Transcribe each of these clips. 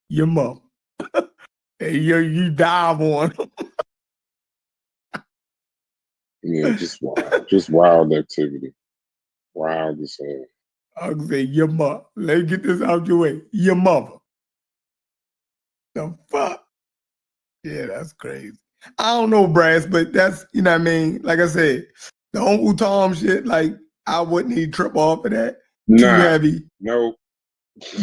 Your mother. Hey, you dive on them. Yeah, just wild activity. Wild as hell. I was say, your mother. Let's get this out your way. Your mother. The fuck? Yeah, that's crazy. I don't know, Brass, but that's, you know what I mean? Like I said, the Uncle Tom shit, like, I wouldn't even trip off of that. Too heavy. No.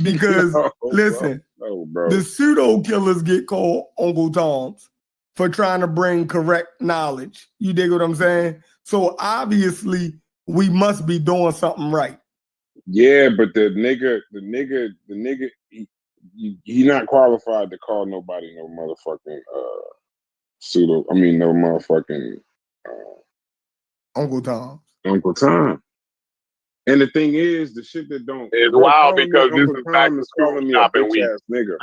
Because, listen, bro. The pseudo killers get called Uncle Toms for trying to bring correct knowledge. You dig what I'm saying? So obviously, we must be doing something right. Yeah, but the nigga, he not qualified to call nobody no motherfucking pseudo. I mean, no motherfucking Uncle Tom. Uncle Tom. And the thing is, the shit that don't it's wild because this Uncle is back Tom to is school calling me a shopping bitch week. ass nigga.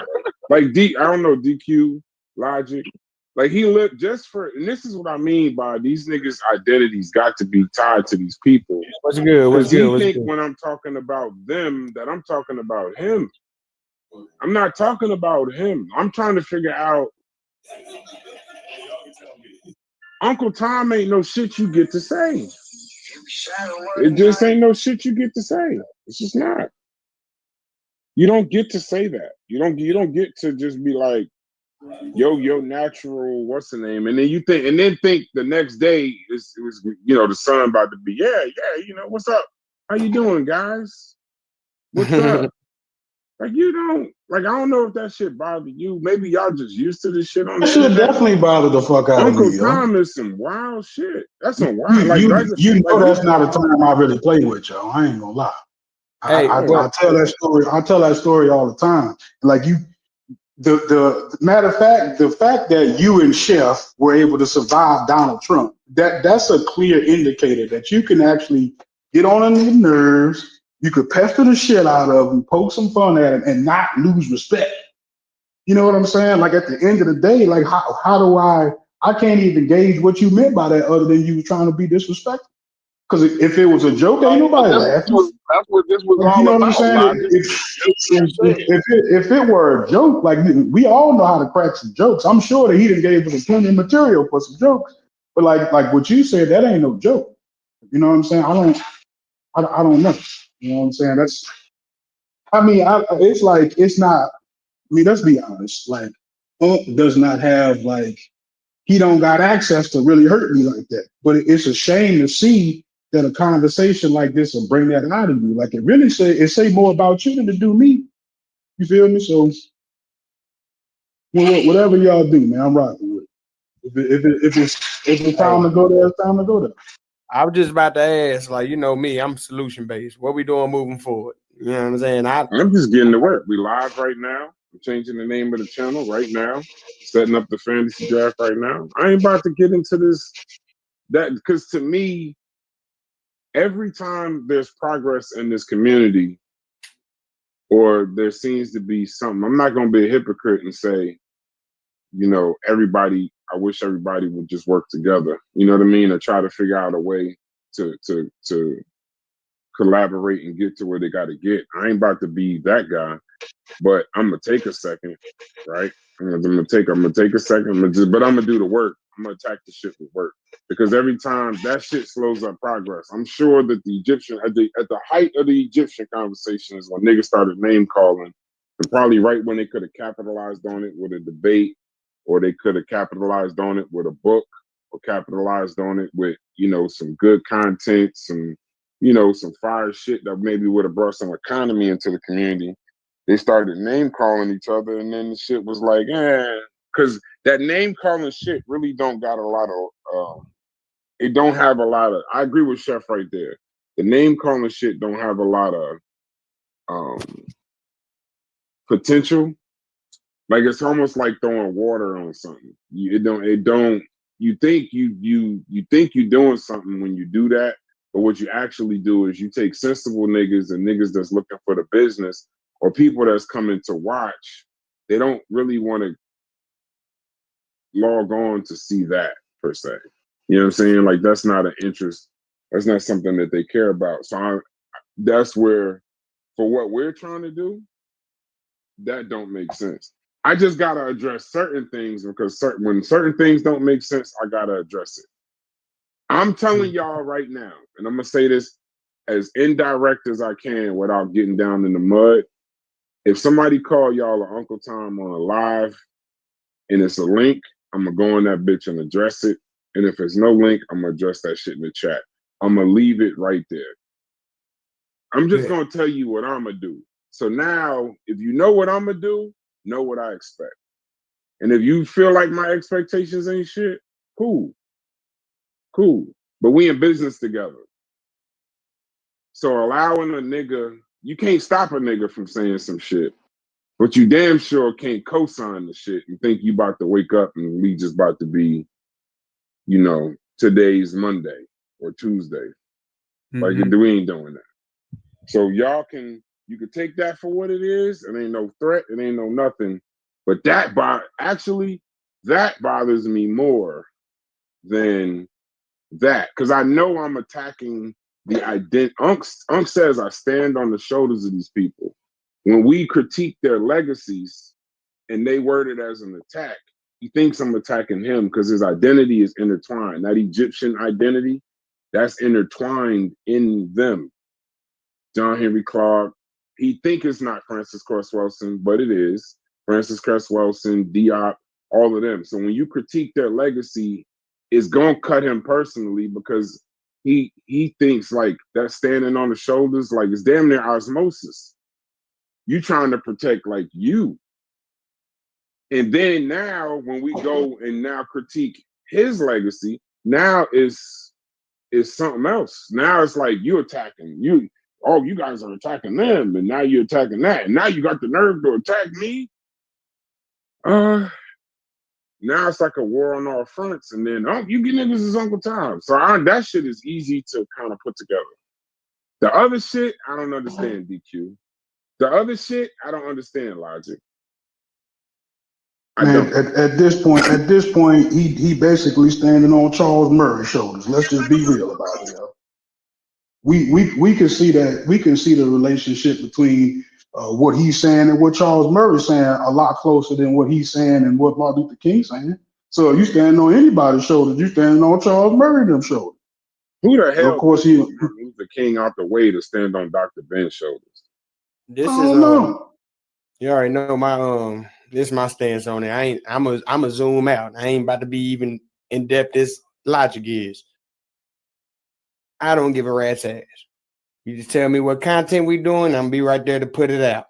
Like I don't know, DQ, Logic. Like he looked just for, and this is what I mean by these niggas' identities got to be tied to these people. What's good? What's good? Because he think when I'm talking about them that I'm talking about him. I'm not talking about him. I'm trying to figure out. Uncle Tom ain't no shit you get to say. It just ain't no shit you get to say. It's just not. You don't get to say that. You don't get to just be like, yo, natural, what's the name? And then think the next day it was the sun about to be, yeah, what's up? How you doing, guys? What's up? Like you don't I don't know if that shit bothered you. Maybe y'all just used to this shit on that shit definitely bothered the fuck out Uncle of me. Uncle Tom is some wild shit. That's some wild. That's not a term I really play with, y'all. I ain't gonna lie. Hey, I tell that story. I tell that story all the time. Like the matter of fact, the fact that you and Chef were able to survive Donald Trump, that's a clear indicator that you can actually get on their nerves. You could pester the shit out of them, poke some fun at them, and not lose respect. You know what I'm saying? Like at the end of the day, like how do I can't even gauge what you meant by that other than you were trying to be disrespectful. Because if it was a joke, ain't nobody laughing. That's what this was all you know about. What I'm saying? If it were a joke, like we all know how to crack some jokes. I'm sure that he done gave us plenty of material for some jokes. But like what you said, that ain't no joke. You know what I'm saying? I don't know. You know what I'm saying? It's not. I mean, let's be honest. Like, Unc does not have he don't got access to really hurt me like that. But it's a shame to see that a conversation like this will bring that out of you. Like it really say more about you than to do me. You feel me? So whatever y'all do, man, I'm rocking with it. If it's time to go there, it's time to go there. I was just about to ask, like, you know me, I'm solution based. What we doing moving forward? You know what I'm saying? I'm just getting to work. We live right now. I'm changing the name of the channel right now. Setting up the fantasy draft right now. I ain't about to get into that because to me, every time there's progress in this community, or there seems to be something, I'm not going to be a hypocrite and say, I wish everybody would just work together. You know what I mean? Or try to figure out a way to collaborate and get to where they got to get. I ain't about to be that guy, but I'm gonna take a second, right? I'm gonna take a second, but I'm gonna do the work. I'm gonna attack the shit with work because every time that shit slows up progress. I'm sure that the Egyptian at the height of the Egyptian conversations when niggas started name calling, and probably right when they could have capitalized on it with a debate, or they could have capitalized on it with a book, or capitalized on it with some good content, some fire shit that maybe would have brought some economy into the community. They started name calling each other, and then the shit was like, because that name calling shit really don't got a lot of, it don't have a lot of, I agree with Chef right there. The name calling shit don't have a lot of potential. Like it's almost like throwing water on something. You think you're doing something when you do that, but what you actually do is you take sensible niggas and niggas that's looking for the business, or people that's coming to watch. They don't really want to log on to see that per se. You know what I'm saying? Like that's not an interest. That's not something that they care about. So that's where, for what we're trying to do, that don't make sense. I just gotta address certain things because when certain things don't make sense, I gotta address it. I'm telling y'all right now, and I'm gonna say this as indirect as I can without getting down in the mud. If somebody call y'all a Uncle Tom on a live and it's a link, I'm gonna go on that bitch and address it. And if it's no link, I'm gonna address that shit in the chat. I'm gonna leave it right there. I'm just gonna tell you what I'm gonna do. So now, if you know what I'm gonna do, know what I expect. And if you feel like my expectations ain't shit, cool. Cool. But we in business together. So allowing a nigga, you can't stop a nigga from saying some shit. But you damn sure can't co-sign the shit and think you about to wake up and we just about to be, you know, today's Monday or Tuesday. Like we ain't doing that. So you can take that for what it is. It ain't no threat. It ain't no nothing. But that bothers me more than that. Because I know I'm attacking the identity. Unc says I stand on the shoulders of these people. When we critique their legacies and they word it as an attack, he thinks I'm attacking him because his identity is intertwined. That Egyptian identity, that's intertwined in them. John Henry Clark, he think it's not Francis Cress Welsing, but it is. Francis Cress Welsing, Diop, all of them. So when you critique their legacy, it's gonna cut him personally because he thinks like that standing on the shoulders, like it's damn near osmosis. You trying to protect like you. And then now when we go and now critique his legacy, now is something else. Now it's like you attacking you. Oh, you guys are attacking them, and now you're attacking that, and now you got the nerve to attack me. Now it's like a war on all fronts, and then you get niggas is Uncle Tom. So that shit is easy to kind of put together. The other shit, I don't understand, DQ. The other shit, I don't understand logic. Man, at this point, he basically standing on Charles Murray's shoulders. Let's just be real about it, yo. We can see that the relationship between what he's saying and what Charles Murray's saying a lot closer than what he's saying and what Martin Luther King's saying. So if you standing on anybody's shoulders, you standing on Charles Murray's shoulders. Who the hell Of course pushed Martin Luther King out the way to stand on Dr. Ben's shoulders? This I don't know. You already know my this is my stance on it. I'm a zoom out. I ain't about to be even in depth as logic is. I don't give a rat's ass. You just tell me what content we doing, I'm gonna be right there to put it out.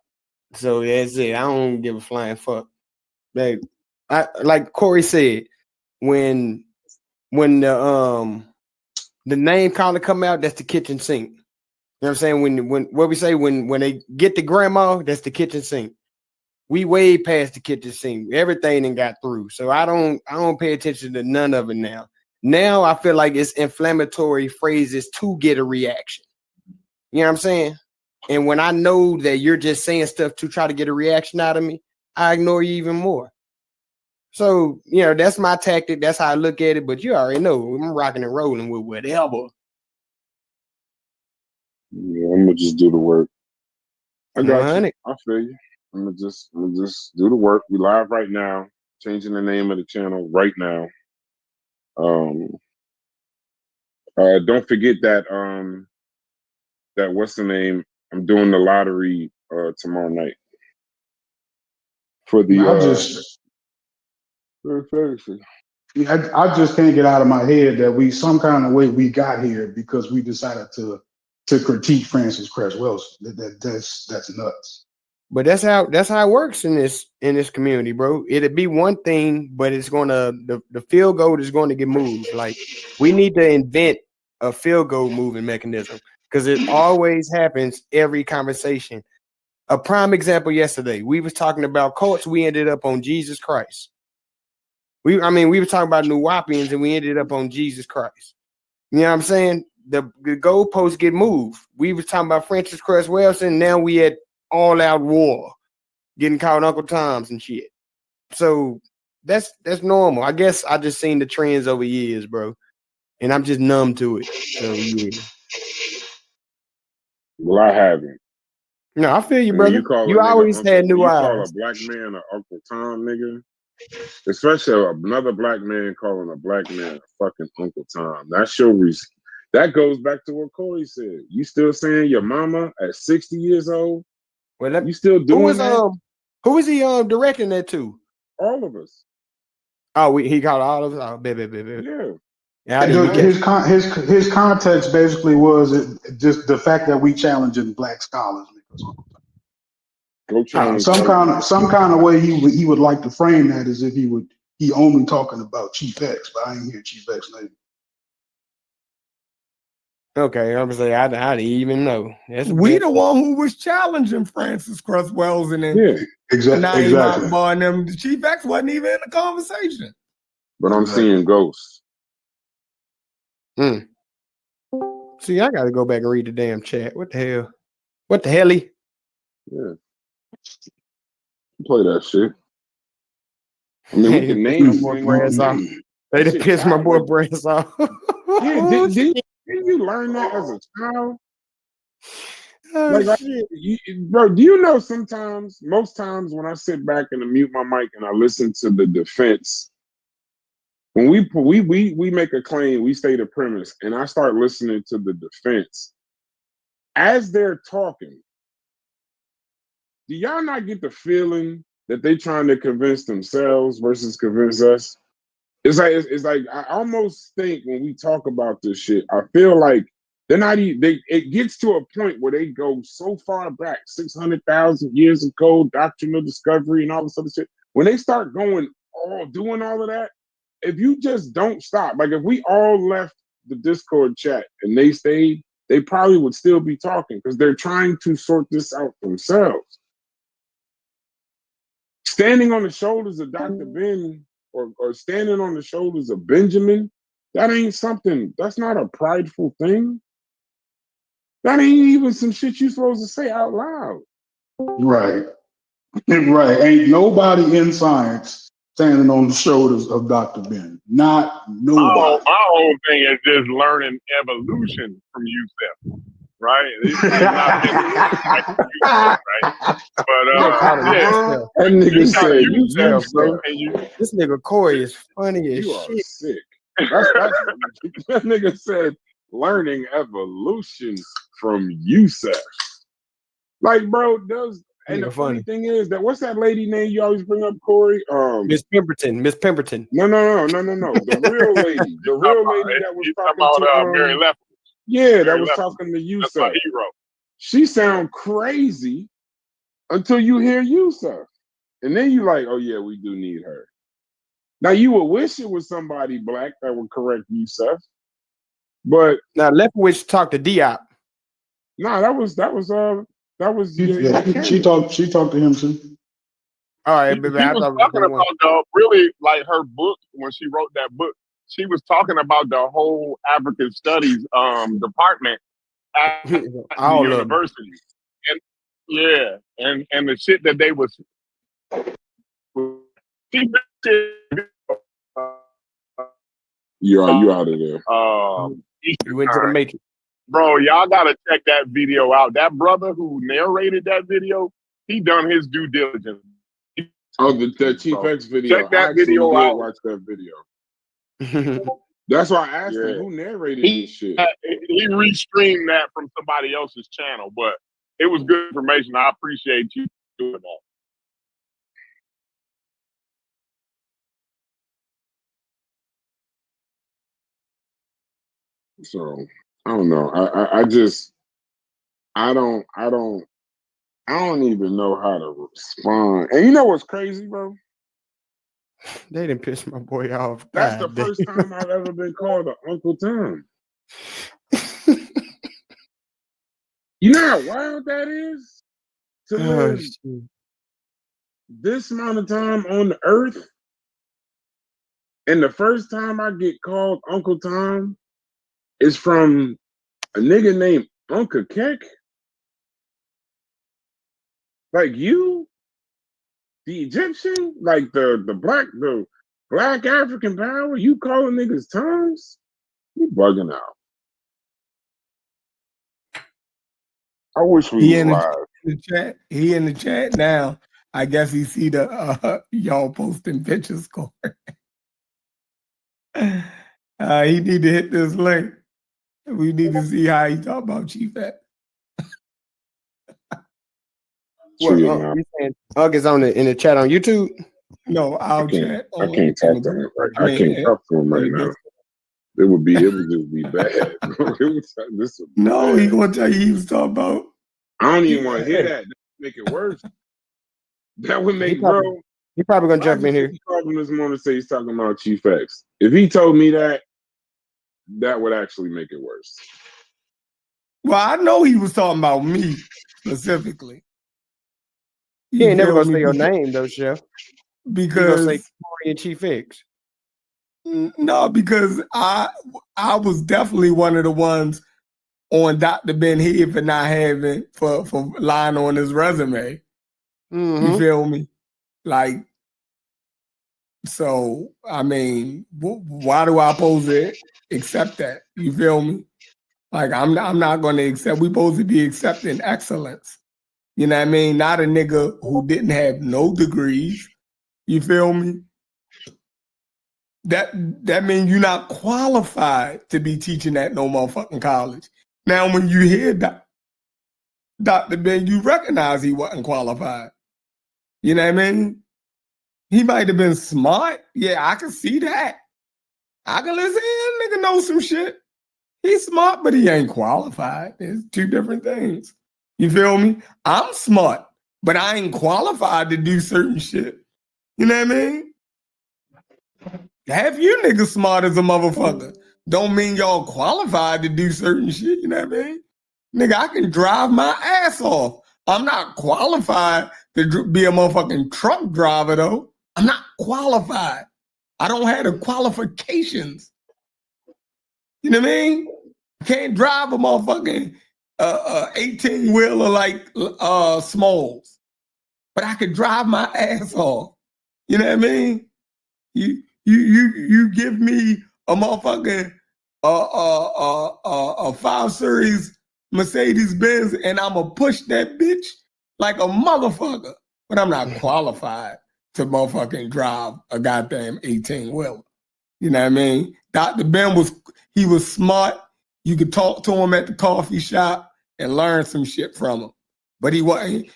So that's it. I don't give a flying fuck. Like Corey said, when the name calling come out, that's the kitchen sink. You know what I'm saying? When what we say when they get the grandma, that's the kitchen sink. We way past the kitchen sink. Everything done got through. So I don't pay attention to none of it now. Now I feel like it's inflammatory phrases to get a reaction. You know what I'm saying? And when I know that you're just saying stuff to try to get a reaction out of me, I ignore you even more. So, you know, that's my tactic. That's how I look at it. But you already know I'm rocking and rolling with whatever. Yeah, I'm gonna just do the work. I got 100. you. I feel you. I'm gonna just do the work. We live right now. Changing the name of the channel right now. Don't forget that that what's the name? I'm doing the lottery tomorrow night for the fantasy. I just can't get out of my head that we some kind of way we got here because we decided to critique Francis Cress Welsing. That's nuts. But that's how it works in this community, bro. It'd be one thing, but it's gonna the field goal is going to get moved. Like we need to invent a field goal moving mechanism because it always happens every conversation. A prime example yesterday, we was talking about cults. We ended up on Jesus Christ. We were talking about New Wapians and we ended up on Jesus Christ. You know what I'm saying? The goalposts get moved. We was talking about Francis Cress Welsing. Now we at all out war, getting called Uncle Tom's and shit. So that's normal. I guess I just seen the trends over years, bro, and I'm just numb to it. So yeah. Well, I haven't. No, I feel you, And when brother. you call You a nigga always Uncle, had when new you call a eyes. black man an Uncle Tom, nigga, especially another black man calling a black man a fucking Uncle Tom, that's your risk. That goes back to what Corey said. You still saying your mama at 60 years old? Well, You still doing that? who is he directing that to? All of us. Oh, he called all of us. Oh, baby. Yeah. Yeah, I didn't get His context basically was just the fact that we challenging black scholars. Go challenge Some kind of way he would like to frame that as if he only talking about Chief X, but I ain't hear Chief X name. Okay, I'm gonna say I didn't even know. We the one who was challenging Francis Cress Wells and then Yeah. Exactly. and them. The Chief X wasn't even in the conversation. But I'm seeing ghosts. See, I gotta go back and read the damn chat. What the hell? What the helly? Yeah. Play that shit. I mean, we can name things. They done pissed my boy Brass off. Yeah, didn't you learn that as a child? Bro, do you know sometimes, most times when I sit back and I mute my mic and I listen to the defense, when we make a claim, we state a premise, and I start listening to the defense, as they're talking, do y'all not get the feeling that they trying to convince themselves versus convince us? It's like I almost think when we talk about this shit, I feel like they're not even. It gets to a point where they go so far back, 600,000 years ago, doctrinal discovery and all this other shit. When they start doing all of that, if you just don't stop, like if we all left the Discord chat and they stayed, they probably would still be talking because they're trying to sort this out themselves. Standing on the shoulders of Dr. Ben or standing on the shoulders of Benjamin, that ain't something, that's not a prideful thing. That ain't even some shit you supposed to say out loud. Right. Right. Ain't nobody in science standing on the shoulders of Dr. Ben. Not nobody. My whole thing is just learning evolution from Youssef, right? It's not been right? But that nigga said Youssef, bro. This nigga Corey is funny as You shit. are sick. That's that nigga said learning evolution from Youssef. Like, bro, and the funny thing is that what's that lady name you always bring up, Corey? Miss Pemberton. Miss Pemberton. No. The real lady. The real lady that was talking to Mary Lefferts. Yeah, that was talking to Youssef. That's my hero. She sound crazy until you hear Youssef. And then you like, oh yeah, we do need her. Now you would wish it was somebody black that would correct Youssef. But now Lefkowitz talked to Diop. No, that was she talked to him too. All right, baby. She was talking about really like her book when she wrote that book. She was talking about the whole African Studies department at the university, and the shit that they was. You out of there. You went to the Matrix. Bro, y'all gotta check that video out. That brother who narrated that video, he done his due diligence. Oh, the Chief X video. Check that video out. Watch that video. That's why I asked him who narrated this shit. He restreamed that from somebody else's channel, but it was good information. I appreciate you doing that. So I don't know. I don't even know how to respond. And you know what's crazy, bro? They didn't piss my boy off. That's the first time I've ever been called an Uncle Tom. You know how wild that is? To live this amount of time on the earth, and the first time I get called Uncle Tom is from a nigga named Uncle Keck. Like you, the Egyptian, like the black African power, you calling niggas Toms? You bugging out. I wish we was live. the chat. He in the chat now. I guess he see the y'all posting pictures. He need to hit this link. We need to see how he talk about Chief X. What? You saying is on in the chat on YouTube? No, I'll chat. I can't talk to him. I can't talk to him right now. It would just be bad. No, he gonna tell you he was talking about. I don't even want to hear that. That would make it worse. That would make He probably gonna jump in here. He called him this morning to say he's talking about Chief X. If he told me that, that would actually make it worse. Well, I know he was talking about me specifically. He ain't never gonna say your name though, Chef. Because he gonna say Corey and Chief X. No, because I was definitely one of the ones on Dr. Ben here for not having for lying on his resume. Mm-hmm. You feel me? Like, so I mean, why do I supposed to accept that? You feel me? Like, I'm not going to accept. We supposed to be accepting excellence. You know what I mean? Not a nigga who didn't have no degrees. You feel me? That means you're not qualified to be teaching at no motherfucking college. Now, when you hear Dr. Ben, you recognize he wasn't qualified. You know what I mean? He might have been smart. Yeah, I can see that. I can listen. Nigga know some shit. He's smart, but he ain't qualified. It's two different things. You feel me? I'm smart, but I ain't qualified to do certain shit. You know what I mean? Half you niggas smart as a motherfucker. Don't mean y'all qualified to do certain shit. You know what I mean? Nigga, I can drive my ass off. I'm not qualified to be a motherfucking truck driver, though. I'm not qualified. I don't have the qualifications. You know what I mean? Can't drive a motherfucking 18-wheeler like Smalls, but I could drive my ass off. You know what I mean? You give me a motherfucking a 5 Series Mercedes Benz, and I'ma push that bitch like a motherfucker. But I'm not qualified to motherfucking drive a goddamn 18-wheeler. You know what I mean? Dr. Ben was smart. You could talk to him at the coffee shop and learn some shit from him. But he wasn't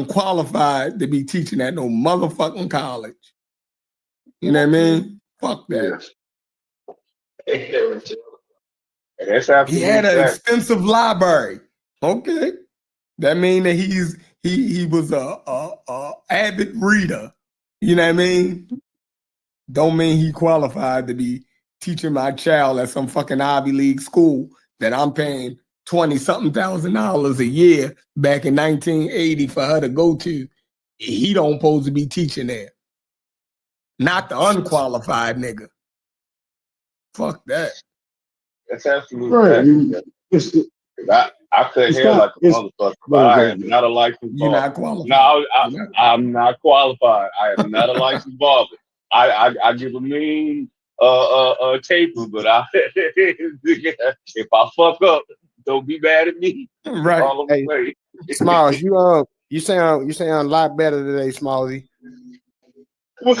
qualified to be teaching at no motherfucking college. You know what I mean? Fuck that. He had an extensive library. Okay. That means that he was a avid reader. You know what I mean? Don't mean he qualified to be teaching my child at some fucking Ivy League school that I'm paying $20-something thousand a year back in 1980 for her to go to. He don't supposed to be teaching there. Not the unqualified nigga. Fuck that. That's absolutely right. I cut hair like a motherfucker, but I am not a licensed barber. You're not qualified. No, I'm not qualified. I am not a licensed barber. I give a mean taper, but if I fuck up, don't be mad at me. Right. Hey, Smalls, you sound a lot better today, Smallsy. That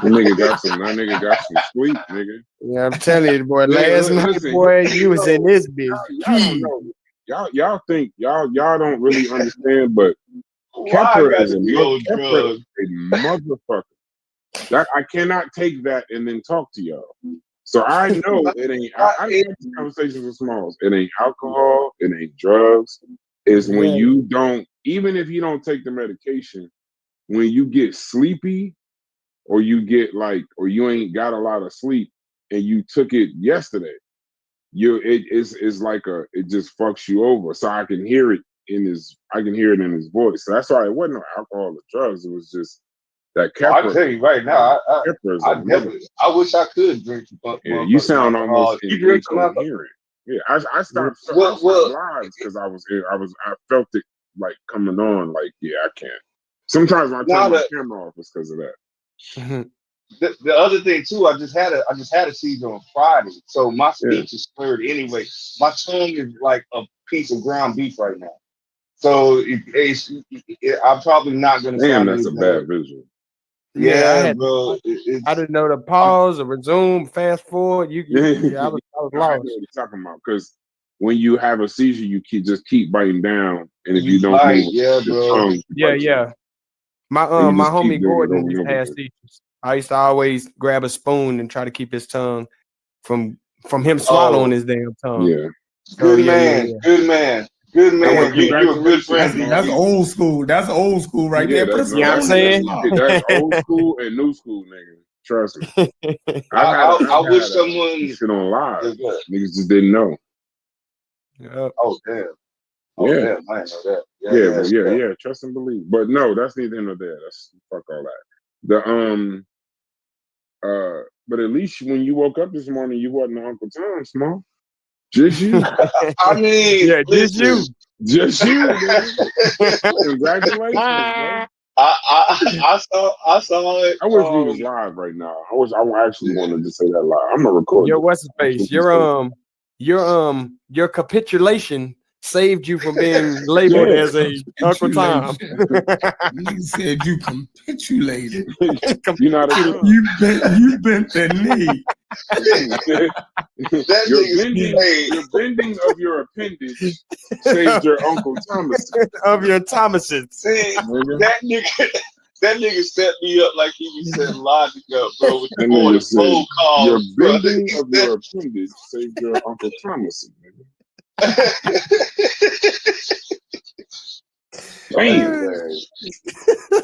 nigga got some sweet, nigga. Yeah, I'm telling you, boy. Last night, boy, you was in this bitch. Y'all think y'all don't really understand, but Kepler is a motherfucker. That I cannot take that and then talk to y'all. So I know it ain't. I have conversations with Smalls. It ain't alcohol. It ain't drugs. It's when you don't, even if you don't take the medication, when you get sleepy, or you get or you ain't got a lot of sleep, and you took it yesterday, it just fucks you over. So I can hear it in his voice. So that's why it wasn't no alcohol or drugs. It was just that Kepler. I tell you right now, I wish I could drink. Yeah, you sound almost incoherent. Yeah, I stopped lives because I felt it like coming on. Like, yeah, I can't. Sometimes when I turn my camera off, it's because of that. The other thing too, I just had a seizure on Friday, so my speech is slurred anyway. My tongue is like a piece of ground beef right now. So I'm probably not gonna Damn, sound that's a anything. bad visual. Yeah, bro. I didn't know to pause or resume, fast forward. I was I know lost. what you're talking about because when you have a seizure, you keep biting down, and if You you don't bite, move yeah, your bro. tongue, Yeah. My and you my just keep homie doing it Gordon over and used to over have again. seizures. I used to always grab a spoon and try to keep his tongue from him swallowing his damn tongue. Yeah. So, Good man. Good man. Good Well, man. You're a good friend. That's old school. That's old school right there. Put a You know what I'm saying? That's old school and new school, nigga. Trust me. I wish someone shit on live. is good. Niggas just didn't know. Oh damn. Oh Yeah. damn, I didn't know that. Yeah. Trust and believe. But no, that's neither here nor there. That's fuck all that. But at least when you woke up this morning, you wasn't Uncle Tom, Small. Just you. I mean, yeah, just you. Just you. Congratulations, bro. I saw it. I wish we was live right now. I actually wanted to say that live. I'm gonna record. Your what's his face? Your capitulation saved you from being labeled as a Uncle Tom. You said you capitulated. You know what you bent the knee. Your bending of your appendage saved your Uncle Thomas. Of your Thomases. See, that nigga set me up like he was setting logic up, bro. With the phone call. Your bending of your appendage saved your Uncle Thomas.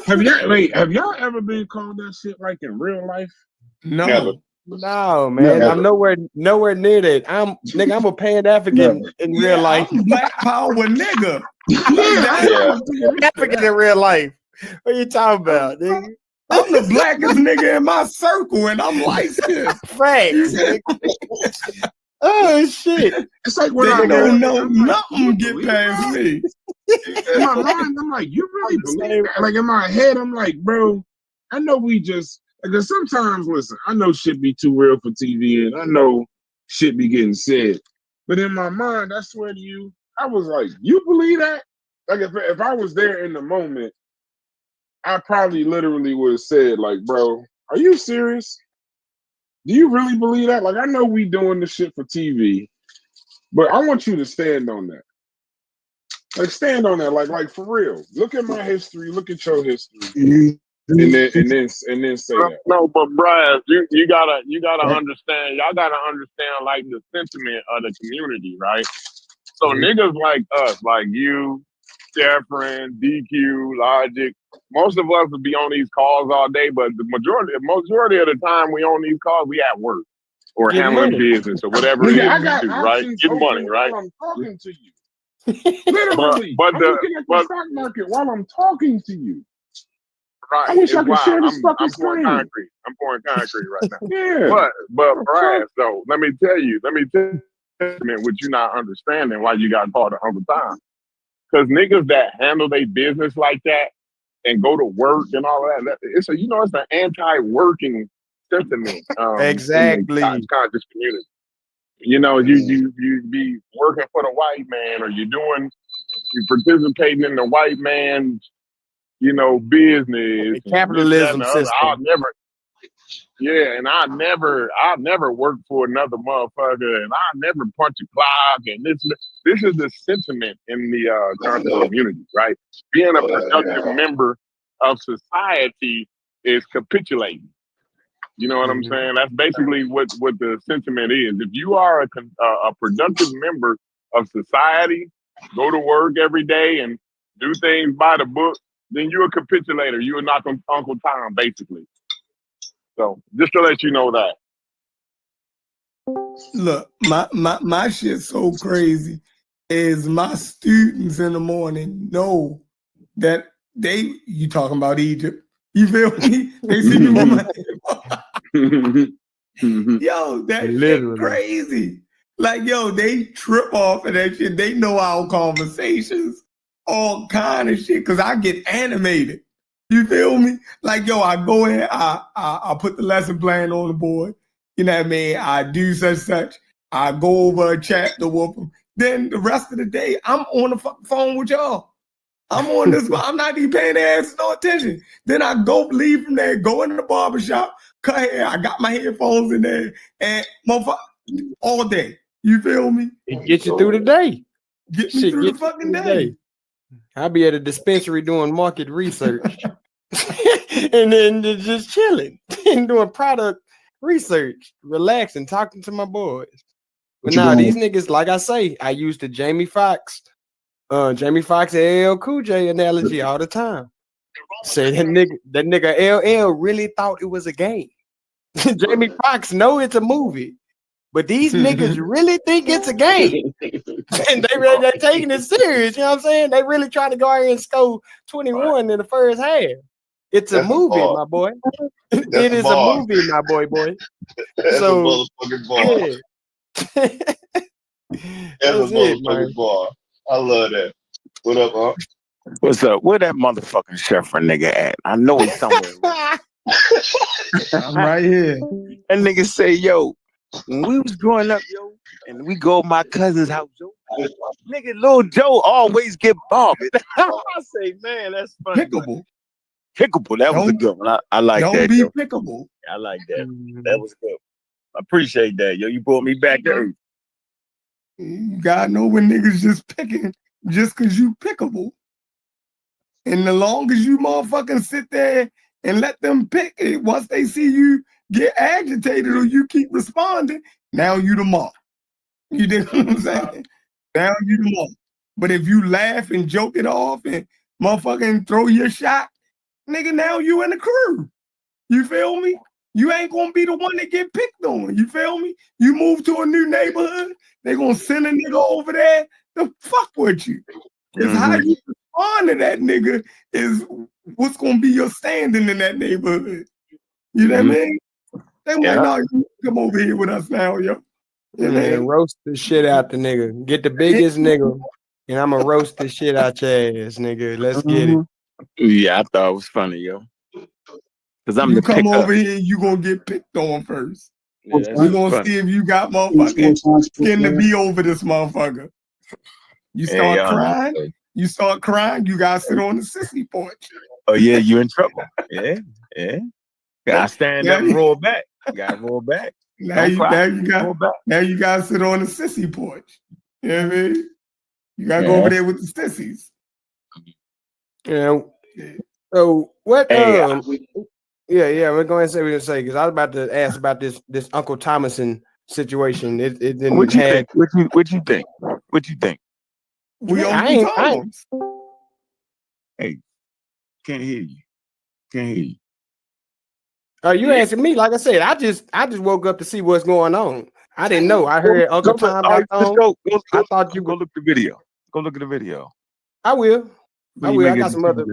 Have y'all ever been called that shit like in real life? No. Never. No, man. Never. I'm nowhere near that. I'm a Pan-African in real life. I'm Black Power nigga. I'm African in real life. What are you talking about, nigga? I'm the blackest nigga in my circle, and I'm like this. Facts. Oh shit! It's like when I don't know nothing get past me. In my mind, I'm like, you really believe that? Like in my head, I'm like, bro, I know we just because sometimes, listen, I know shit be too real for TV, and I know shit be getting said, but in my mind, I swear to you, I was like, you believe that? Like if I was there in the moment, I probably literally would have said, like, bro, are you serious? Do you really believe that? Like, I know we doing this shit for TV, but I want you to stand on that. Like, stand on that. Like for real. Look at my history. Look at your history, and then say that. No, but Brad, you gotta understand. Y'all gotta understand like the sentiment of the community, right? So niggas like us, like you, Jeffrey, DQ, Logic. Most of us would be on these calls all day, but the majority of the time we on these calls, we at work or handling business or whatever it is we do, right? Get money, right? While I'm talking to you. Literally, but I'm looking at the stock market while I'm talking to you. Right. I wish I could share this fucking pouring screen. concrete. I'm pouring concrete right now. Yeah. But Brad, though, let me tell you, what you're not understanding why you got called Uncle Tom. Because niggas that handle their business like that and go to work and all that, it's an anti-working sentiment. Exactly. In the conscious community. You know, you be working for the white man, or you participating in the white man's, business. Capitalism system. I'll never work for another motherfucker, and I'll never punch a clock. And this is the sentiment in the conscious community, right? Being a productive member of society is capitulating. You know what I'm saying? That's basically what the sentiment is. If you are a productive member of society, go to work every day and do things by the book, then you're a capitulator. You're not Uncle Tom, basically. So just to let you know that. Look, my shit's so crazy is my students in the morning know that you talking about Egypt. You feel me? They see me with my yo, that shit crazy. Like, yo, they trip off of that shit. They know our conversations, all kind of shit, because I get animated. You feel me? Like, yo, I go in, I put the lesson plan on the board. You know what I mean? I do such. I go over a chapter with them. Then the rest of the day, I'm on the phone with y'all. I'm on this. I'm not even paying their ass no attention. Then I leave from there, go in the barbershop, cut hair. I got my headphones in there, and motherfucker, all day. You feel me? It gets you through the day. Get me through the fucking day. I'll be at a dispensary doing market research. And then just chilling and doing product research, relaxing, talking to my boys. But now these niggas, like I say, I use the Jamie Foxx and LL Cool J analogy all the time. Say that nigga LL really thought it was a game. Jamie Foxx know it's a movie, but these niggas really think it's a game. And they're taking it serious, you know what I'm saying? They really trying to go out here and score 21 in the first half. It's a movie, my boy. It is a movie, my boy. That's So, a motherfucking ball. Yeah. That's a motherfucking ball. I love that. What up, huh? What's up? Where that motherfucking Sheffer nigga at? I know he's somewhere. I'm right here. That nigga say, yo, when we was growing up, yo, and we go to my cousin's house, yo, nigga, Lil Joe always get bombed. I say, man, that's funny. Pickable. That was a good one. I like that. Don't be yo. pickable. I like that. That was good. I appreciate that, yo. You brought me back to earth. You gotta know when niggas just picking just because you pickable. And the longer you motherfucking sit there and let them pick it, once they see you get agitated or you keep responding, now you the mark. You dig what I'm saying? Now you the mark. But if you laugh and joke it off and motherfucking throw your shot, nigga, now you in the crew. You feel me? You ain't gonna be the one that get picked on. You feel me? You move to a new neighborhood, they gonna send a nigga over there to fuck with you. It's how you respond to that nigga is what's gonna be your standing in that neighborhood. You know what I mean? They like, no, you come over here with us now, yo. You know? Roast the shit out the nigga. Get the biggest nigga, and I'ma roast the shit out your ass, nigga. Let's get it. Yeah, I thought it was funny, yo. Cause I'm you the come over up. here, you gonna get picked on first. Yeah, We're gonna see if you got motherfucking skin to be over this motherfucker. You start crying, you gotta sit on the sissy porch. Oh yeah, you in trouble. Yeah. Gotta stand up and roll back. Gotta roll back. Now you gotta sit on the sissy porch. You know what I mean? You gotta go over there with the sissies. Yeah. So what yeah, we're going to say because I was about to ask about this Uncle Thomason situation. It didn't What you think? What you think? We Uncle Thomas. Hey, can't hear you. Oh, you asking me? Like I said, I just woke up to see what's going on. I didn't know. I heard Uncle Tom. I thought you go look the video. Go look at the video. I will. I got some other.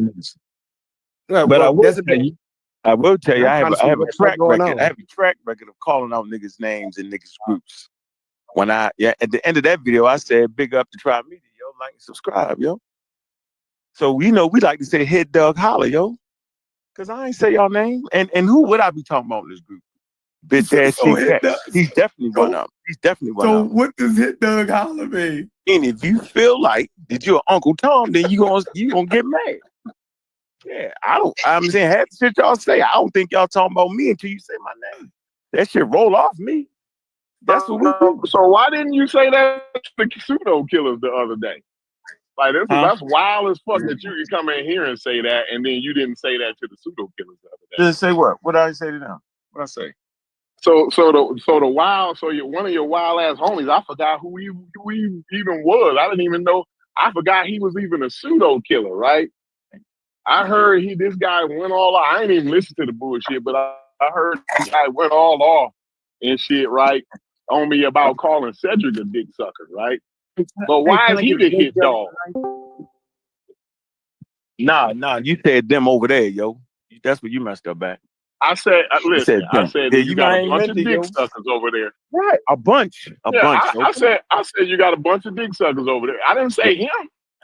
But I will tell you, I have a track record. I have a track record of calling out niggas' names and niggas' groups. At the end of that video, I said, "Big up to Try Media, yo, like and subscribe, yo." So we like to say, "Head Doug Holler, yo," because I ain't say y'all name. And who would I be talking about in this group? Bitch ass He's definitely one of them. He's definitely one of them. So what does Hit Doug Holler mean? And if you feel like that you're Uncle Tom, then you gonna get mad. Yeah, I'm saying half the shit y'all say, I don't think y'all talking about me until you say my name. That shit roll off me. That's what we do. So why didn't you say that to the pseudo killers the other day? Like that's wild as fuck that you could come in here and say that, and then you didn't say that to the pseudo killers the other day. Did say what? What did I say to them? What I say? So one of your wild ass homies, I forgot who he even was. I didn't even know. I forgot he was even a pseudo killer, right? I heard this guy went all off. I ain't even listened to the bullshit, but I heard this guy went all off and shit, right? On me about calling Cedric a dick sucker, right? But why is he the hit dog? Nah, you said them over there, yo. That's what you messed up at. I said, listen, you got a bunch of dick suckers over there. Right, a bunch. I said you got a bunch of dick suckers over there. I didn't say him.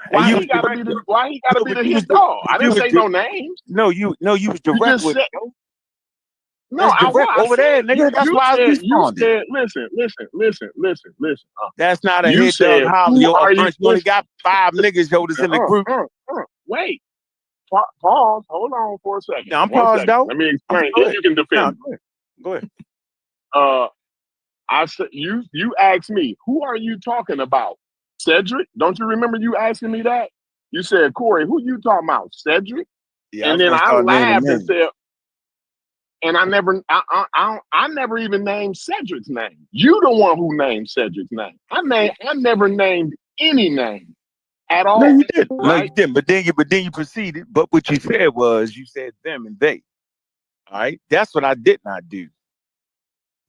Why he gotta be the hit dog? I didn't say no names. No, you was direct with it. No, I was over there, nigga. That's why I responded. Listen. That's not a hit dog holler. Yo, you only got 5 niggas, yo, that's in the group. wait. Pause. Hold on for a second. Yeah, I'm One paused second. out. Let me explain. Go Then ahead. you can defend. No, go ahead. I said you asked me, who are you talking about? Cedric? Don't you remember you asking me that? You said, Corey, who you talking about? Cedric? Yeah, I And was then gonna I start naming laughed and names. said, and I never even named Cedric's name. You the one who named Cedric's name. I never named any name at all. No, you didn't. Right? No, you didn't. But then you proceeded. But what you said was you said them and they. All right. That's what I did not do.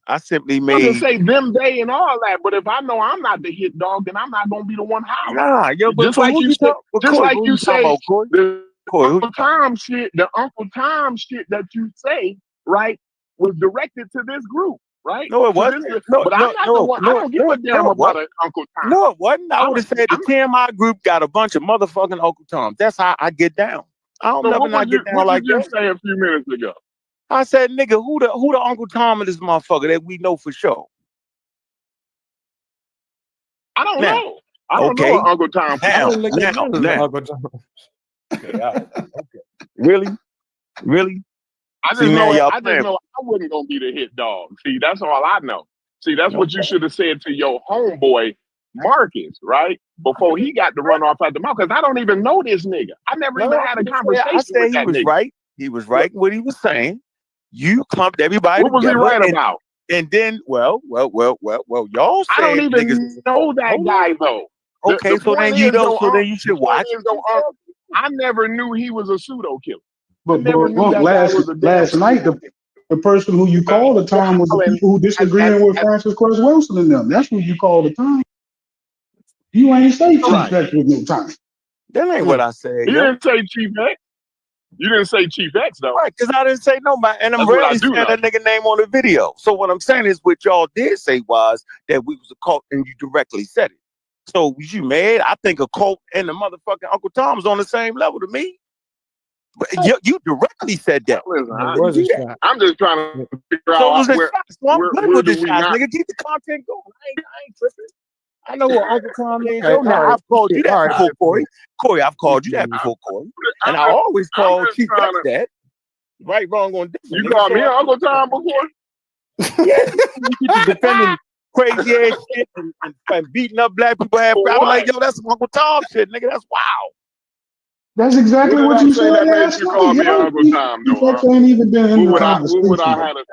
I simply I can made say them, they, and all that, but if I know I'm not the hit dog, then I'm not gonna be the one hollering. nah, yo, but Just like you said, just like you say, the Uncle Tom shit that you say, right, was directed to this group, right? No, it wasn't. No, but I'm not the one. I don't give a damn about an Uncle Tom. No, it wasn't. I would have said the TMI group got a bunch of motherfucking Uncle Toms. That's how I get down. I don't never not get down like that. What did you say a few minutes ago? I said, nigga, who the Uncle Tom of this motherfucker that we know for sure? I don't know. I don't know an Uncle Tom. Now. Uncle Tom. Okay, all right. Okay. Really? I just know I wasn't gonna be the hit dog. See, that's all I know. See, that's what you should have said to your homeboy Marcus, right? Before he got to run off at the mouth, because I don't even know this nigga. I never even had a conversation I said with that nigga. Right. He was right in what he was saying. You clumped everybody. What was he right about? And then, well, y'all said I don't even know that guy though. Okay, so then you know, so then you should watch. I never knew he was a pseudo killer. But last night, the person who you called the Tom was the people who disagreeing with Francis Cress Wilson and them. That's who you called the Tom. You ain't say Chief X with no time. That ain't what I said. You didn't say Chief X. You didn't say Chief X though. Right, because I didn't say nobody. And I'm rarely saying that nigga name on the video. So what I'm saying is what y'all did say was that we was a cult and you directly said it. So was you mad? I think a cult and the motherfucking Uncle Tom's on the same level to me. But you directly said that. Listen, I'm just trying to figure out where the shots, nigga. Keep the content going. I ain't tripping. I know what Uncle Tom is. Now, I've called you that before, Corey. Corey, I've called you that before, Corey. And I always call Chief X that. Right, wrong, on different. You called me Uncle Tom before? Yeah. You keep defending crazy ass shit and beating up black people. I'm like, yo, that's some Uncle Tom shit, nigga. That's wild. That's exactly what you said last night. Call me Uncle Tom, ain't even been in the conversation. What would I have to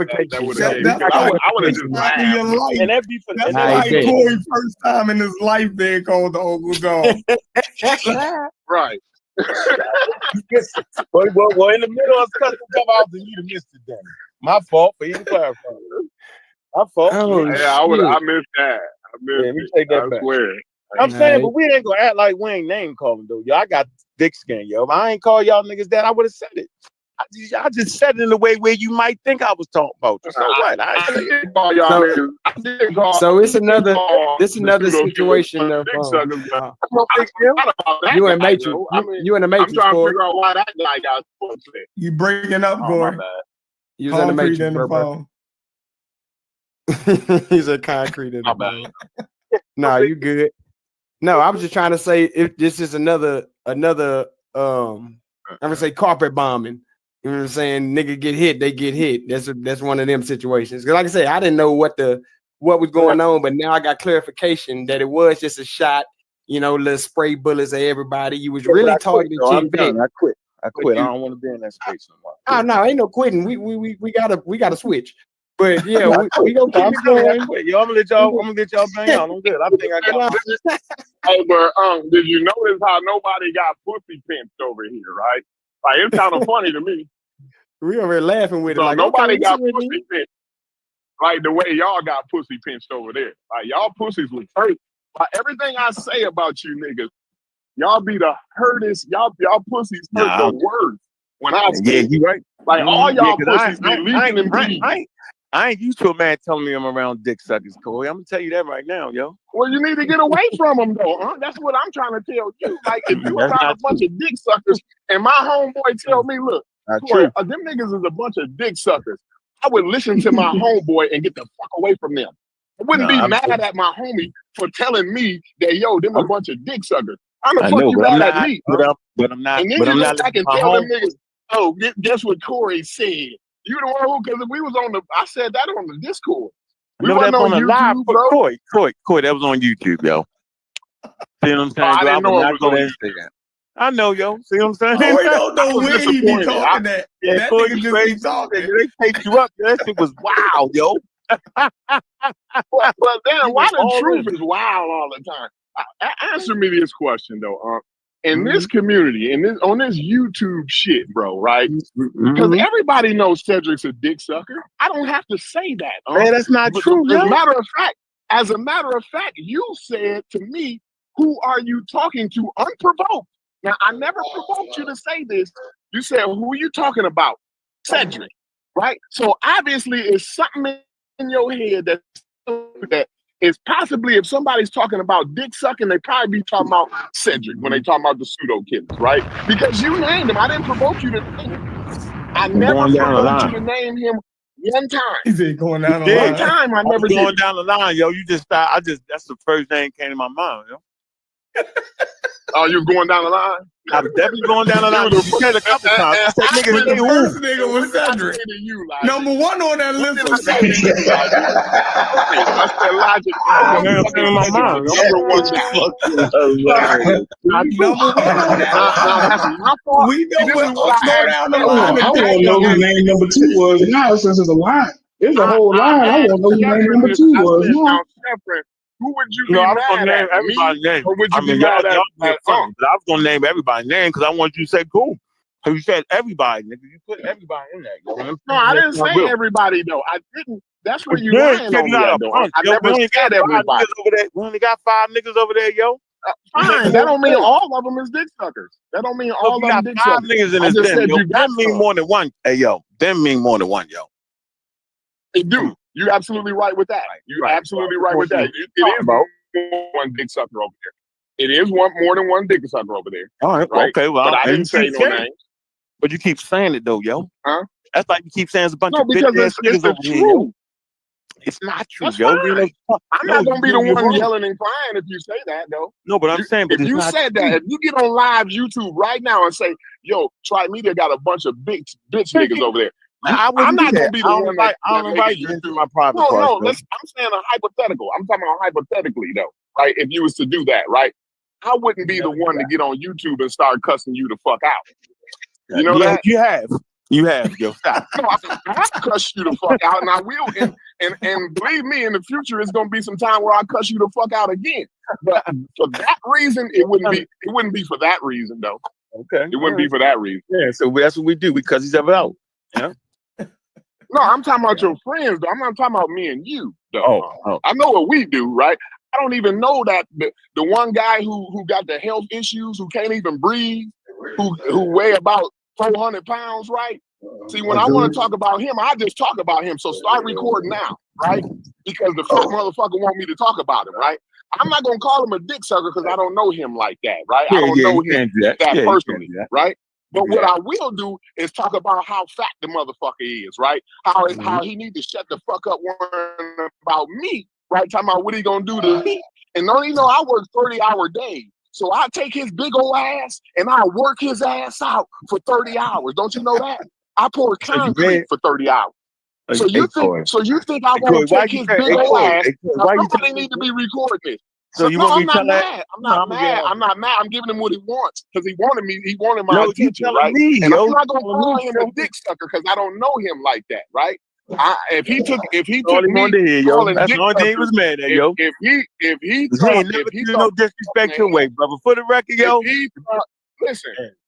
say? That would have I would have just laughed. And that's like Corey first time in his life being called the Uncle Tom. Right. well, in the middle of custom come out to you to miss it then. My fault for even clarifying. My fault. Yeah, I missed that. Let me take that back. Swear. I'm saying, but we ain't gonna act like we ain't name calling though. Yo, I got thick skin, yo. If I ain't call y'all niggas that, I would have said it. I just said it in a way where you might think I was talking about you. So what? I didn't call y'all. So it's another situation of you and Matrix. You and the Matrix. I'm trying to figure out why that guy got pussy. You breaking up, Corey? You was in the Matrix, bro. He's a concrete in the phone. Nah, you good. No, I was just trying to say if this is another I'm gonna say carpet bombing. You know what I'm saying? Nigga get hit, they get hit. That's one of them situations. Because like I said, I didn't know what was going on, but now I got clarification that it was just a shot, little spray bullets at everybody. You was really targeting Chief X. I quit. I don't want to be in that space no more. Oh no, ain't no quitting. We gotta switch. But yeah, we gonna keep it going. Yo, I'm gonna let y'all bang out. I'm good. I think I got it. Hey, but did you notice how nobody got pussy pinched over here, right? Like it's kind of funny to me. We over here laughing with it. Like nobody got pussy pinched like the way y'all got pussy pinched over there. Like y'all pussies was hurt. Like everything I say about you niggas, y'all be the hurtest. Y'all pussies hurt the worst. When I say you right. Like all y'all pussies be leaking and bleeding. I ain't used to a man telling me I'm around dick suckers, Corey. I'm gonna tell you that right now, yo. Well, you need to get away from them, though, huh? That's what I'm trying to tell you. Like, if you around a bunch of dick suckers, and my homeboy tell me, look, Corey, them niggas is a bunch of dick suckers, I would listen to my homeboy and get the fuck away from them. I wouldn't be mad at my homie for telling me that, yo, them a bunch of dick suckers. How the I fuck know, you but I'm mad at not. me? But I'm not. And then But I'm you go not back listening and to my tell them home. niggas, oh, guess what Corey said? You the one who, because we was on the, I said that on the Discord. I We know wasn't that's on on the live. YouTube, But bro. Corey, that was on YouTube, yo. See what I'm Oh, saying? I Yo, I didn't would know it not was go on there and YouTube. say that. I know, yo. See what I'm saying? Corey don't I know was where he be disappointed. talking that. Yeah, That Corey, nigga you just crazy. be talking. They taped you up. That shit was wild, yo. But then, You why went the all truth in. is wild all the time? Answer me this question though, in Mhm. this community, on this YouTube shit, bro, right? Because Mhm. everybody knows Cedric's a dick sucker. I don't have to say that. Man, that's not But true, as a yo. matter of fact, you said to me, "Who are you talking to?" Unprovoked. Now, I never provoked you to say this. You said, "Who are you talking about?" Cedric, right? So obviously, it's something in your head that is possibly, if somebody's talking about dick sucking, they probably be talking about Cedric when they talk about the pseudo killers, right? Because you named him. I didn't provoke you to name him. I I'm never going down the provoked you line. to name him one time. He said going down the You One did. line. time I I was never did going it. down the line, yo. You just thought that's the first thing that came to my mind, yo. Oh, you was going down the line? I was definitely going down the line. You You said a couple times. I said, nigga, But say the who? first nigga And what was did I Cedric. say to you, Logic? Number one on that What list did I was say to Cedric. you, Logic? Okay, I said, Logic, Came in my Cedric mind, is yo. number one guy. Fucking hilarious. Not true. Number one on that Now line. that's my fault. We See, know this is what what else I go asked down the you. line I of dick want to know who suckers. name number 2 was now since it's a line. It's a whole line. I I want to know asked who name Shepard number this. 2 I was said, now. now, Shepard, who would you No, be I was gonna mad name at? Me? everybody's name. Or would I you be mean, mad y'all being at funny, but I was gonna name everybody's name because I want you to say cool. So you said everybody, nigga. You put everybody in there. You know No, I didn't that's not say real. everybody, though. I didn't. That's where you Good, lying check on it me out at, a though. bunch, I yo. We never only got said 5 everybody. niggas over there. We only got 5 niggas over there, yo. Fine. That don't mean all of them is dick suckers. That don't mean So all if you of them got dick 5 suckers. niggas in I this just den, said yo. you got Them mean some. more than one. Hey, yo. Them mean more than one, yo. It do. You're absolutely right with that. You're Right. absolutely right with that. What It you is talking one dick sucker over there. It is more than one dick sucker over there. All right. Right? Okay. Well, But I and didn't say keep no saying names. it. But you keep saying it though, yo. Huh? That's like you keep saying there's a bunch No, of bitch because ass it's niggas the over here, yo. truth. It's not true, That's yo. fine. I'm No, not gonna be the you're one wrong. yelling and crying if you say that, though. No, but I'm saying, but If it's you not said true. that, if you get on live YouTube right now and say, "Yo, Try Media got a bunch of bitch niggas over there," I I'm wouldn't not do gonna that. be I the don't one invite, I that don't make invite it you into YouTube. my private No, parts, yo. I'm saying a hypothetical. I'm talking about hypothetically, though, right? If you was to do that, right? I wouldn't be the one to get on YouTube and start cussing you the fuck out. You know Yeah, that? you have. You have, yo. Stop. No, I have cussed you the fuck out, and I will. And believe me, in the future, it's gonna be some time where I cuss you the fuck out again. But for that reason, it wouldn't be. It wouldn't be for that reason, though. Okay. It wouldn't be for that reason. Yeah, so that's what we do because he's ever out. Yeah. No, I'm talking about your friends, though. I'm not talking about me and you, though. Oh. I know what we do, right? I don't even know that the one guy who got the health issues, who can't even breathe, who weigh about 400 pounds, right? See, when I want to talk about him, I just talk about him. So start recording now, right? Because the fat motherfucker want me to talk about him, right? I'm not gonna call him a dick sucker because I don't know him like that, right? I don't know him that personally, right? But what I will do is talk about how fat the motherfucker is, right? How he need to shut the fuck up worrying about me, right? Talking about what he gonna do to me. And don't you know I work 30-hour days. So I take his big old ass and I work his ass out for 30 hours. Don't you know that? I pour concrete for 30 hours. So you think I won't take his big old ass? Now somebody need to be recording this. So no, I'm not mad. I'm not mad. I'm not mad. I'm giving him what he wants because he wanted me. He wanted my attention, right? And I'm not gonna call him a dick sucker because I don't know him like that, right? If he took me calling that's dick the only thing he suckers, was mad at, yo. if he thought no disrespect your way, brother. For the record, yo.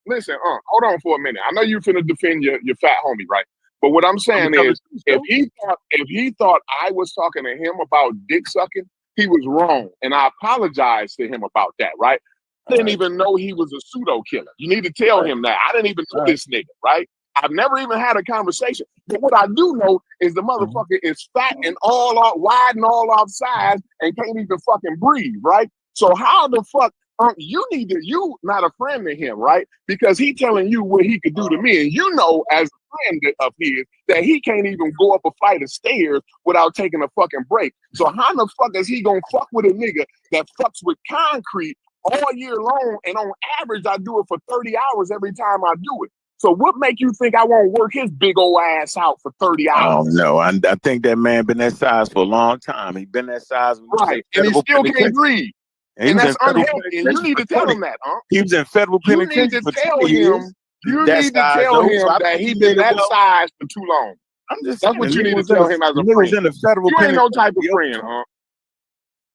Listen, hold on for a minute. I know you finna defend your fat homie, right? But what I'm saying is, if he thought I was talking to him about dick sucking, he was wrong, and I apologize to him about that, right? I didn't even know he was a pseudo killer. You need to tell him that. I didn't even know this nigga, right? I've never even had a conversation. But what I do know is the motherfucker is fat and all off, wide and all off sides and can't even fucking breathe, right? So how the fuck you not a friend to him, right? Because he telling you what he could do to me, and you know as a friend of his that he can't even go up a flight of stairs without taking a fucking break. So how the fuck is he gonna fuck with a nigga that fucks with concrete all year long, and on average, I do it for 30 hours every time I do it. So what make you think I won't work his big old ass out for 30 hours? Oh no, I think that man been that size for a long time. He been that size when right, and he still can't breathe. And that's unhealthy. And you need to tell him that, huh? He was in federal penitentiary for 20 years. You need to tell him that he been that size for too long. I'm just that's what you need to tell him as a friend. In the federal you ain't no type of friend, huh?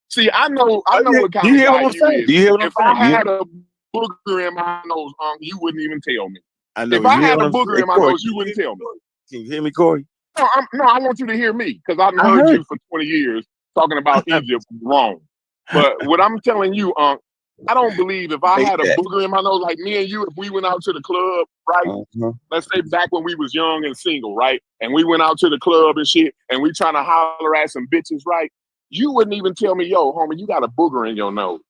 See, I know what kind of guy you is. Do you hear what I'm saying? If I had a booger in my nose, you wouldn't even tell me. I know. If I had a booger in my nose, you wouldn't tell me. Can you hear me, Corey? No, I want you to hear me because I've heard you for 20 years talking about Egypt wrong. But what I'm telling you, I don't believe if I had a booger in my nose, like me and you, if we went out to the club, right? Let's say back when we was young and single, right? And we went out to the club and shit, and we trying to holler at some bitches, right? You wouldn't even tell me, yo, homie, you got a booger in your nose.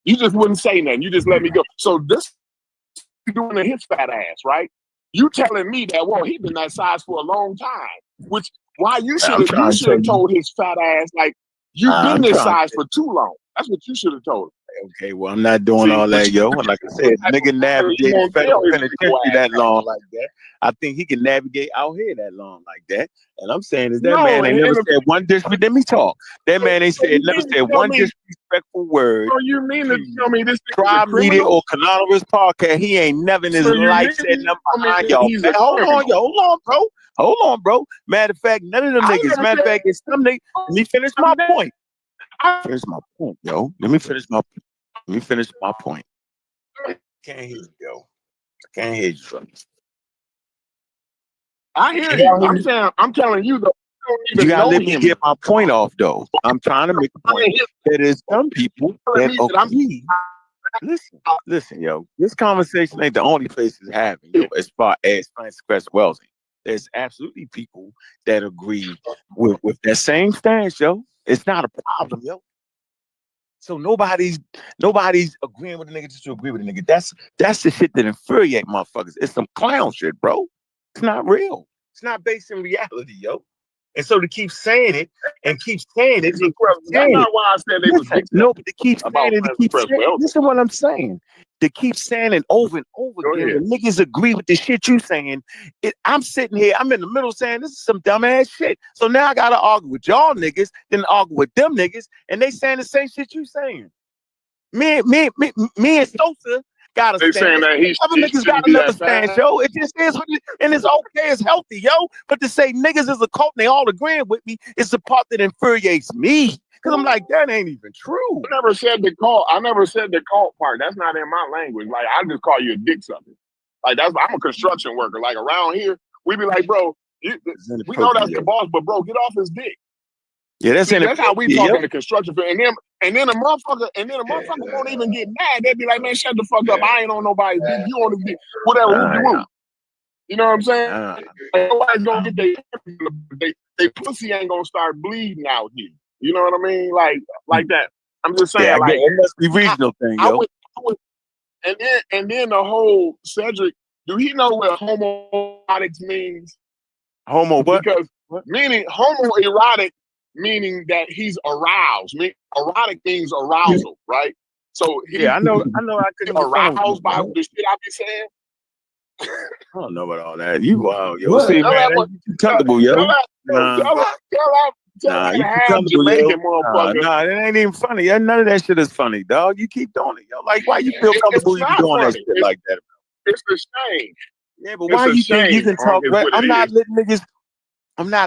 You just wouldn't say nothing. You just let me go. So this you doing to his fat ass, right? You telling me that, well, he been that size for a long time. Which why you should have told his fat ass, like, you've been this size for too long. That's what you should have told him. Okay, well, I'm not doing all that, yo. And like I said, nigga navigate federal penitentiary that long like that. I think he can navigate out here that long like that. And I'm saying is that man ain't never said one disrespectful. Let me talk. That man ain't never said one disrespectful word. So you mean to tell me this Tribe Media or Canalverse podcast? He ain't never in his life said nothing behind y'all. Hold on, yo. Hold on, bro. Hold on, bro. Matter of fact, none of them niggas. Matter of fact, it's some niggas. Let me finish my point. Finish my point, yo. Let me finish my point. I can't hear you, yo. I can't hear you, son. I hear you. I'm telling you, though. You gotta let me get my point off, though. I'm trying to make a point. There is some people that Listen, yo. This conversation ain't the only place it's having, yo. As far as Francis Crest Welsing, there's absolutely people that agree with that same stance, yo. It's not a problem, yo. So nobody's agreeing with the nigga just to agree with the nigga. That's the shit that infuriate motherfuckers. It's some clown shit, bro. It's not real. It's not based in reality, yo. And so to keep saying it and keep saying it, that's not why I said they was no, but to keep saying it, to keep saying it. Listen what I'm saying. To keep saying it over and over again. The niggas agree with the shit you saying. I'm sitting here, I'm in the middle saying this is some dumbass shit. So now I gotta argue with y'all niggas, then argue with them niggas, and they saying the same shit you saying. Me and Sosa gotta stand. Saying that other niggas got another stance, yo. It just is, and it's okay, it's healthy, yo. But to say niggas is a cult and they all agreeing with me, it's the part that infuriates me. Cause I'm like, that ain't even true. I never said the cult. I never said the cult part. That's not in my language. Like, I just call you a dick sucker. Like, I'm a construction worker. Like, around here, we be like, bro, we know that's the boss, but bro, get off his dick. Yeah, that's how we talk in the construction field. And then a motherfucker won't even get mad. They'd be like, man, shut the fuck up. I ain't on nobody's dick. You on his dick. Whatever. You know what I'm saying? Nobody's gonna get they pussy ain't gonna start bleeding out here. You know what I mean? Like that. I'm just saying, like, it must be regional thing, yo. And then the whole Cedric, do he know what homoerotics means? Homo what? Because meaning homoerotic, meaning that he's aroused. Erotic means arousal, right? So I know. I couldn't aroused by the shit I be saying. I don't know about all that. You yo. See, man, you comfortable, yo. Nah, you Jamaican motherfucker. Nah, it ain't even funny. None of that shit is funny, dog. You keep doing it, yo. Like, why you feel comfortable you doing that shit like that? It's a shame. Yeah, but why you think you can talk? I'm not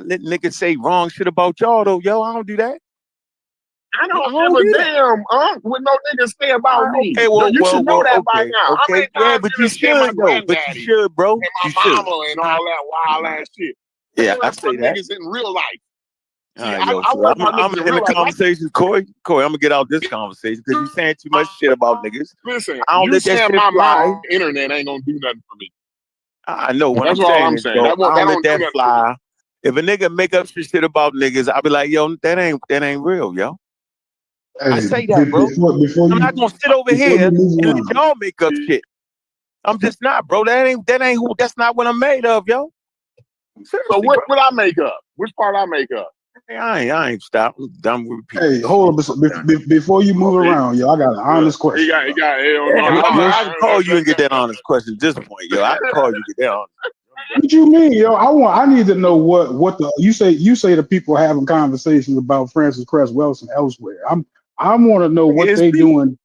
letting niggas say wrong shit about y'all, though, yo. I don't do that. I don't give a damn, what no niggas say about me. Okay, well, you should know that by now. Okay, yeah, but you should, though. But you should, bro. And my mama and all that wild ass shit. Yeah, I say that. Niggas in real life. See, I'm in the conversation, Corey. I'm gonna get out this conversation because you saying too much shit about niggas. Listen, I don't let that shit fly. Internet ain't gonna do nothing for me. I know what I'm saying. I don't let that fly. If a nigga make up some shit about niggas, I'll be like, yo, that ain't real, yo. Hey, I say that, bro. I'm not gonna sit over here and let y'all make up shit. I'm just not, bro. That's not what I'm made of, yo. Seriously, so what I make up? Which part I make up? Hey, I ain't stopped. I'm done with repeating. Hey, hold on. Before you move around, yo, I got an honest question. He got hell Yeah, no. I can call you and get that honest question at this point, yo. I can call you and get that honest. What you mean, yo? I need to know what the you say the people having conversations about Francis Cress Welsing elsewhere. I want to know what they doing.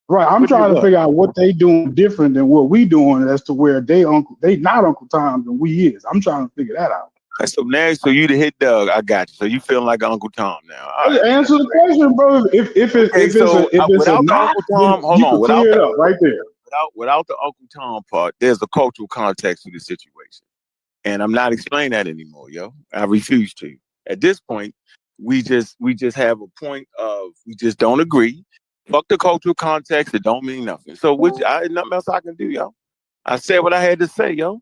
Right, I'm trying to figure out what they doing different than what we doing as to where they not Uncle Tom and we is. I'm trying to figure that out. So now, so you the hit Doug. I got you. So you feeling like Uncle Tom now. All right. Answer the question, bro. If it's a knock, Uncle Tom, hold you on. can clear it up right there. Without the Uncle Tom part, there's a cultural context to the situation. And I'm not explaining that anymore, yo. I refuse to. At this point, we just have a point of we just don't agree. Fuck the cultural context, it don't mean nothing. So nothing else I can do, yo. I said what I had to say, yo.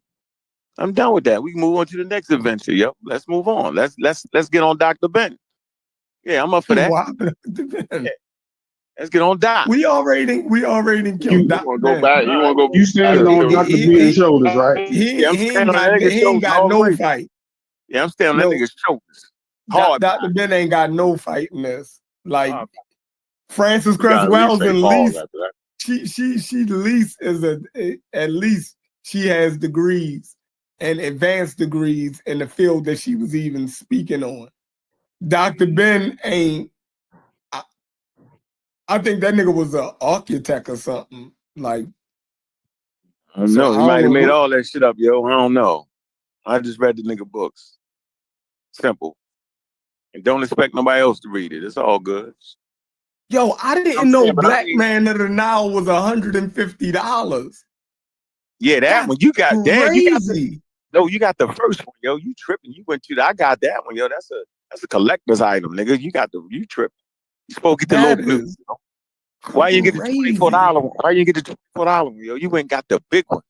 I'm done with that. We can move on to the next adventure, yo. Let's move on. Let's get on Dr. Ben. Yeah, I'm up for that. Wow. Yeah. Let's get on Doc. We already killed Doc. You want to go back? You want to go? You standing on Dr. Ben's shoulders, right? He ain't got no fight. Yeah, I'm standing on that nigga's shoulders. Hard. Dr. Ben ain't got no fight in this. Like Francis Cress Welsing, at least she has degrees and advanced degrees in the field that she was even speaking on. Dr. Ben ain't. I think that nigga was an architect or something. Like, no, he might have made all that shit up, yo. I don't know. I just read the nigga books. Simple. And don't expect nobody else to read it. It's all good. Yo, I didn't know Black Man of the Nile was $150. Yeah, that one you got. Damn, you got the first one, yo. You tripping? You went to I got that one, yo. That's a collector's item, nigga. You tripping? You supposed to get the local news. Why you get the $24? Why you get the $24 one, yo? You ain't got the big one.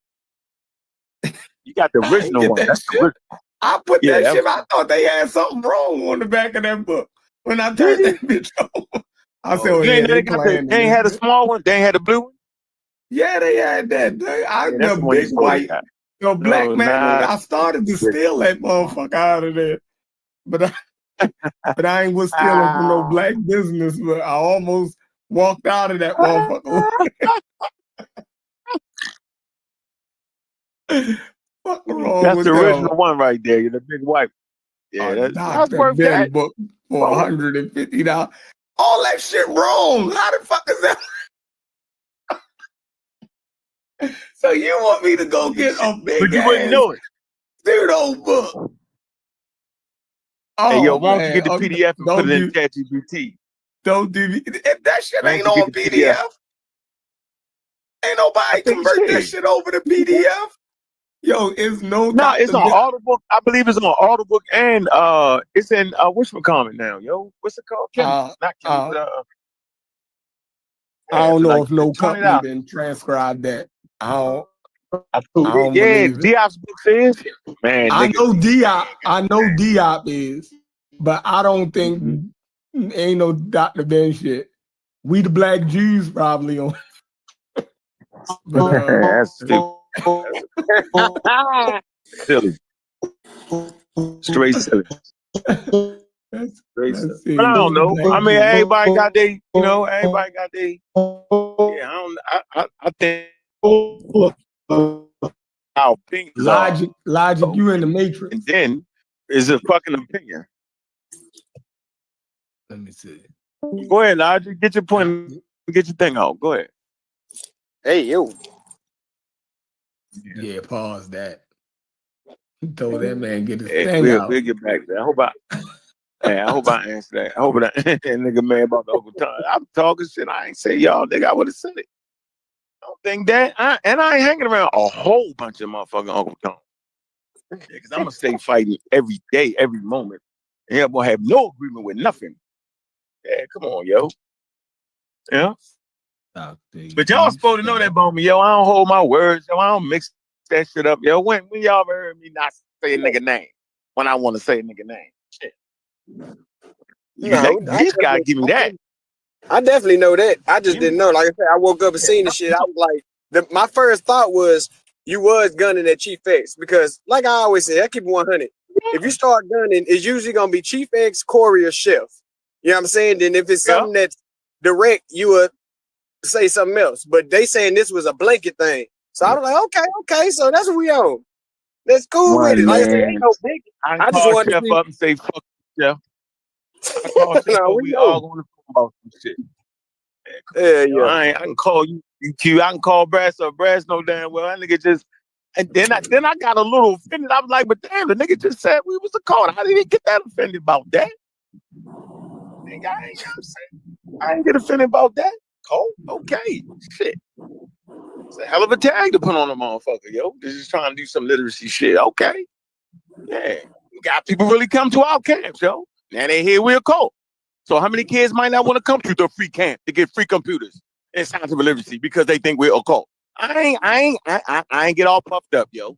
You got the original one. That's the original. I put that shit. I thought they had something wrong on the back of that book when I turned that bitch over. I said, they ain't had a small one. They ain't had a blue one. Yeah, they had that. The big white, Black Man. I started to steal that motherfucker out of there, but I ain't was stealing from no black business. But I almost walked out of that motherfucker. What's wrong that's with the original one right there. You're the big white. Yeah, that's worth that. Book for $150. All that shit wrong. How the fuck is that? So you want me to go get a big but you wouldn't know it. pseudo book? Hey, yo, why don't you get the PDF and put it in ChatGPT? Don't do that shit. Ain't on PDF. Ain't nobody convert that shit over to PDF. Yo, it's no. It's on Audible. I believe it's on Audible and it's in whatchamacallit now, yo. What's it called? Kindle. Not Kindle. I don't know if no company been transcribed that. I don't believe it. Diop's books is. Man, I know Diop is, but I don't think ain't no Dr. Ben shit. We the Black Jews probably on. But that's stupid. Silly. Straight silly. Straight silly. But I don't know. I mean, everybody got they, everybody got they. Yeah, I think our opinions Logic, you in the Matrix. And then is a fucking opinion. Let me see. Go ahead, Logic. Get your point. Get your thing out. Go ahead. Hey, yo. Yeah, pause that. Told that man get his thing out. We'll get back to that. I hope I answer that. I hope that nigga mad about the Uncle Tom. I'm talking shit. I ain't say y'all, nigga. I would have said it. I don't think that. I ain't hanging around a whole bunch of motherfucking Uncle Tom. Because I'm going to stay fighting every day, every moment. And I'm going to have no agreement with nothing. Yeah, come on, yo. Yeah. But y'all supposed to know that about me, yo. I don't hold my words, yo. I don't mix that shit up, yo. When y'all ever heard me not say a nigga name when I want to say a nigga name? Shit. He's got to give me that. I definitely know that. I just didn't know. Like I said, I woke up and seen the shit. I was like, my first thought was you was gunning at Chief X because, like I always say, I keep 100. if you start gunning, it's usually gonna be Chief X, Corey, or Chef. You know what I'm saying? Then if it's something that's direct, you would say something else. But they saying this was a blanket thing. So I was like, okay, so that's what we on. That's cool with it. Like I said, ain't no big. I just call wanted Chef to see. up and say, fuck Chef. I call Chef up, we all going to talk about some shit. Yeah. I can call you EQ. I can call Brass up. Brass no damn well. That nigga just, and then I got a little offended. I was like, but damn, the nigga just said we was a call. How did he get that offended about that? Nigga, I ain't get offended about that. Cool. Okay. Shit. It's a hell of a tag to put on a motherfucker, yo. This is trying to do some literacy shit. Okay. Yeah. We got people really come to our camps, yo. Now they hear we're a cult. So how many kids might not want to come to the free camp to get free computers and scientific literacy because they think we're a cult? I ain't get all puffed up, yo.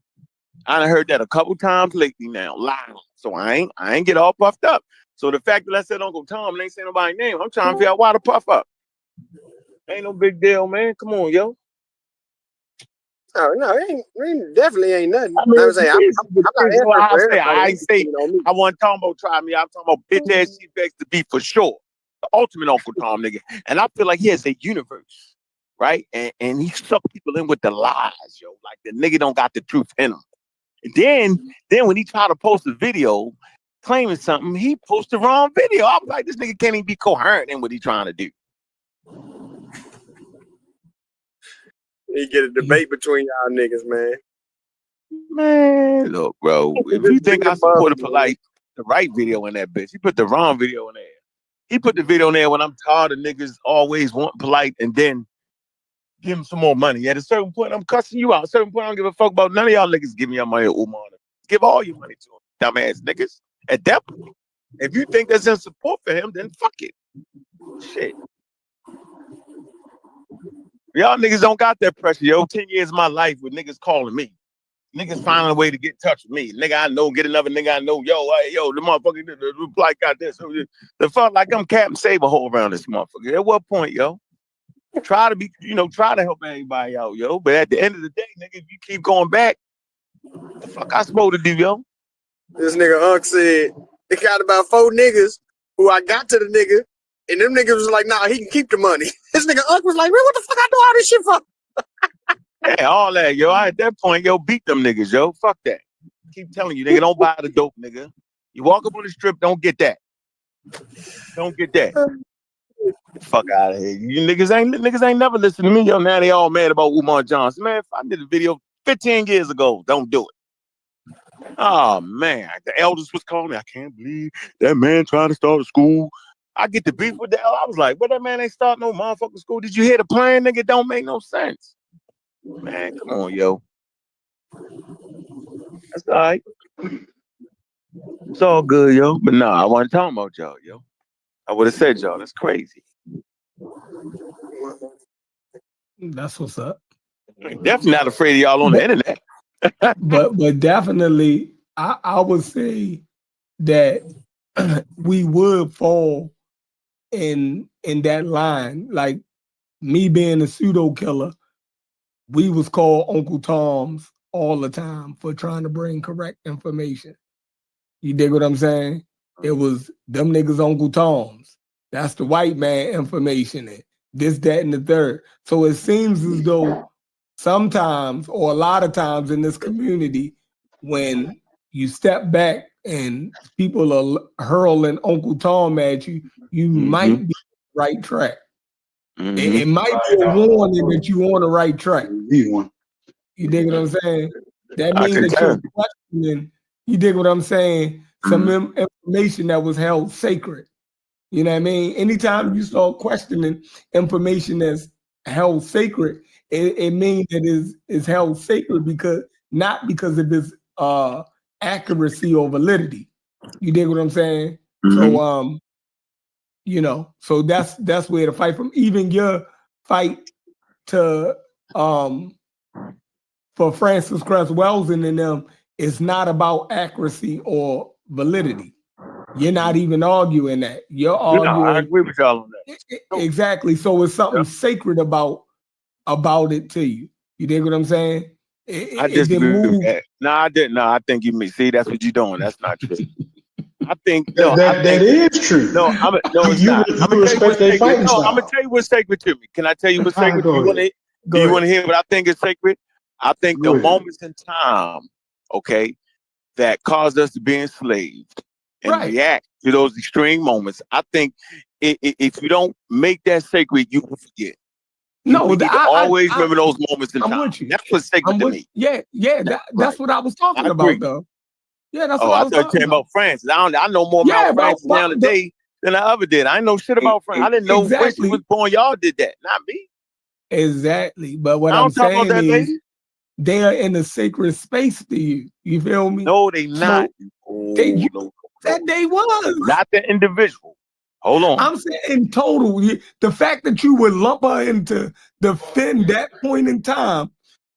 I done heard that a couple times lately now, loud. So I ain't get all puffed up. So the fact that I said Uncle Tom and ain't saying nobody's name, I'm trying to figure out why to puff up. Ain't no big deal, man. Come on, yo. Oh no, it definitely ain't nothing. I mean, I'm not I wasn't talking about try me. I'm talking about bitch ass Chief X to be for sure. The ultimate Uncle Tom nigga. And I feel like he has a universe, right? And he sucked people in with the lies, yo. Like the nigga don't got the truth in him. And then when he tried to post a video claiming something, he posted the wrong video. I was like, this nigga can't even be coherent in what he's trying to do. You get a debate between y'all niggas, man. Man, look, bro. If you think I supported Polite, the right video in that bitch, he put the wrong video in there. He put the video in there when I'm tired of niggas always want Polite and then give him some more money. At a certain point, I'm cussing you out. At a certain point, I don't give a fuck about none of y'all niggas giving your money to Umar. Give all your money to him, dumbass niggas. At that point, if you think that's in support for him, then fuck it. Shit. Y'all niggas don't got that pressure, yo. 10 years of my life with niggas calling me. Niggas finding a way to get in touch with me. Nigga I know, get another nigga I know. Yo, the motherfucker, the reply got this. The fuck like I'm Captain Saberhole around this motherfucker. At what point, yo? Try to help everybody out, yo. But at the end of the day, nigga, if you keep going back, what the fuck I supposed to do, yo? This nigga Unc said, it got about 4 niggas who I got to the nigga. And them niggas was like, nah, he can keep the money. This nigga Unc was like, man, what the fuck I do all this shit for? Yeah, all that, yo. At that point, yo, beat them niggas, yo. Fuck that. Keep telling you, nigga, don't buy the dope, nigga. You walk up on the strip, don't get that. Don't get that. Fuck out of here. You niggas ain't never listened to me, yo. Now they all mad about Umar Johnson. Man, if I did a video 15 years ago, don't do it. Oh, man. The elders was calling me. I can't believe that man trying to start a school. I get the beef with that. I was like, but that man ain't start no motherfucking school. Did you hear the plan, nigga? It don't make no sense. Man, come on, yo. That's all right. It's all good, yo. But nah, I wasn't talking about y'all, yo. I would have said y'all. That's crazy. That's what's up. I'm definitely not afraid of y'all on the internet. but definitely, I would say that we would fall in that line. Like me being a pseudo killer, we was called Uncle Toms all the time for trying to bring correct information. You dig what I'm saying? It was them niggas Uncle Toms. That's the white man information. And this, that, and the third. So it seems as though sometimes, or a lot of times in this community, when you step back and people are hurling Uncle Tom at you, you might be on the right track. It might be a warning that you're on the right track. You dig what I'm saying? That means that you're questioning, you dig what I'm saying? Some information that was held sacred. You know what I mean? Anytime you start questioning information that's held sacred, it means it is held sacred not because of its accuracy or validity. You dig what I'm saying? So so that's where the fight from. Even your fight to for Francis Cress Welsing and them is not about accuracy or validity. You're not even arguing that. You're arguing. No, I agree with y'all on that. Exactly. So it's something sacred about it to you. You dig what I'm saying? I disagree with that. No, I didn't. No, I think you see. That's what you're doing. That's not true. I think no. That is true. No, it's not. I'm gonna tell you what's sacred. No, I'm gonna tell you what's sacred to me. Can I tell you what's sacred? Do you want to hear what I think is sacred? I think the moments in time, okay, that caused us to be enslaved and react to those extreme moments. I think if you don't make that sacred, you will forget. No, I always remember those moments in time. That's what's sacred to me. Yeah, that's what I was talking about, though. Yeah, that's what I was talking about. I thought you about Francis. I know more about Francis now today than I ever did. I didn't know shit about Francis. I didn't know when she was born. Y'all did that, not me. Exactly. But what I'm saying is they are in a sacred space to you. You feel me? No, they not. They was. Not the individual. Hold on. I'm saying in total, the fact that you would lump her into defend that point in time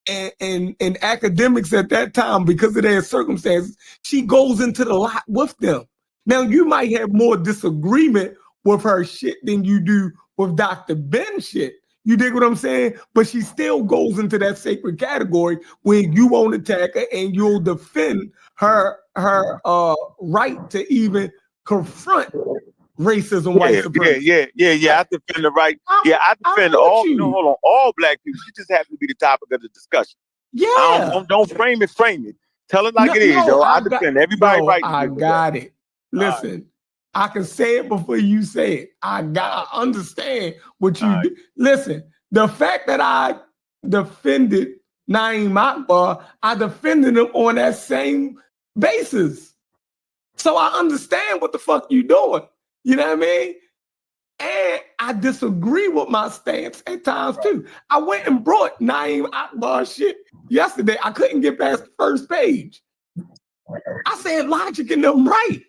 and academics at that time because of their circumstances, she goes into the lot with them. Now, you might have more disagreement with her shit than you do with Dr. Ben shit. You dig what I'm saying? But she still goes into that sacred category where you won't attack her and you'll defend her right to even confront racism, white supremacy. Yeah. I defend the right. I defend all. You know, hold on, all black people. She just happens to be the topic of the discussion. Yeah. Don't frame it. Tell it like it is, yo. I defend everybody right. I got it. Listen, I can say it before you say it. I understand what you do. Listen, the fact that I defended Naeem Akbar, I defended him on that same basis. So I understand what the fuck you doing. You know what I mean? And I disagree with my stance at times too. I went and brought Naeem Akbar shit yesterday. I couldn't get past the first page. I said Logic and them right.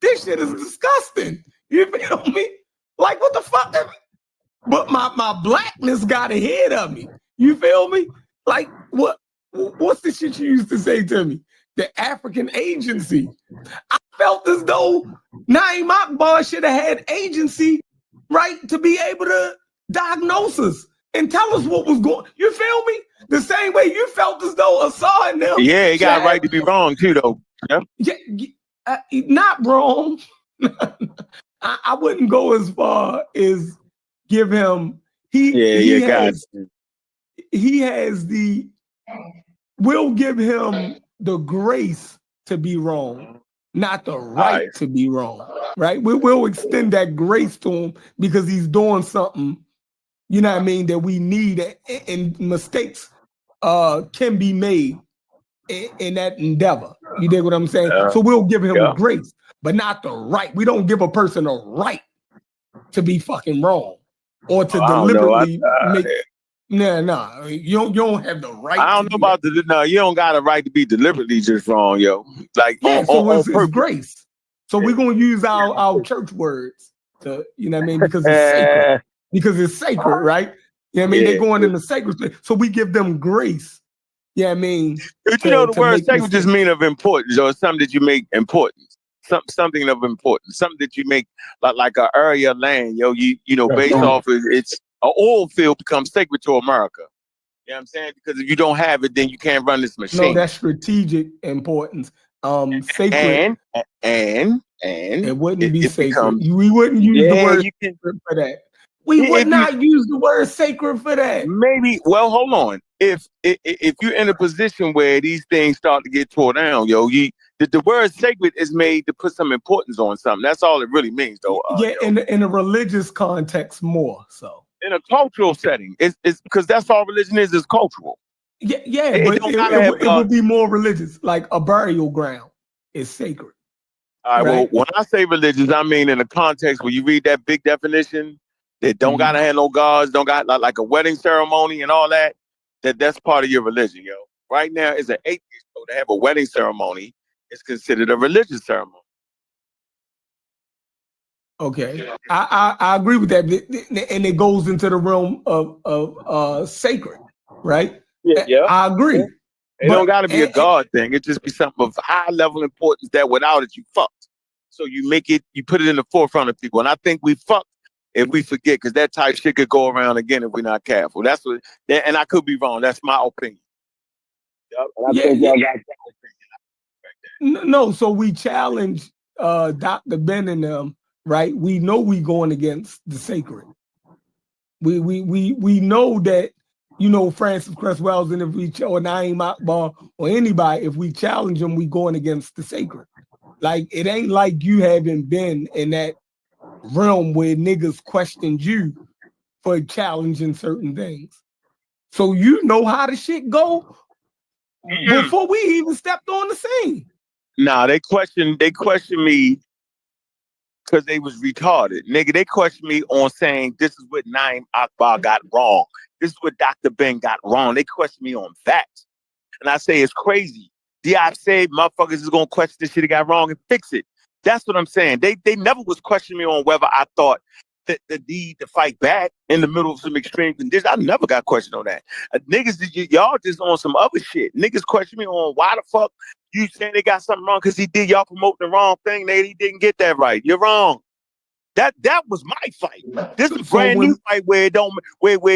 This shit is disgusting. You feel me? Like what the fuck? But my blackness got ahead of me. You feel me? Like what's the shit you used to say to me? The African agency. I felt as though Naeem Akbar should have had agency, right, to be able to diagnose us and tell us what was going. You feel me? The same way you felt as though Assad and them. Yeah, he got a right to be wrong too, though. Yeah, not wrong. I wouldn't go as far as give him. He has the. We'll give him the grace to be wrong, not the right to be wrong. Right? We'll extend that grace to him because he's doing something. You know what I mean? That we need, and mistakes can be made in that endeavor. You dig what I'm saying? So we'll give him grace, but not the right. We don't give a person a right to be fucking wrong or to deliberately make. No, you don't have the right. I don't know about you don't got a right to be deliberately just wrong, yo. Like it's grace. So we're gonna use our church words to, you know what I mean, because it's sacred. Because it's sacred, right? You know what I mean? They're going in the sacred place. So we give them grace. Yeah, I mean, but you know the word sacred just mean of importance, or something that you make important, something of importance, something that you make like an area of land, yo. You know, based off of it's an oil field becomes sacred to America. You know what I'm saying? Because if you don't have it, then you can't run this machine. No, that's strategic importance. Sacred and it wouldn't be sacred. We wouldn't use the word sacred for that. We would not use the word sacred for that. Maybe. Well, hold on. If you're in a position where these things start to get tore down, yo, the word sacred is made to put some importance on something. That's all it really means, though. In a religious context, more so. In a cultural setting, it's because that's all religion is cultural. But it would be more religious, like a burial ground is sacred. All right. Well, when I say religious, I mean in the context where you read that big definition. That don't gotta have no gods, don't got like a wedding ceremony and all that. That's part of your religion, yo. Right now, as an atheist, so to have a wedding ceremony is considered a religious ceremony. Okay, I agree with that, and it goes into the realm of sacred, right? Yeah. I agree. Yeah. It don't gotta be a God thing. It just be something of high level importance that without it you fucked. So you put it in the forefront of people, and I think we fucked. If we forget, because that type shit could go around again if we're not careful. That's what, and I could be wrong. That's my opinion. And I think y'all got no. So we challenge Dr. Ben and them, right? We know we going against the sacred. We know that, you know, Francis Cress Wells, and if we or Naeem Akbar or anybody, if we challenge them, we going against the sacred. Like, it ain't like you haven't been in that realm where niggas questioned you for challenging certain things. So you know how the shit go before we even stepped on the scene. Nah, they questioned me because they was retarded. Nigga, they questioned me on saying this is what Naeem Akbar got wrong. This is what Dr. Ben got wrong. They questioned me on facts. And I say it's crazy. D.I. said motherfuckers is gonna question this shit he got wrong and fix it. That's what I'm saying. They never was questioning me on whether I thought that the need to fight back in the middle of some extreme conditions. I never got questioned on that. Niggas, y'all just on some other shit. Niggas question me on why the fuck you saying they got something wrong because he did y'all promoting the wrong thing. He didn't get that right. You're wrong. That was my fight. This is a brand new fight where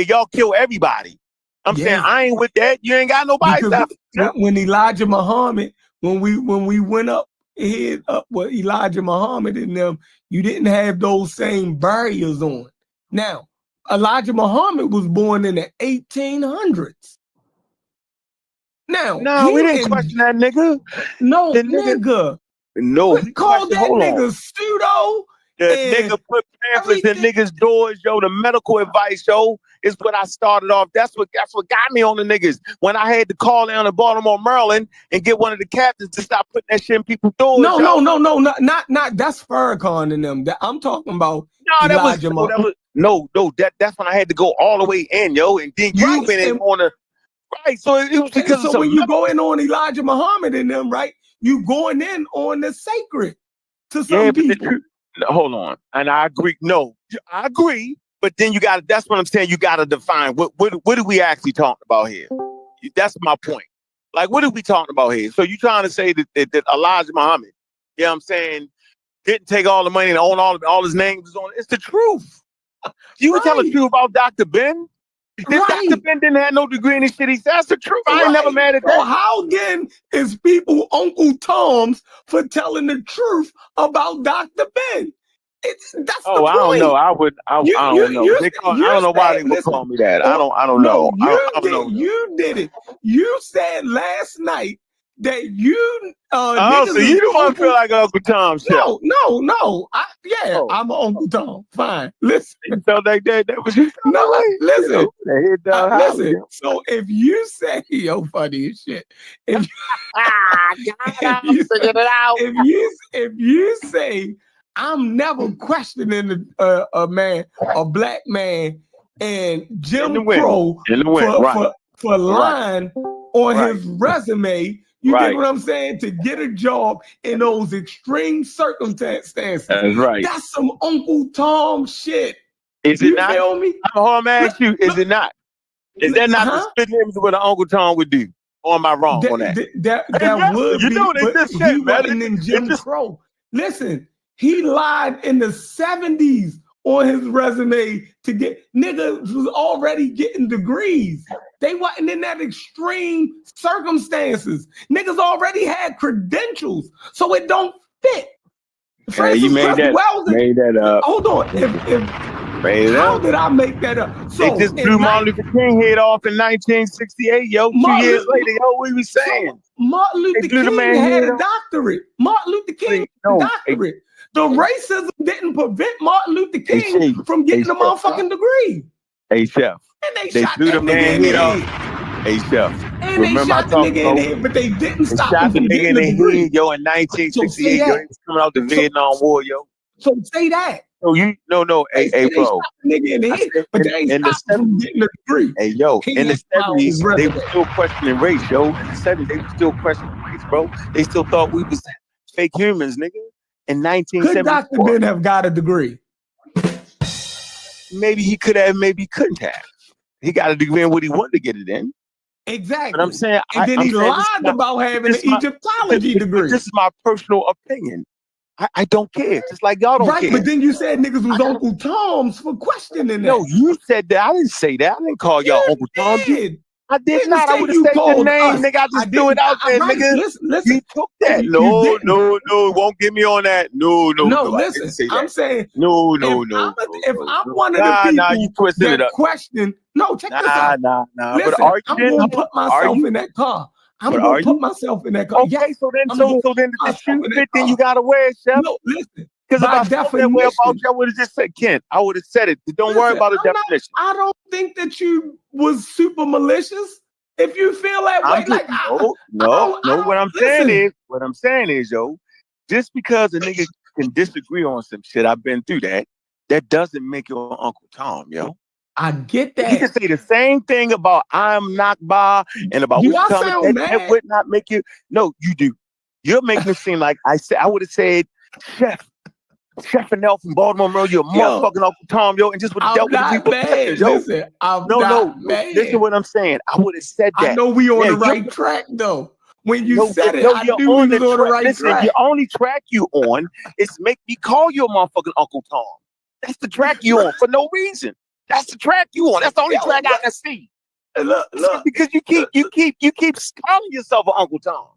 y'all kill everybody. I'm saying I ain't with that. You ain't got nobody left. When Elijah Muhammad, when we went up with Elijah Muhammad and them, you didn't have those same barriers on. Now, Elijah Muhammad was born in the 1800s. Now, no, we didn't question that nigga. No, nigga. No, we called that nigga pseudo. The nigga put pamphlets in niggas' doors, yo. The medical advice, yo, is what I started off. That's what got me on the niggas. When I had to call down to Baltimore, Maryland, and get one of the captains to stop putting that shit in people's doors. No, not that's Farrakhan and them. I'm talking about Elijah. That's when I had to go all the way in, yo, and then you went in on the right. So it was because so when you go in on Elijah Muhammad and them, right, you going in on the sacred to some people. Hold on, and I agree. No, I agree, but then you got. That's what I'm saying. You got to define what are we actually talking about here? That's my point. Like, what are we talking about here? So you trying to say that Elijah Muhammad, you know what I'm saying, didn't take all the money and own all his names on it? It's the truth. You would tell the truth about Dr. Ben. Dr. Ben didn't have no degree in this shit. He said, that's the truth. I ain't never mad at that. So how then is people Uncle Tom's for telling the truth about Dr. Ben? That's the point. I don't know. I don't know. I don't know why they would call me that. I don't know. You did it. You said last night that you so you don't want to feel like Uncle Tom shit. No. I'm Uncle Tom. Fine. Listen. You felt like that was you. No, listen. Listen. So if you say, yo, funny as shit. If you say, I'm never questioning a black man and Jim Crow for lying on his resume. You get what I'm saying? To get a job in those extreme circumstances. That's right. That's some Uncle Tom shit. Is it not? Feel me? I'm asking you, is it not? Is that not the spit image of what an Uncle Tom would do? Or am I wrong on that? That would be, but he wasn't in Jim Crow. Listen, he lied in the 70s on his resume to get niggas was already getting degrees. They wasn't in that extreme circumstances. Niggas already had credentials, so it don't fit. You made that up. Hold on. How did I make that up? So they just blew Martin Luther King head off in 1968, yo. 2 years later, yo, what we saying? So Martin Luther King had a doctorate. Martin Luther King doctorate. The racism didn't prevent Martin Luther King from getting a motherfucking degree. Hey, Chef. And they shot the nigga in the head. Hey, Chef. And they shot the nigga in the head, but they didn't stop him from getting the degree. Yo, in 1968, yo, he was coming out the Vietnam War, yo. So say that. No, hey, bro. Nigga in the head, but they ain't stopped him from getting the degree. Hey, yo, in the 70s, they were still questioning race, yo. In the 70s, they were still questioning race, bro. They still thought we was fake humans, nigga. In 1974. Could Dr. Ben have got a degree? Maybe he could have, maybe he couldn't have. He got a degree in what he wanted to get it in. Exactly. But I'm saying, and then he lied about having an Egyptology degree. This is my personal opinion. I don't care. Just like y'all don't care. Right, but then you said niggas was Uncle Tom's for questioning that. No, you said that. I didn't say that. I didn't call y'all Uncle Tom. I did not. I would have said your name, nigga. I just threw it out there, nigga. Listen. You took that. You No. Won't get me on that. No. I didn't say that. I'm saying No. if I'm one of the people you twisted it that up. question, no, check this out. Nah. Listen, But are you I'm going to put myself in that car. I'm going to put myself in that car. Okay, yes, so then the shoe fit, then you gotta wear it, Chef. No, listen. Because if by I felt that way about you, I would have just said, Kent. I would have said it. Don't worry about the definition. I don't think that you was super malicious. If you feel that way, What I'm saying is, yo, just because a nigga can disagree on some shit, I've been through that. That doesn't make you Uncle Tom, yo. I get that. You can say the same thing about I'm Nakba and about do I sound mad? That would not make you. No, you do. You're making it seem like I would have said, Chef and Nelson, Baltimore, Maryland, you're a motherfucking Uncle Tom, yo, and just would have dealt with the people. Listen, I'm not mad. Listen to what I'm saying. I would have said that. I know we on the right track, though. When you said it, I knew we was on the right track. The only track you on is make me call you a motherfucking Uncle Tom. That's the track you on for no reason. That's the track you on. That's the only track I can see. Look, because you keep calling yourself an Uncle Tom.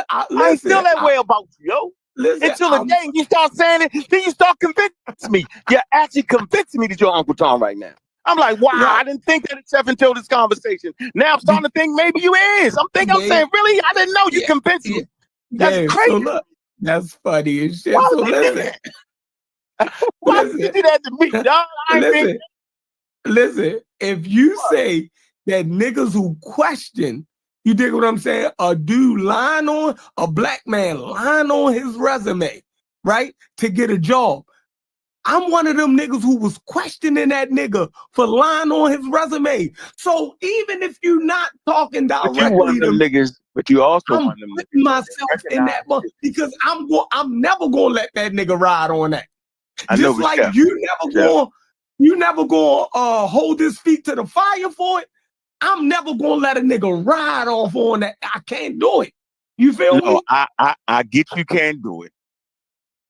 I feel that way about you, yo. Until the day you start saying it, then you start convincing me. You're actually convincing me that you're Uncle Tom right now. I'm like, wow, I didn't think that except until this conversation. Now I'm starting to think maybe you is. I'm saying, really? I didn't know. You convinced me. That's crazy. So look, that's funny as shit. Why so listen. Why would you do that to me, dog? Listen, if you say that niggas who question, you dig what I'm saying? A dude lying on, a black man lying on his resume, right? To get a job. I'm one of them niggas who was questioning that nigga for lying on his resume. So even if you're not talking directly but you one of them niggas, but you also I'm one of them niggas. putting myself in that because I'm never gonna let that nigga ride on that. Just like you never gonna hold his feet to the fire for it. I'm never gonna let a nigga ride off on that. I can't do it. You feel me? I get you can't do it,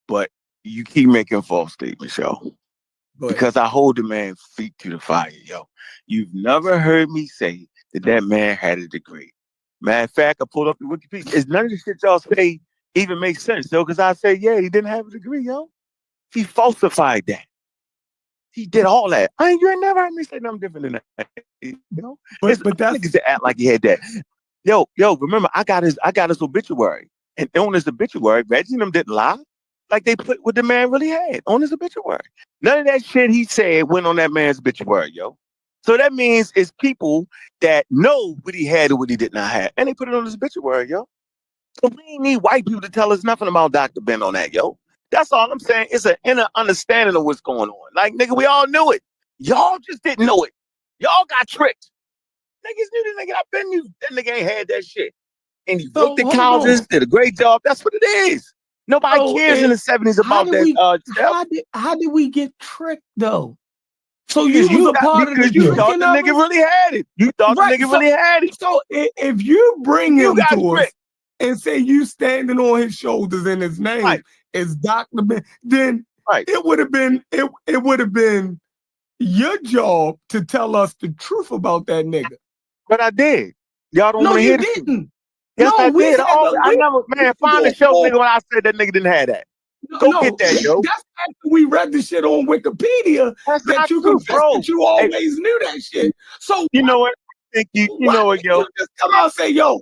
but you keep making false statements, yo. Because I hold the man's feet to the fire, yo. You've never heard me say that man had a degree. Matter of fact, I pulled up the Wikipedia. It's none of the shit y'all say even makes sense, yo. Because I say, yeah, he didn't have a degree, yo. He falsified that. He did all that. You ain't never heard me say nothing different than that. You know? But that's niggas that act like he had that. Yo, remember, I got his obituary. And on his obituary, Reggie and them didn't lie. Like they put what the man really had on his obituary. None of that shit he said went on that man's obituary, yo. So that means it's people that know what he had and what he did not have. And they put it on his obituary, yo. So we ain't need white people to tell us nothing about Dr. Ben on that, yo. That's all I'm saying. It's an inner understanding of what's going on. Like, nigga, we all knew it. Y'all just didn't know it. Y'all got tricked. Niggas knew this nigga. I been knew that nigga ain't had that shit. And he worked at colleges, did a great job. That's what it is. Nobody cares in the 70s about that. How did we get tricked, though? So you was a part of the you thought the nigga really had it. You thought the nigga really had it. So if you bring him to us and say you standing on his shoulders and his name is Dr. Ben, then it would have been your job to tell us the truth about that nigga. But I did. Y'all don't want to hear it. Didn't. Yes, I did. I never, find the show nigga when I said that nigga didn't have that. Go get that, yo. That's after we read the shit on Wikipedia that you confessed that you always knew that shit. So you know what? You know what, yo? Just come out and say, yo,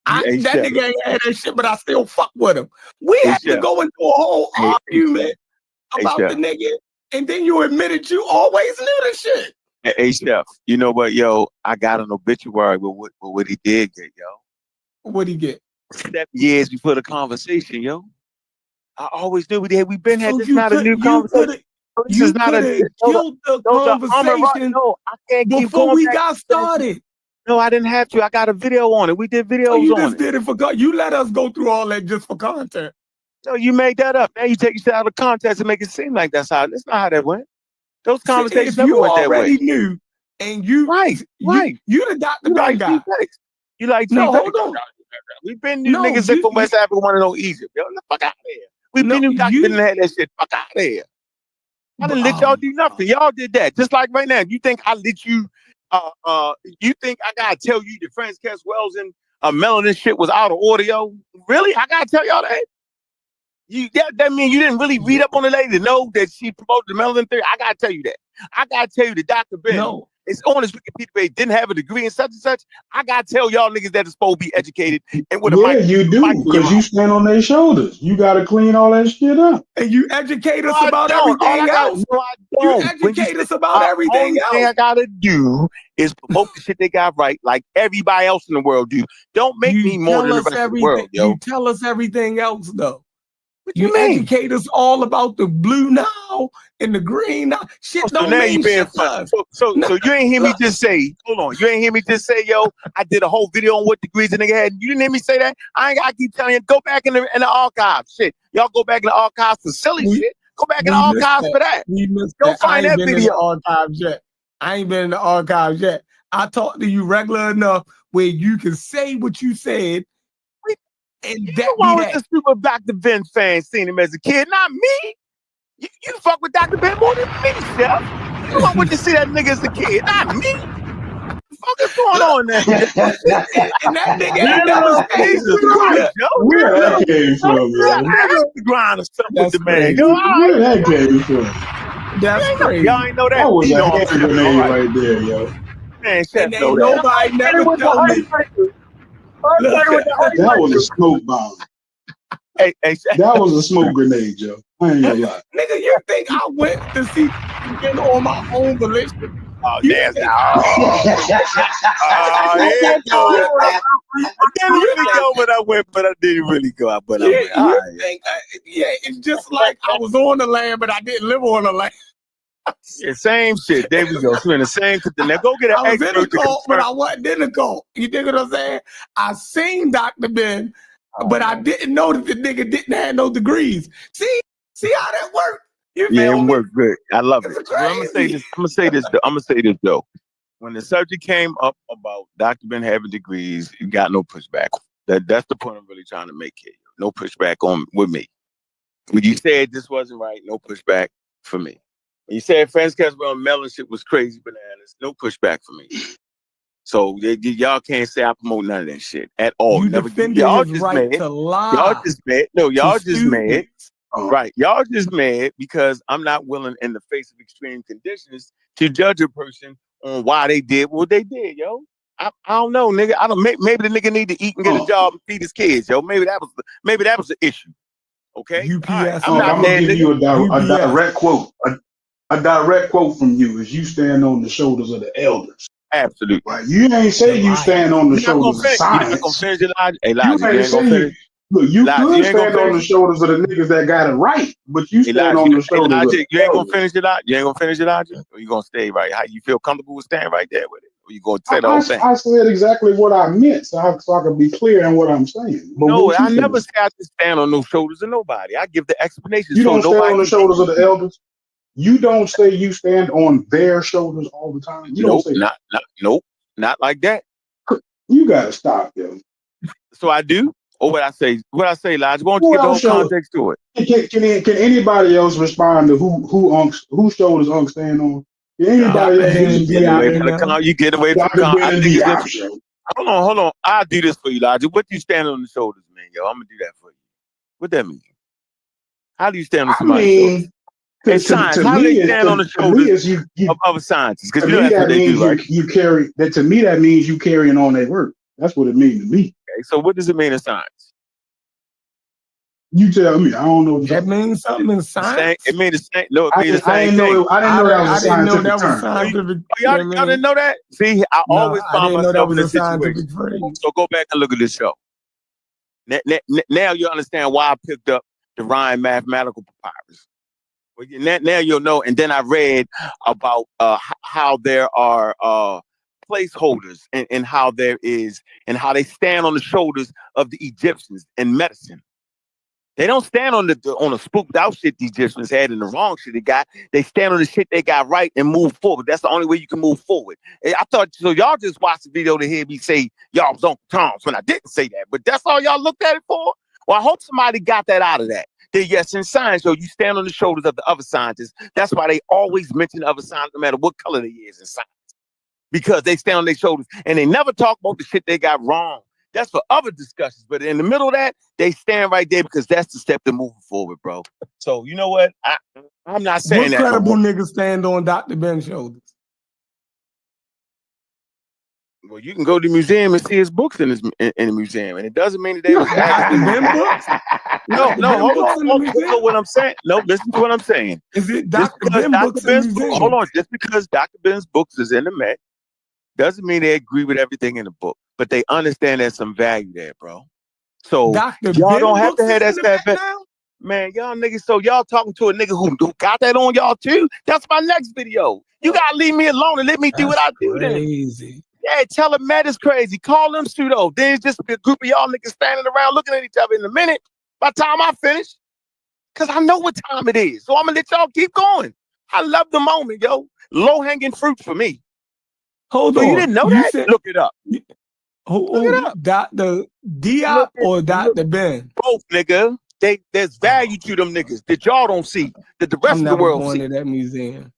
that nigga ain't had that shit, but I still fuck with him. We had to go into a whole argument about the nigga, and then you admitted you always knew the shit. Hey, Chef, you know what, yo? I got an obituary with what he did get, yo. What'd he get? 7 years before the conversation, yo. I always knew we've been had. This not a new conversation. This is not a killed the conversation. No, I can't keep before going we back. got started. No, I didn't have to. I got a video on it. We did videos on it. You just did it for you let us go through all that just for content. No, you made that up. Now you take your shit out of context and make it seem like that's not how that went. Those conversations never went that way. You already knew, and you you the Dr. Ben guy. You like hold on. We've been new niggas that from West Africa want to know Egypt. Yo, the fuck out of here. We've been new Dr. Ben had that shit. Fuck out of here. I didn't let y'all do nothing. Y'all did that. Just like right now. You think I let you You think I gotta tell you the Franz Caswell's and melanin shit was out of audio? Really? I gotta tell y'all that? That mean you didn't really read up on the lady to know that she promoted the melanin theory? I gotta tell you that. I gotta tell you that Dr. Ben is on his Wikipedia page, didn't have a degree in such and such. I gotta tell y'all niggas that is supposed to be educated and with a mic. Yeah, you do, because you stand on their shoulders. You gotta clean all that shit up. And you educate us about everything else. No, I don't. You educate us about everything else. The only thing I gotta do is promote the shit they got right, like everybody else in the world do. Don't make me more than the rest of the world, yo. You tell us everything else, though. What you educate us all about the blue now and the green now. Shit don't mean shit to us. So you ain't hear me just say, hold on, you ain't hear me just say, yo, I did a whole video on what degrees the nigga had. You didn't hear me say that? I ain't gotta keep telling you, go back in the archives. Shit. Y'all go back in the archives for silly shit. Go back in the archives for that. Go find that video. Archives yet. I ain't been in the archives yet. I talked to you regular enough where you can say what you said. And you was a super Dr. Ben fan, seeing him as a kid, not me. You fuck with Dr. Ben more than me, Chef. You don't want to see that nigga as a kid, not me. What the fuck is going on there? And that nigga ain't never Jesus Christ, yo. Where that came from, yo? I have to grind or something with the man. Yo, where that came from? That's crazy. Y'all ain't know that. That was a hand grenade right there, yo. Man, Chef and ain't nobody never told me. That was a smoke bomb. Hey, that was a smoke grenade, Joe. I ain't gonna lie. Nigga, you think I went to see on my own volition? Oh, damn. There you go. I didn't really go, but I went, but I didn't really go. But I went. All right. It's just like I was on the land, but I didn't live on the land. Yeah, same shit. There we go. So in the same. Now go get an I was expert in the cult, but I wasn't in the cult. You dig what I'm saying? I seen Dr. Ben, but I didn't know that the nigga didn't have no degrees. See how that worked? You feel it me? worked good. I love it. Well, I'm gonna say this. I'm gonna say this though. When the subject came up about Dr. Ben having degrees, you got no pushback. That's the point I'm really trying to make here. No pushback with me. When you said this wasn't right, no pushback for me. When you said Franz Caswell Mellon shit was crazy bananas, no pushback for me. So y'all can't say I promote none of that shit at all. You defended his right to lie. Y'all just mad. No, y'all just mad. Right. Y'all just mad because I'm not willing in the face of extreme conditions to judge a person on why they did what they did, yo. I don't know, nigga. I don't. Maybe the nigga need to eat and get a job and feed his kids, yo. Maybe that was the issue. Okay. UPS. Right. I'm gonna give you a direct quote. A direct quote from you is you stand on the shoulders of the elders. Absolutely. Right. You ain't say you stand on the shoulders of science. You're not gonna finish Elijah. Hey, Elijah, you ain't say look, you could stand on the shoulders of the niggas that got it right, but you stand on the shoulders of the you ain't gonna finish Elijah. You ain't gonna finish Elijah? Or you gonna stay right? How you feel comfortable with staying right there with it? Or you gonna say the whole thing? I said exactly what I meant, so I can be clear in what I'm saying. But no, I never say I just stand on no shoulders of nobody. I give the explanation. You don't stand on the shoulders of the elders. You don't say you stand on their shoulders all the time. You don't say not like that. You gotta stop, yo. So I do, or what I say, Elijah. Why don't you give the whole context to it? Can anybody else respond to who shoulders Unc stand on? Can anybody else? You get away from the Hold on. I'll do this for you, Elijah. What do you stand on the shoulders, man? Yo, I'm gonna do that for you. What that mean? How do you stand on somebody's shoulders? It's science. How do they stand on the shoulders of other scientists? Because you know that's what they do, right? You carry that. To me, that means you carrying on their work. That's what it means to me. Okay, so what does it mean in science? You tell me. I don't know. That means something in science. It means the same. No, it means the I same didn't know that was a scientific term. Y'all didn't know that? See, I always find myself in a situation. So go back and look at this show. Now you understand why I picked up the Ryan mathematical papyrus. Well, now you'll know. And then I read about how there are placeholders and how there is and how they stand on the shoulders of the Egyptians in medicine. They don't stand on a spooked out shit the Egyptians had and the wrong shit they got. They stand on the shit they got right and move forward. That's the only way you can move forward. I thought so. Y'all just watched the video to hear me say y'all was Uncle Tom's when I didn't say that. But that's all y'all looked at it for. Well, I hope somebody got that out of that. That yes, in science, you stand on the shoulders of the other scientists. That's why they always mention other scientists, no matter what color they is in science. because they stand on their shoulders and they never talk about the shit they got wrong. That's for other discussions. But in the middle of that, they stand right there because that's the step to moving forward, bro. So you know what? I'm not saying what that. credible No niggas stand on Dr. Ben's shoulders? Well, you can go to the museum and see his books in the museum, and it doesn't mean that they was Dr. Ben books? No, Dr. no, Ben hold books on. in the museum? Listen to what I'm saying. No, listen to what I'm saying. Is it Just Dr. because Ben Dr. books in the Ben's book, museum? hold on. Just because Dr. Ben's books is in the Met doesn't mean they agree with everything in the book, but they understand there's some value there, bro. So Dr. y'all Ben don't have books to have is that in the Met stuff. now? Man, y'all niggas, so y'all talking to a nigga who got that on y'all too? That's my next video. You gotta leave me alone and let me do what I do then. Crazy. Yeah, tell him Matt is crazy. Call them pseudo. Then it's just a group of y'all niggas standing around looking at each other in a minute. By the time I finish, because I know what time it is. So I'm gonna let y'all keep going. I love the moment, yo. Low-hanging fruit for me. Hold So on. you didn't know that? Look it up. Look it up. Dr. Diop or Dr. Ben? Both, nigga. There's value to them niggas that y'all don't see, that the rest I'm of the never world going see. to that museum.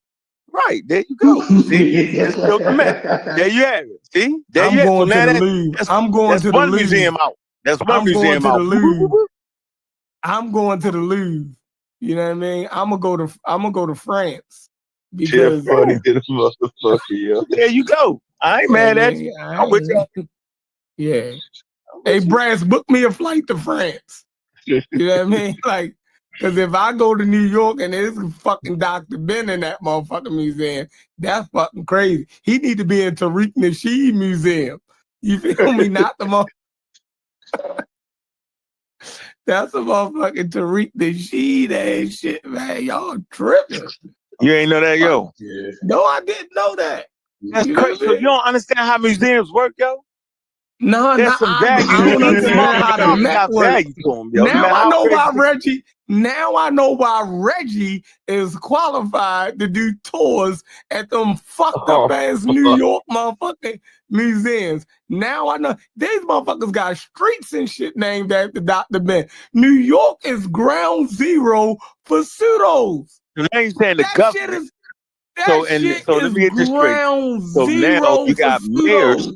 Right, there you go. See, it's still the Met. There you have it. See, there you I'm have it. So going to now the Louvre. I'm going to the one Louvre. museum out. That's one I'm going museum to the out. Louvre. I'm going to the Louvre. You know what I mean? I'm gonna go to France because funny to the motherfucker, yo. There you go. I ain't mad at you. I'm with you. Yeah. Hey, Brass, book me a flight to France. You know what I mean? Like, because if I go to New York and there's fucking Dr. Ben in that motherfucking museum, that's fucking crazy. He need to be in Tariq Nasheed Museum. You feel me? Not the motherfucker. That's a motherfucking Tariq Nasheed ass shit, man. Y'all tripping. You ain't know that, yo? No, I didn't know that. That's crazy. So you don't understand how museums work, yo? No, There's some value. I don't understand how the Met got works. value to them, yo. Now I know why crazy. Reggie is qualified to do tours at them fucked up ass New York motherfucking museums. Now I know these motherfuckers got streets and shit named after Dr. Ben. New York is ground zero for pseudos. So now you're saying the government. So let me get this straight. So now you got mayors.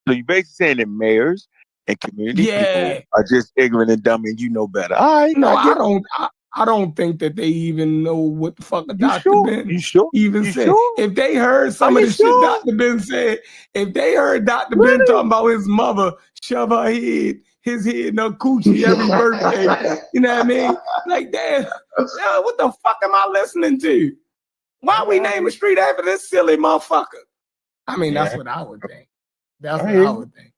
So you basically saying that mayors and community people are just ignorant and dumb, and you know better. All right. No, I don't think that they even know what the fuck Dr. Ben even said. Sure? If they heard some of the shit Dr. Ben said, if they heard Dr. Ben talking about his mother shove his head in her coochie every birthday, you know what I mean? Like, damn, what the fuck am I listening to? Why we name a street after this silly motherfucker? I mean, that's what I would think. That's what I would think.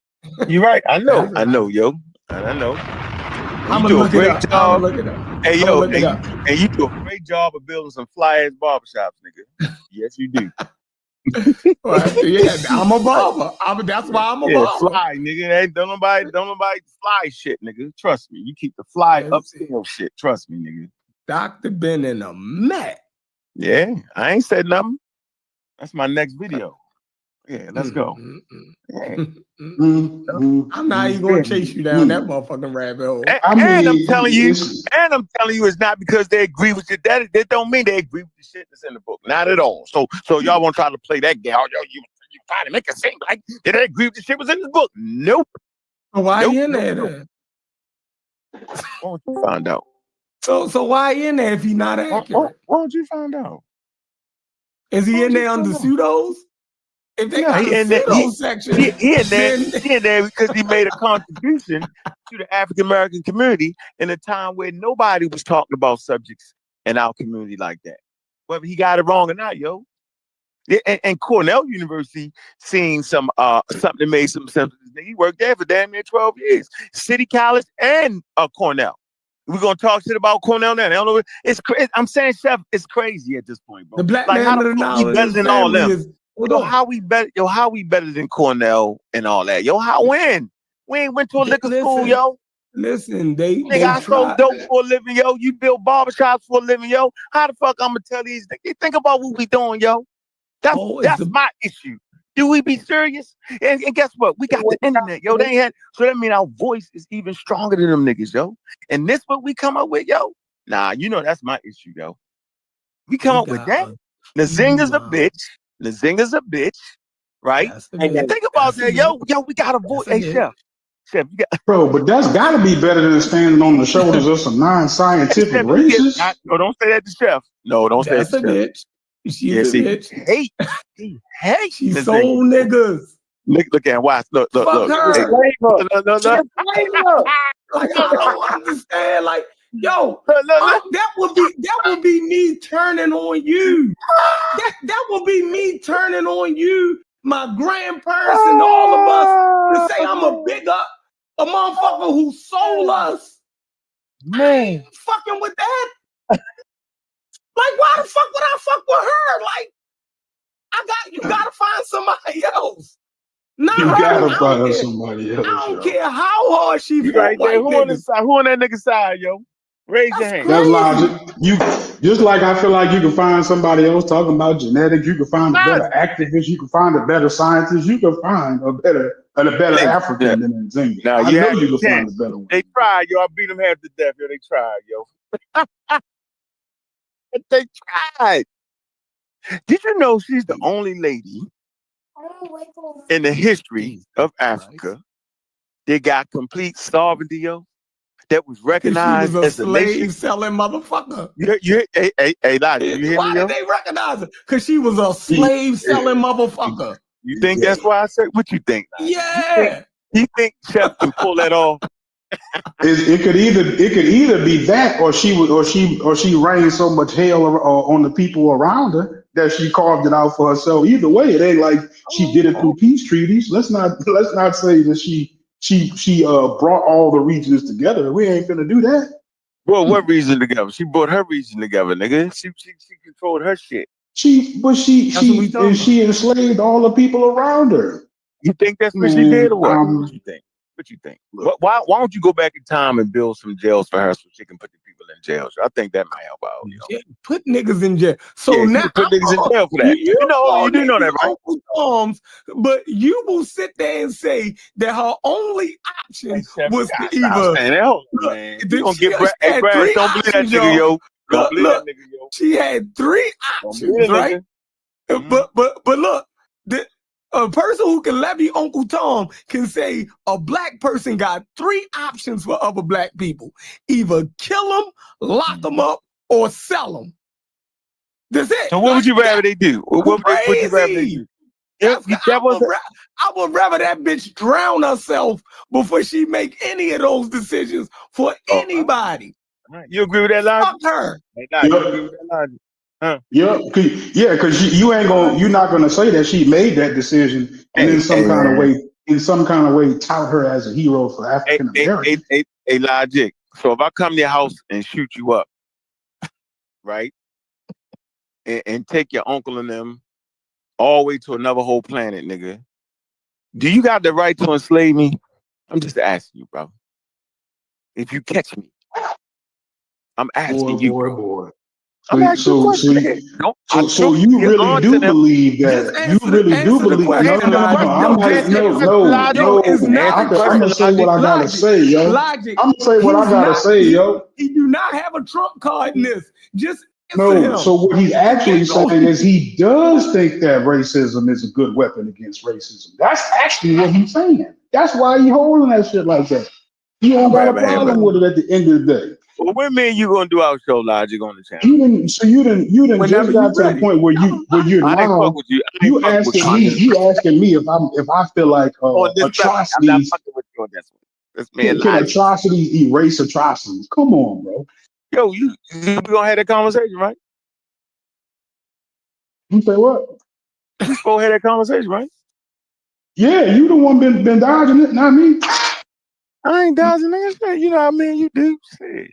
You're right. I know, yo. I know. I'm gonna look it up. I'm gonna look it up. Hey, yo, and you do a great job of building some fly ass barbershops, nigga. Yes, you do. Yeah, I'm a barber. That's why I'm a barber. Fly, nigga. Hey, don't nobody fly shit, nigga. Trust me. You keep the fly upscale shit. Trust me, nigga. Dr. Ben in a Met. Yeah, I ain't said nothing. That's my next video. Yeah, let's go. Yeah. I'm not even gonna chase you down that motherfucking rabbit hole. And I'm telling you, it's not because they agree with you. That don't mean they agree with the shit that's in the book. Not at all. So y'all want to try to play that game? Yo, you try to make it seem like did they agree with the shit was in the book? Nope. Why in there then? Why don't you find out? So why in there if he's not accurate? Why don't you find out? Is he in there under pseudos? If they got a pseudo section, he in there because he made a contribution to the African American community in a time where nobody was talking about subjects in our community like that. Whether he got it wrong or not, yo. And Cornell University seen something that made some sense. He worked there for damn near 12 years. City College and Cornell. We're gonna talk shit about Cornell now. I don't know. It's crazy. I'm saying, Chef, it's crazy at this point, bro. The black man how of the knowledge better than all them. How we better than Cornell and all that? Yo, when? We ain't went to a liquor school, yo. Listen, I sold dope for a living, yo. You build barbershops for a living, yo. How the fuck I'm gonna tell these niggas? Think about what we doing, yo. That's my issue. Do we be serious? And guess what? We got the internet, yo. They ain't had, so that means our voice is even stronger than them niggas, yo. And this what we come up with, yo. Nah, you know that's my issue, yo. We come up with that. Nzinga's a bitch. right? And think about that, yo, we got to avoid. Hey, chef, you got. Bro, but that's got to be better than standing on the shoulders of some non-scientific racists. No, don't say that to chef. No, don't say that to chef. Bitch. She's a bitch. He hates. She sold niggas. Look at watch. Look. Fuck her. Hey, look. Like, I don't understand. Like, yo, that would be me turning on you. That would be me turning on you, my grandparents, and all of us to say I'm a big up a motherfucker who sold us. Man, fucking with that. Like, why the fuck would I fuck with her? Like, you gotta find somebody else. Not you her. Gotta find somebody else. I don't care how hard she right there. Who on that nigga side, yo? Raise your hand. That's logic. You just like I feel like you can find somebody else talking about genetics. You can find a better activist. You can find a better scientist. You can find a better African than Nzinga. Now, I know you can find a better one. They tried, yo. I beat them half to death, yo. They tried, yo. They tried. Did you know she's the only lady in the history of Africa that got complete sovereignty, yo? That was recognized as a slave selling motherfucker. Hey, Lottie, you hear why me, did they recognize her? Because she was a slave selling motherfucker. You think that's why I said what you think? Yeah. You think Chef can pull that off? It could either be that, or she rained so much hell on the people around her that she carved it out for herself. Either way, it ain't like she did it through peace treaties. Let's not say that she brought all the regions together. We ain't finna do that. Well, what region together? She brought her region together, nigga. She controlled her shit. She enslaved all the people around her. You think that's what she did, or what? What you think? What you think? Why don't you go back in time and build some jails for her so she can put the people in jail? I think that might help out. You know? Yeah, put niggas in jail. So now put niggas in jail for that. You do know that, right? Uncle Tom's, but you will sit there and say that her only option was to either. Don't believe that nigga, yo. Don't believe that nigga, yo. She had three options, right? But look, a person who can levy Uncle Tom can say a black person got three options for other black people: either kill them, lock them up, or sell them. That's it. So what would you rather they do? What would you rather they do? I would rather that bitch drown herself before she make any of those decisions for anybody. You agree with that logic? Fuck her. You agree with that logic? Huh? Because you're not gonna say that she made that decision and in some kind of way tout her as a hero for African Americans. Hey, logic. So if I come to your house and shoot you up, right, and take your uncle and them all the way to another whole planet, nigga, do you got the right to enslave me? I'm just asking you, bro. If you catch me, I'm asking you, bro. So you really do believe that? You really do believe? No. I'm gonna say what I gotta say, yo. I'm gonna say what I gotta say, yo. He do not have a trump card in this. Just no. So what he's actually saying is he does think that racism is a good weapon against racism. That's actually what he's saying. That's why he holding that shit like that. He don't got a problem with it at the end of the day. Well, when me and you gonna do our show, Logic, on the channel? You didn't just got to the point where you're now. You asking me if I feel like atrocities. I'm not fucking with you on this one. This man can atrocities erase atrocities? Come on, bro. Yo, you gonna have that conversation, right? You say what? You go ahead that conversation, right? Yeah, you the one been dodging it, not me. I ain't dodging that. You know what I mean? You do. Shit.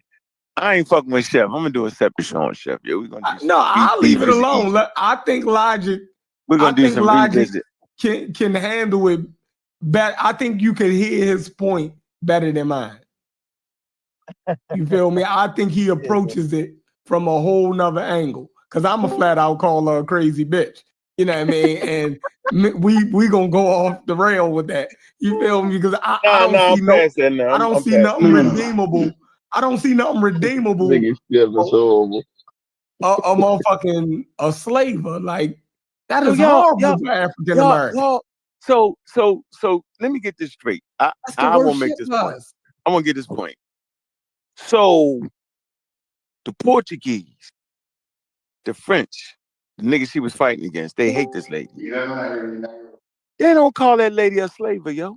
I ain't fucking with Chef. I'm gonna do a separate show on Chef. Yeah, we're gonna do I'll leave it alone. I think Logic. We're gonna do some revisit. Can handle it better. I think you can hear his point better than mine. You feel me? I think he approaches it from a whole nother angle. Cause I'm a flat out call her a crazy bitch. You know what I mean? And we gonna go off the rail with that. You feel me? Because I don't see nothing redeemable. I don't see nothing redeemable. A motherfucking slaver. Like, That is horrible for African Americans. So let me get this straight. I won't make this point. I want to get this point. So the Portuguese, the French, the niggas she was fighting against, they hate this lady. They don't call that lady a slaver, yo.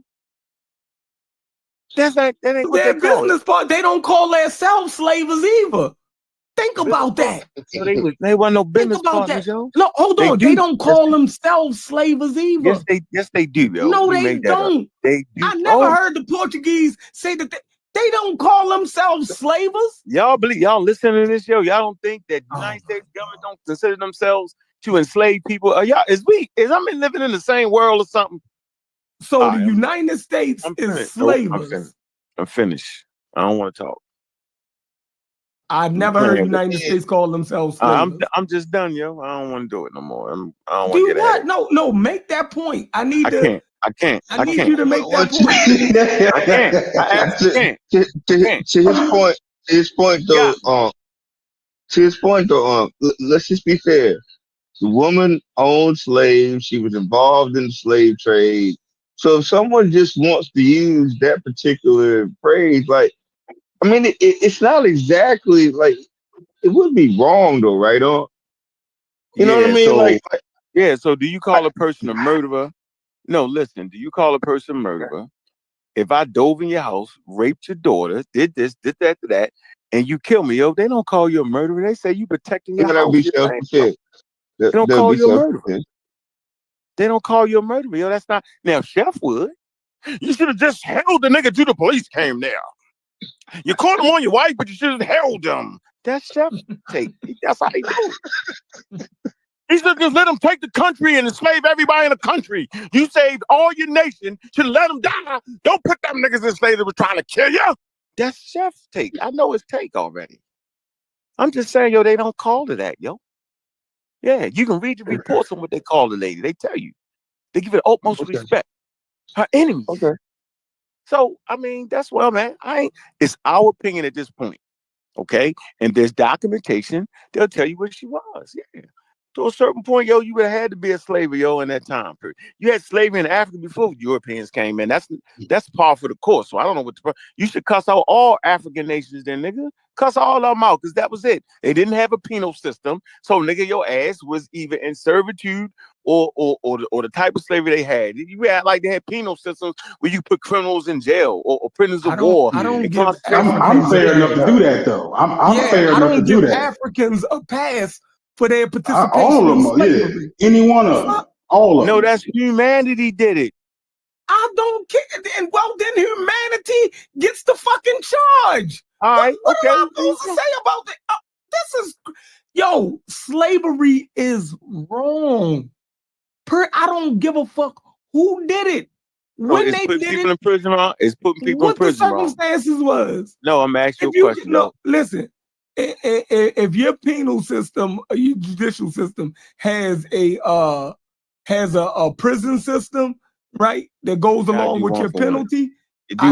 That ain't what their they call business part. They don't call themselves slavers either. Think about that. So they weren't no business partners, yo. No, hold on. They don't call themselves slavers either. Yes, they do, yo. No, they don't. They do. I never heard the Portuguese say that they don't call themselves slavers. Y'all listen to this, yo. Y'all don't think that the United States government don't consider themselves to enslave people? Is I living in the same world or something? So the United States is slavers. I'm finished. I don't want to talk. I never heard the United States call themselves slavers. I'm just done, yo. I don't want to do it no more. I don't want to get what? No, make that point. I need I need you to make that point. I can't. To his point though, let's just be fair. The woman owned slaves. She was involved in the slave trade. So if someone just wants to use that particular phrase, like, I mean, it's not exactly like, it would be wrong though, right? You know what I mean? So do you call a person a murderer? No, listen, do you call a person a murderer if I dove in your house, raped your daughter, did this, did that, and you kill me? Yo, they don't call you a murderer. They say you protecting your house. They don't call you a murderer. They don't call you a murderer. Yo, that's not. Now, Chef would. You should have just held the nigga till the police came there. You caught him on your wife, but you should have held him. That's Chef take. That's how they do it. He should just let them take the country and enslave everybody in the country. You saved all your nation. Should let them die. Don't put them niggas in slavery that were trying to kill you. That's Chef's take. I know his take already. I'm just saying, yo, they don't call it that, yo. Yeah, you can read the reports on what they call the lady. They tell you. They give it utmost respect. Her enemies. Okay. So, I mean, that's where I'm at. It's our opinion at this point. Okay? And there's documentation. They'll tell you what she was. Yeah. To a certain point, yo, you would have had to be a slaver, yo, in that time period. You had slavery in Africa before Europeans came in. That's par for the course. So I don't know what you should cuss out all African nations then, nigga. Cuss all of them out, because that was it. They didn't have a penal system. So, nigga, your ass was either in servitude or the type of slavery they had. You act like they had penal systems where you put criminals in jail or prisoners of war. I'm fair enough to do that, though. I'm fair enough to do that. Africans a pass for their participation. All of them, yeah. Any one of them. All of them. No, that's humanity did it. I don't care. And well, then humanity gets the fucking charge. All right, what am I supposed to say about that? Slavery is wrong. I don't give a fuck who did it. When they did people in prison, it's putting people in prison. What the circumstances was? No, I'm asking you a question. No, listen. If your penal system, or your judicial system has a prison system, right, that goes along with your penalty, go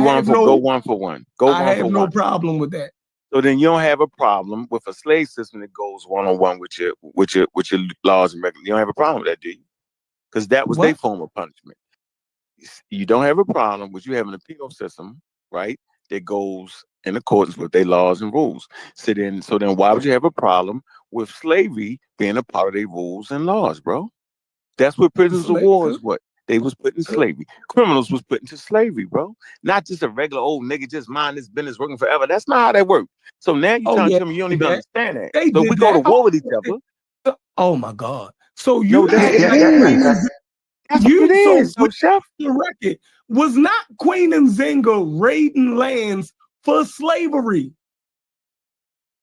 one for one. I have no problem with that. So then you don't have a problem with a slave system that goes one-on-one with your laws and regulations. You don't have a problem with that, do you? Because that was their form of punishment. You don't have a problem with you having a penal system, right, that goes in accordance with their laws and rules. So then why would you have a problem with slavery being a part of their rules and laws, bro? That's what prisoners of war is. What they was put in slavery. Criminals was put into slavery, bro. Not just a regular old nigga just mind his business working forever. That's not how that works. So now you're trying to tell me you don't even understand that. So we go to war with each other. Oh my God. So you Chef, the record was not Queen Nzinga raiding lands for slavery.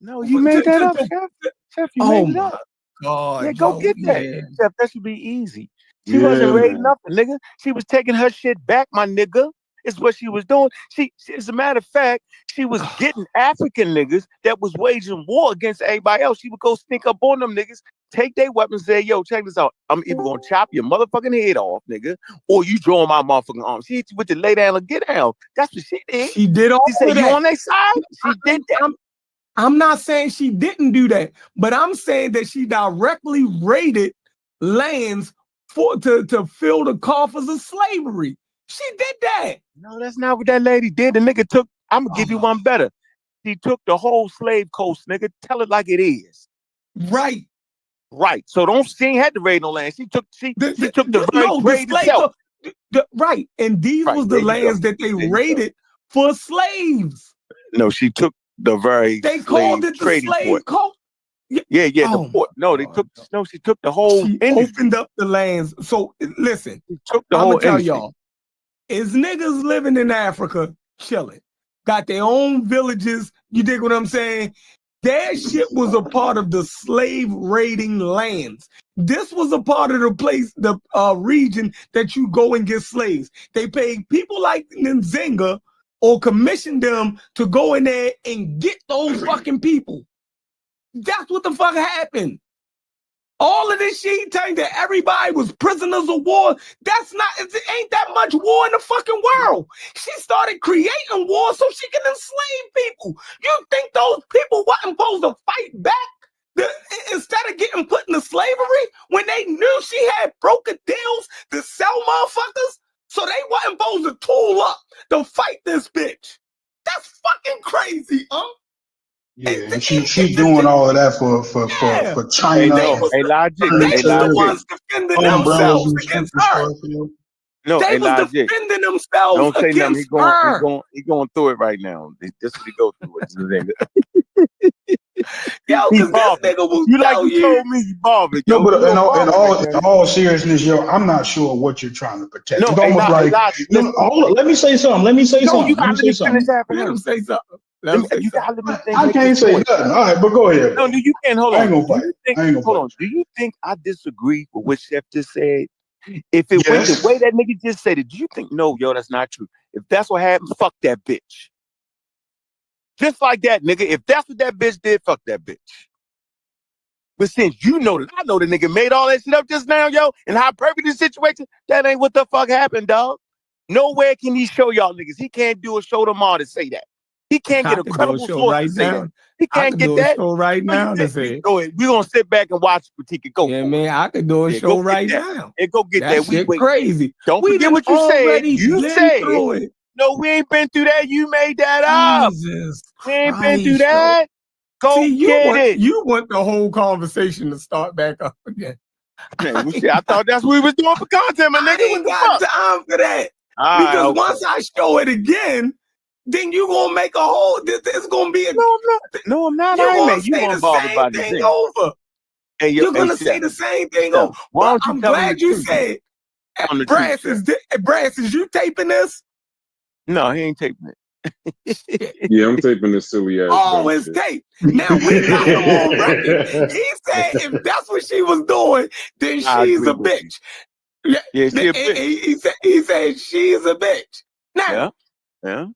No, you made that up, Chef. Chef, you made it up. God, yeah, go get that. Chef, that should be easy. She wasn't raiding nothing, nigga. She was taking her shit back, my nigga. It's what she was doing. She, as a matter of fact, she was getting African niggas that was waging war against everybody else. She would go sneak up on them niggas, take their weapons, say, yo, check this out. I'm either gonna chop your motherfucking head off, nigga, or you draw my motherfucking arm. She hit you with the lay down and get down. That's what she did. She did all She said, you on their side? She did that. I'm not saying she didn't do that, but I'm saying that she directly raided lands to fill the coffers of slavery. She did that. No, that's not what that lady did. The nigga took. I'm gonna give you one better. She took the whole slave coast, nigga. Tell it like it is. Right. Right. So she ain't had to raid no land. She took the very trade slave itself. Right. And these was the lands that they raided for slaves. No, she took the very they called it the slave coast. Yeah, the port. No, she took the whole opened up the lands. So listen, she took the I'm whole gonna tell industry. y'all, is niggas living in Africa chilling, got their own villages. You dig what I'm saying? Their shit was a part of the slave raiding lands. This was a part of the place, the region that you go and get slaves. They paid people like Nzinga or commissioned them to go in there and get those fucking people. That's what the fuck happened. All of this shit telling that everybody was prisoners of war. That's not, it ain't that much war in the fucking world. She started creating war so she can enslave people. You think those people wasn't supposed to fight back instead of getting put into slavery when they knew she had broken deals to sell motherfuckers? So they wasn't supposed to tool up to fight this bitch. That's fucking crazy, huh? Yeah, and she doing all of that for China. Hey, Logic. They was the ones defending themselves against her. No, they was defending themselves don't say against nothing. her. He going through it right now. This is what he goes through. Yo, because this nigga will tell you told me you bothered. No, but in all seriousness, yo, I'm not sure what you're trying to protect. No, it's almost let me say something. Let me say something. You gotta let me finish after him. Say something. You gotta let me think. I can't say nothing. All right, but go ahead. No, you can't. Hold on. I ain't gonna fight. Hold on. Do you think I disagree with what Chef just said? If it went the way that nigga just said it, do you think no, that's not true? If that's what happened, fuck that bitch. Just like that, nigga. If that's what that bitch did, fuck that bitch. But since you know that I know the nigga made all that shit up just now, yo, and how perfect the situation, that ain't what the fuck happened, dog. Nowhere can he show y'all niggas. He can't do a show tomorrow to say that. He can't get a credible source to say that. He can't get that. Show right now to say. Go ahead. We're gonna sit back and watch critique it. Go. Yeah, man, I could do a show right now. And go get that. Shit crazy. Don't forget what you said. You said. No, we ain't been through that. You made that up. Jesus we ain't been through that. Go get it. You want the whole conversation to start back up again. Man, I thought that's what we was doing for content, my nigga. I ain't got time for that. Because once I show it again, then you gonna make a whole. It's gonna be a. No, I'm not. You're gonna say the same thing over. Hey, you're gonna say the same thing over. But I'm glad you said. Brass, is you taping this? No, he ain't taping it. Yeah, I'm taping this silly ass. Oh, it's taped. Now we got him on record. He said if that's what she was doing, then she's a bitch. Yeah, she's a bitch. He said she's a bitch. Now, yeah.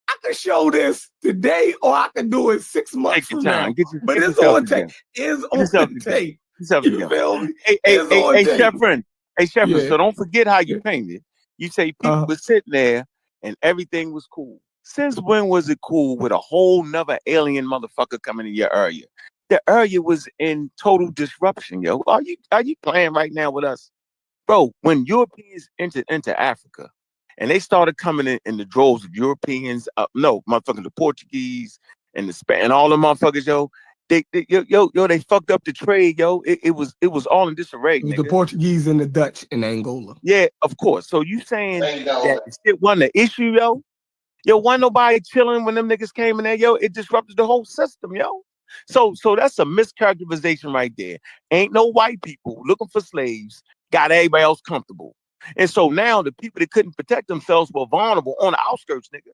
I could show this today, or I could do it 6 months from now. But it's on tape. It's on tape. You feel me? Hey, Sheffrin. Hey, Sheffrin. So don't forget how you painted. You say people were sitting there and everything was cool. Since when was it cool with a whole nother alien motherfucker coming in your area? The area was in total disruption, yo. Are you playing right now with us? Bro, when Europeans entered into Africa and they started coming in the droves of Europeans, motherfucking the Portuguese and the Spanish and all the motherfuckers, yo, they fucked up the trade, yo. It was all in disarray. It was the Portuguese and the Dutch in Angola. Yeah, of course. So you saying that shit wasn't an issue, yo? Yo, wasn't nobody chilling when them niggas came in there, yo? It disrupted the whole system, yo. So that's a mischaracterization right there. Ain't no white people looking for slaves got everybody else comfortable. And so now the people that couldn't protect themselves were vulnerable on the outskirts, nigga.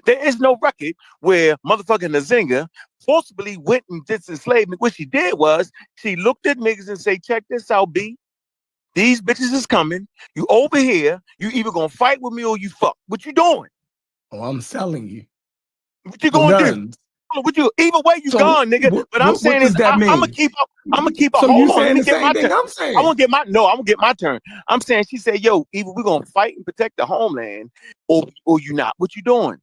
There is no record where motherfucking Nzinga forcibly went and disenslaved me. What she did was she looked at niggas and say, check this out, B. These bitches is coming. You over here. You either gonna fight with me or you fuck. What you doing? Oh, I'm selling you. What you gonna do? What you? Either way, you gone, nigga. But I'm saying is, I'm gonna keep up. I'm gonna keep up. Hold on, let me get my turn. I'm gonna get my turn. I'm saying, she said, yo, either we're gonna fight and protect the homeland, or you not. What you doing?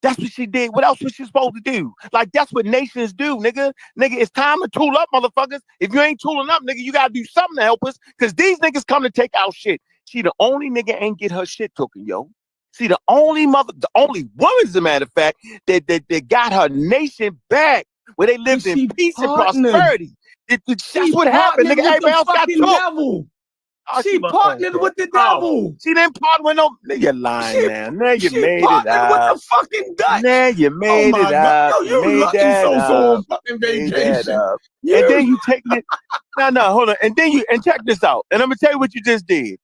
That's what she did. What else was she supposed to do? Like, that's what nations do, nigga. Nigga, it's time to tool up, motherfuckers. If you ain't tooling up, nigga, you gotta do something to help us. Because these niggas come to take our shit. She the only nigga ain't get her shit taken, yo. See, the only woman, as a matter of fact, that got her nation back where they lived in peace and prosperity. That's what happened, nigga. Everybody else got took. Devil. She partnered with the devil. She didn't partner with no. You're lying now. Now you made it partnered up. with the fucking Dutch. Now you made it up. Yo, you made so on fucking vacation. And then you taking it. No, hold on. And check this out. And I'm gonna tell you what you just did.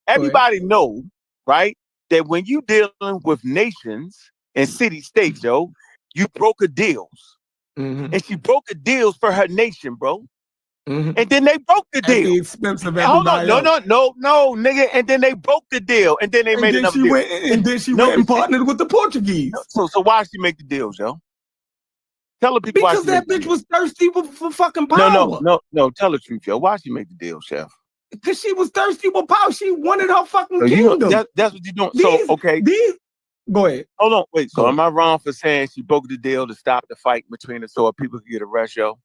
Everybody know, right, that when you dealing with nations and city states, yo, you broker deals. And she broke the deals for her nation, bro. And then they broke the deal. At the expense of Hold everybody on, no, nigga. And then they broke the deal, and then they made another deal. And then she went and partnered with the Portuguese. So why she make the deals, yo? Tell the people because that bitch was thirsty for fucking power. No. Tell the truth, yo. Why she make the deal, chef? Because she was thirsty for power. She wanted her fucking kingdom. That's what you doing. Go ahead. Hold on, wait. So am I wrong for saying she broke the deal to stop the fight between us so people could get arrested, yo?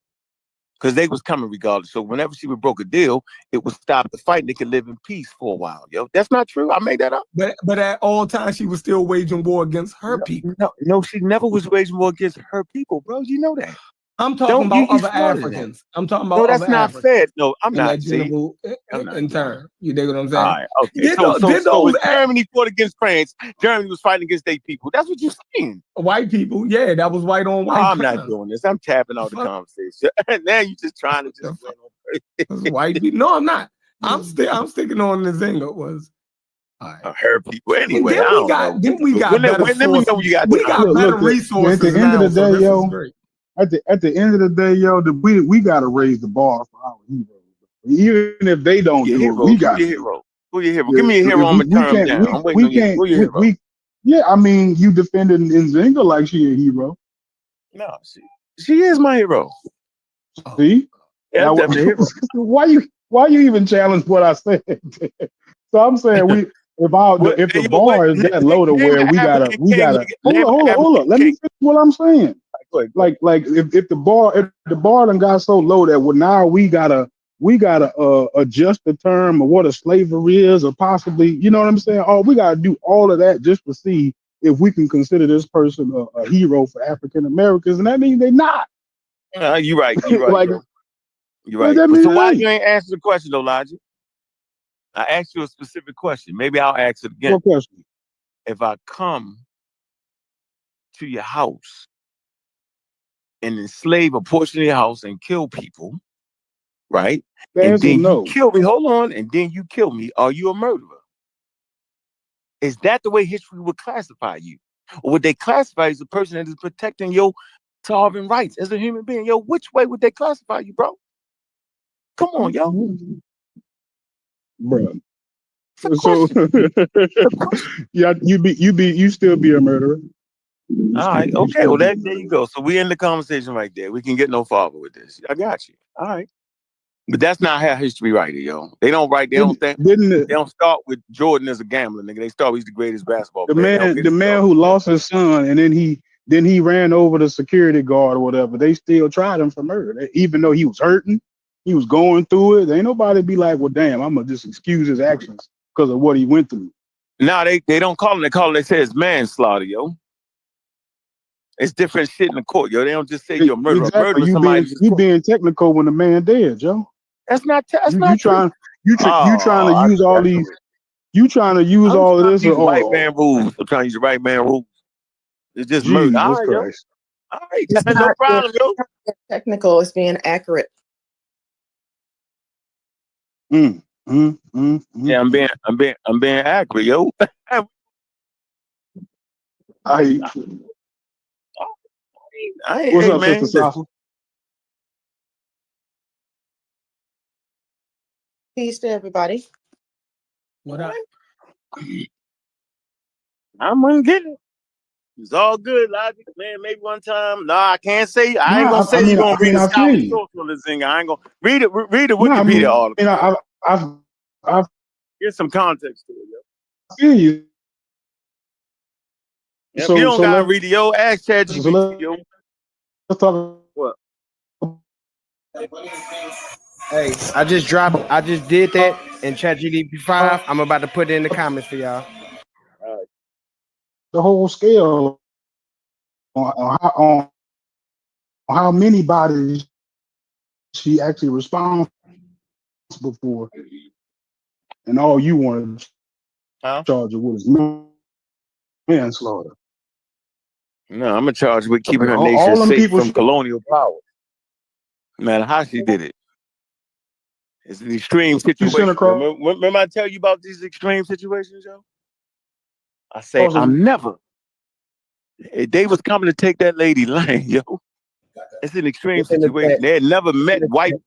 Because they was coming regardless. So whenever she would broke a deal, it would stop the fight and they could live in peace for a while, yo. That's not true. I made that up. But at all times, she was still waging war against her people. No, she never was waging war against her people, bro. You know that. I'm talking about other Africans. I'm talking about that's not fair. No, I'm not. In turn, you dig what I'm saying? All right, okay. So when Germany fought against France, Germany was fighting against their people. That's what you're saying. White people, yeah, that was white on white. I'm not doing this. I'm tapping out the conversation. Now you just trying to just win on white people. No, I'm not. I'm sticking on the Nzinga was. Her people anyway. Then we got better resources. At the end of the day, yo. At the end of the day, yo, we gotta raise the bar for our heroes. Even if they don't do it, we got to. Who your hero? Give me a hero on the term down. I'm waiting on you. Who your hero? Yeah, I mean, you defended Nzinga like she a hero. No, she is my hero. See? Yeah, now, why you even challenge what I said? So I'm saying if the bar is that low to where we gotta hold up. Let me finish what I'm saying. Like if the bar done got so low that now we gotta adjust the term of what a slavery is, or possibly, you know what I'm saying? We gotta do all of that just to see if we can consider this person a hero for African Americans, and that means they're not. You're right. Like, you're right. So why you ain't answer the question though, Logic? I asked you a specific question. Maybe I'll ask it again. What question? If I come to your house and enslave a portion of your house and kill people, right? And then you kill me. Hold on. And then you kill me. Are you a murderer? Is that the way history would classify you? Or would they classify you as a person that is protecting your sovereign rights as a human being? Yo, which way would they classify you, bro? Come on, yo. Bro. So yeah, you still be a murderer. All right, okay. Well, there you go. So we end the conversation right there. We can get no farther with this. I got you. All right. But that's not how history write it, yo. They don't write. They don't start with Jordan as a gambler, nigga. They start with he's the greatest basketball player. The man who lost his son and then he ran over the security guard or whatever. They still tried him for murder, even though he was hurting. He was going through it. Ain't nobody be like, well, damn, I'm gonna just excuse his actions because of what he went through. No, they don't call him. They say it's manslaughter, yo. It's different shit in the court, yo. They don't just say you're a murderer. Exactly. You being technical when the man dead, Joe. That's not. You trying to use all these. You trying to use all of this? White man rules. I'm trying to use the right man rules. It's just murder. All right, yo. All right, no problem, yo. Technical is being accurate. Yeah, I'm being accurate, yo. What's up, Sister Sasha? Peace to everybody. What up? I'm gonna get it. It's all good, Logic, man. Maybe one time. Nah, I can't say. I ain't gonna say you're gonna read a scholarly source on this thing. I ain't gonna read it. Read the Wikipedia article. I've get some context to it, yo. I feel you. If you don't got to read it, yo, ask so ChatGPT, yo. let's talk. What? Hey, I just did that in ChatGPT 5. I'm about to put it in the comments for y'all. The whole scale on how many bodies she actually responsible for, and all you want to charge her with is manslaughter. No, I'm gonna charge with keeping her All nation them safe people from colonial power. No matter how she did it. It's an extreme she sent situation. across. Remember I tell you about these extreme situations, yo? I say I'm never. They was coming to take that lady land, yo. It's an extreme situation. They had never met white. King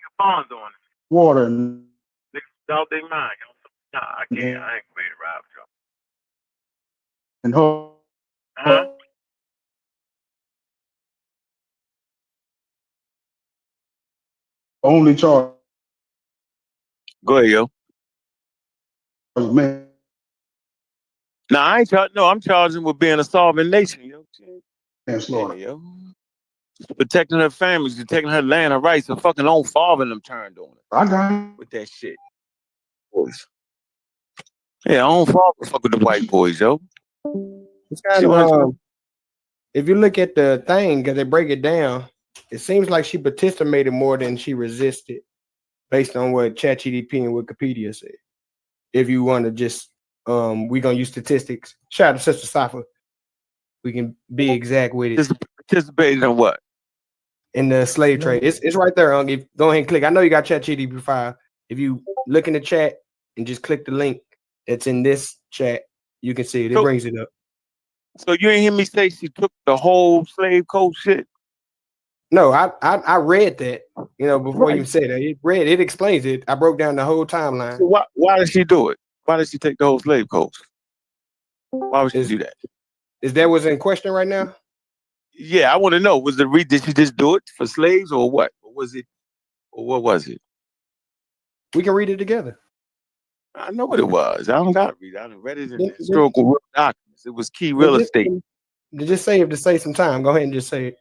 of Bonds on it. Water. Niggas out their mind, yo. Nah, I can't. I ain't ready to ride with y'all. And her. Only charge. Go ahead, yo. Man. No, I ain't charging. No, I'm charging with being a sovereign nation, yo. Manslaughter. Yeah, yo. Protecting her families, protecting her land, her rights. Her fucking own father and them turned on her. I got it. With that shit. Boys. Yeah, I don't fuck with the white boys, yo. It's kind of, if you look at the thing, because they break it down, it seems like she participated more than she resisted, based on what ChatGPT and Wikipedia said. If you want to just, we're gonna use statistics. Shout out to Sister Safa. We can be exact with it. Participated in what? In the slave trade. It's right there. Go ahead and click. I know you got ChatGPT 5. If you look in the chat and just click the link that's in this chat, you can see it. It brings it up. So you ain't hear me say she took the whole slave code shit? No, I read that, before you said that. It explains it. I broke down the whole timeline. So why did she do it? Why did she take the whole slave codes? Why would she do that? Is that what's in question right now? Yeah, I want to know. Did she just do it for slaves or what? Or what was it? We can read it together. I know what it was. I don't got to read it. I read it in the historical documents. It was key real estate. Just say it to save some time. Go ahead and just say it.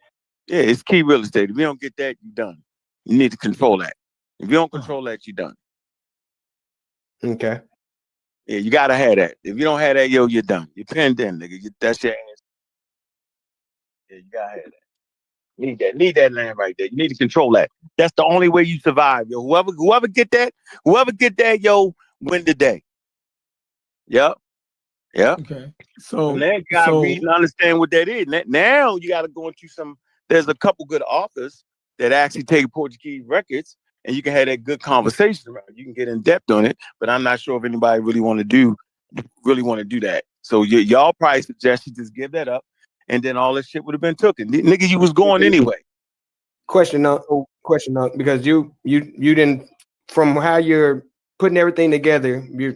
Yeah, it's key real estate. If you don't get that, you're done. You need to control that. If you don't control that, you're done. Okay. Yeah, you gotta have that. If you don't have that, yo, you're done. You're pinned in, nigga. That's your ass. Yeah, you gotta have that. Need that land right there. You need to control that. That's the only way you survive, yo. Whoever get that, yo, win the day. Yep. Okay. So now you gotta read and understand what that is. Now you gotta go into some. There's a couple good authors that actually take Portuguese records, and you can have that good conversation around it. You can get in depth on it, but I'm not sure if anybody really want to do that. So y'all probably suggest you just give that up, and then all this shit would have been taken. Nigga, you was going anyway. Question, because you didn't, from how you're putting everything together, we're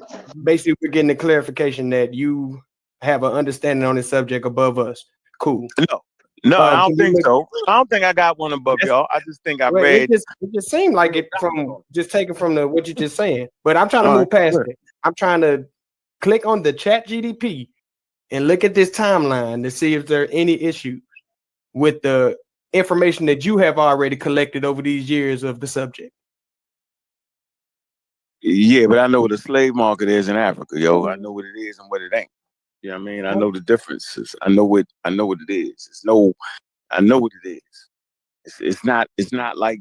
getting the clarification that you have an understanding on this subject above us. Cool. No, I don't think so. I don't think I got one above y'all. I just think I read. It just seemed like it from just taken from what you're just saying. But I'm trying to move past it. I'm trying to click on the ChatGPT and look at this timeline to see if there are any issues with the information that you have already collected over these years of the subject. Yeah, but I know what the slave market is in Africa, yo. I know what it is and what it ain't. You know what I mean? I know the differences. I know what it is. I know what it is. It's not like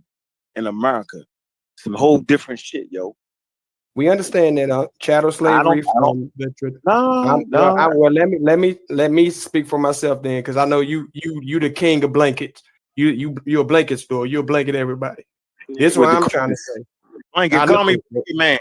in America. It's some whole different shit, yo. We understand that chattel slavery. Let me speak for myself then, because I know you the king of blankets. You're a blanket store. You're a blanket everybody. This is what I'm trying to say. Blanket, call me man.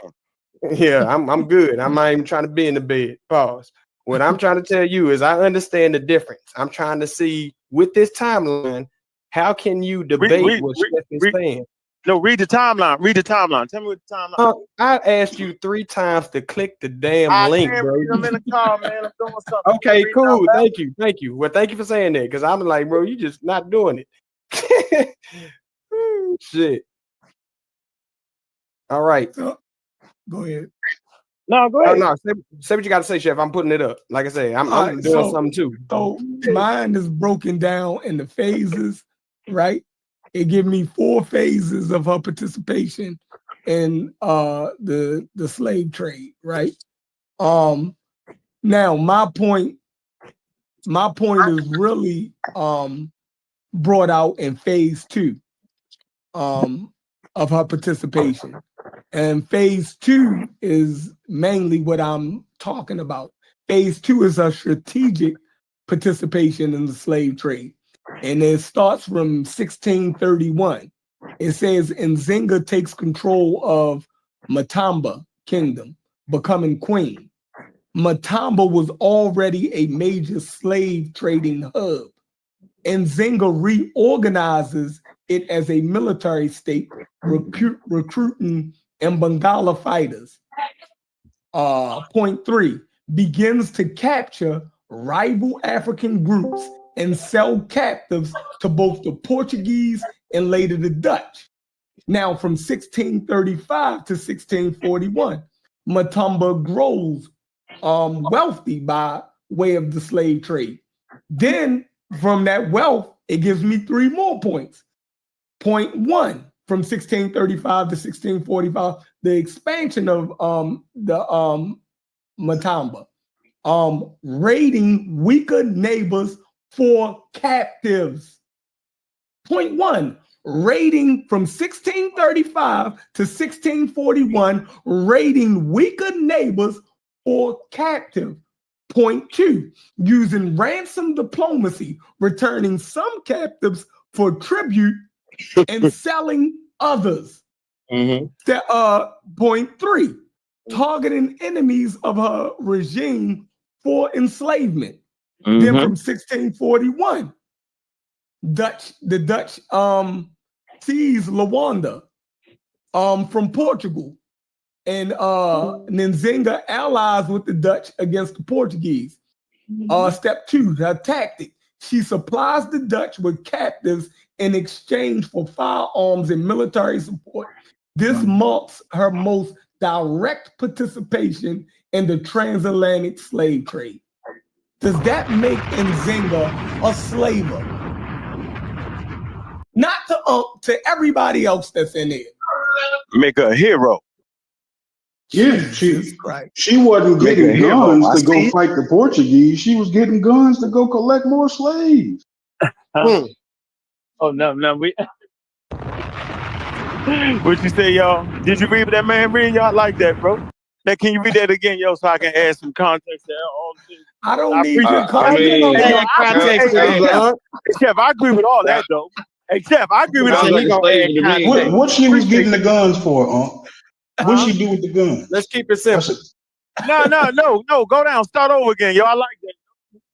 Yeah, I'm good. I'm not even trying to be in the bed. Pause. What I'm trying to tell you is I understand the difference. I'm trying to see with this timeline, how can you debate what Steph is saying? No, read the timeline. Read the timeline. Tell me what the timeline. I asked you 3 times to click the damn link, bro. I'm in the car, man. I'm doing something. Okay, cool. Thank you. Well, thank you for saying that, because I'm like, bro, you just not doing it. Shit. All right. Go ahead. No, go Oh ahead. no, say what you got to say, Chef. I'm putting it up. Like I say, I'm All right, doing something too. So mine is broken down into phases, right? It gives me 4 phases of her participation in the slave trade, right? Now my point is really brought out in phase 2 of her participation. And phase 2 is mainly what I'm talking about. Phase 2 is a strategic participation in the slave trade. And it starts from 1631. It says Nzinga takes control of Matamba Kingdom, becoming queen. Matamba was already a major slave trading hub. Nzinga reorganizes it as a military state, recruiting Mbangala fighters. Point 3, begins to capture rival African groups and sell captives to both the Portuguese and later the Dutch. Now, from 1635 to 1641, Matamba grows wealthy by way of the slave trade. Then, from that wealth, it gives me 3 more points. Point 1, from 1635 to 1645, the expansion of the Matamba, raiding weaker neighbors for captives. Point 1, raiding from 1635 to 1641, raiding weaker neighbors for captive. Point 2, using ransom diplomacy, returning some captives for tribute and selling others. Point 3, targeting enemies of her regime for enslavement. Then from 1641, the Dutch seized Luanda from Portugal, and Nzinga allies with the Dutch against the Portuguese. Step 2, her tactic. She supplies the Dutch with captives in exchange for firearms and military support. This marks her most direct participation in the transatlantic slave trade. Does that make Nzinga a slaver? Not to everybody else that's in it. Make her a hero. Yeah, she wasn't getting guns to go fight the Portuguese. She was getting guns to go collect more slaves. Oh no, we. What you say, y'all? Did you read what that man read? Y'all like that, bro? Now, can you read that again, yo, so I can add some context to all this? I don't need your context. Chef, I agree with all that, though. Hey, Chef, I agree with all that. What she was getting the guns for, What she do with the guns? Let's keep it simple. No. Go down. Start over again, yo. I like that.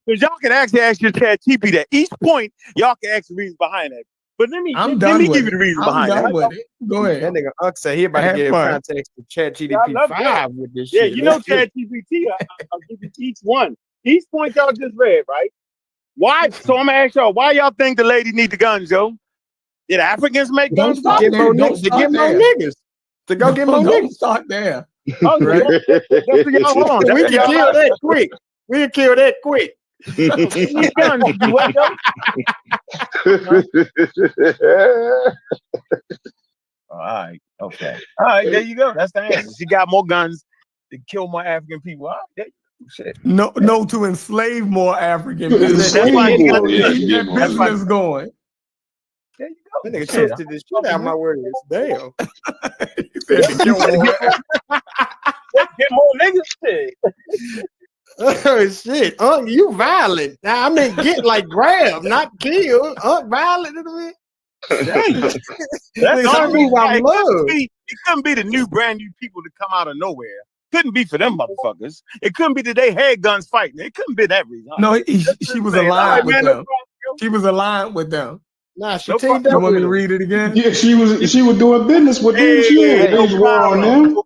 Because y'all can actually ask your ChatGPT that. Each point, y'all can ask the reason behind that. But let me give you the reason behind that. With it. Go ahead. That nigga Unc said he about to give context to ChatGPT 5 with this shit. Yeah, you know ChatGPT. I'll give you each one. Each point y'all just read, right? Why? So I'm gonna ask y'all, why y'all think the lady need the guns, yo? Did Africans make guns? To get more niggas. To go get more niggas. Don't start there. Right? Hold on. We can kill that quick. We can kill that quick. These guns do what, though? All right. Okay. All right. There you go. That's the answer. She got more guns to kill more African people. All right, there you go. Shit. No, to enslave more African. That's why keep that business going. There you go. That nigga twisted this shit out of my words. Damn. He said to kill more. Get more niggas. Oh shit, you violent. Now, I mean, get like grab, not kill. Violent a bit. That's all it couldn't be the brand new people that come out of nowhere. Couldn't be for them motherfuckers. It couldn't be that they had guns fighting. It couldn't be that reason. No, she was aligned with them. She was aligned with them. Nah, she teamed up. You want me to read it again? Yeah, she was doing business with them. They was war on them.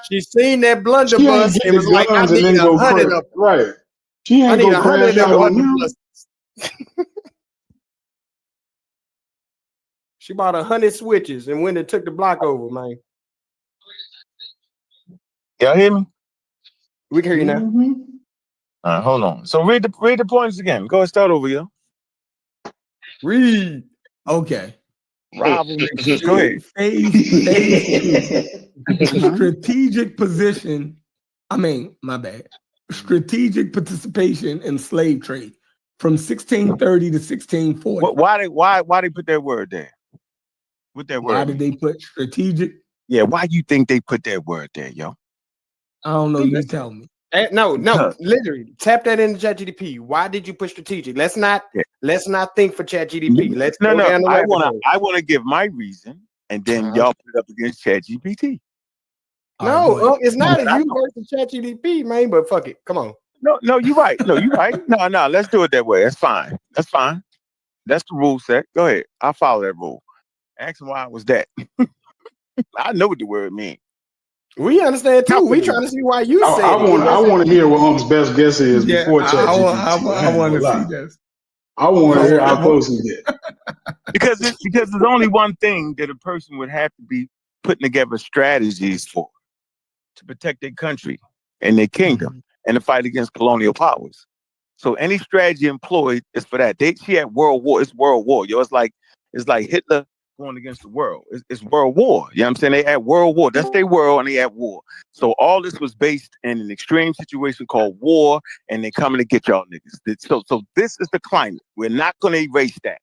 She seen that blunderbuss and was like, I need 100 of them. Right. She ain't gonna crash out on them. She bought 100 switches and went and took the block over, man. Y'all hear me? We can hear you now. All right, hold on. So read the points again. Go ahead, start over, yo. Read. Okay. Rival niggas. Go ahead. Phase 2. Strategic position. My bad. Strategic participation in slave trade from 1630 to 1640. Why they put that word there? What that word? Why did they put strategic? Yeah, why you think they put that word there, yo? I don't know. You tell me. No, literally tap that into ChatGPT. Why did you put strategic? Let's not think for ChatGPT. Let's go down the rabbit hole. I want to give my reason, and then y'all put it up against ChatGPT. No, it's not a you versus ChatGPT, man. But fuck it, come on. No, you're right. No, you're right. No, let's do it that way. That's fine. That's fine. That's the rule set. Go ahead. I'll follow that rule. Ask him why it was that. I know what the word means. We understand too. We trying to see why you said. I want to hear what Hump's best guess is before ChatGPT. I want to see this. I want to hear how close he get. Because there's only one thing that a person would have to be putting together strategies for to protect their country and their kingdom and to fight against colonial powers. So any strategy employed is for that. She had world war. It's world war, yo. It's like Hitler going against the world. It's world war. You know what I'm saying? They had world war. That's their world, and they had war. So all this was based in an extreme situation called war, and they're coming to get y'all niggas. So this is the climate. We're not going to erase that.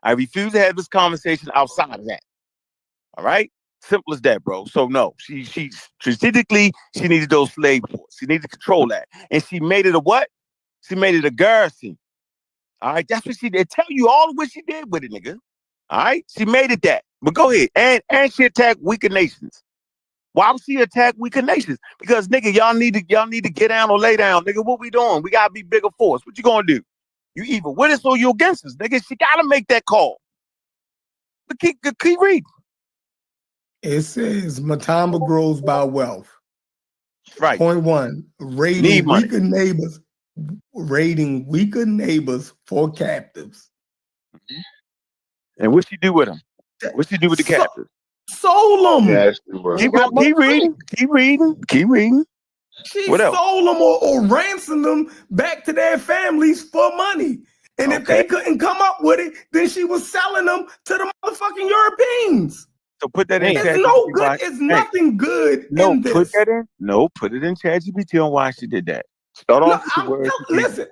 I refuse to have this conversation outside of that. All right? Simple as that, bro. So no, she strategically, she needed those slave ports. She needed to control that. And she made it a what? She made it a garrison. All right? That's what she did. Tell you all of what she did with it, nigga. All right, she made it that. But go ahead, and she attacked weaker nations. Why would she attack weaker nations? Because nigga, y'all need to get down or lay down, nigga. What we doing? We gotta be bigger force. What you gonna do? You either with us or you against us, nigga. She gotta make that call. But keep reading. It says Matamba grows by wealth. Right. Point 1: raiding weaker neighbors for captives. And what she do with them? What she do with the captives? Sold them. Keep reading. She sold them or ransomed them back to their families for money. And if they couldn't come up with it, then she was selling them to the motherfucking Europeans. So put that in. It's no good. It's nothing good in this. Put that in. No, put it in ChatGPT on why she did that. Start off with the word.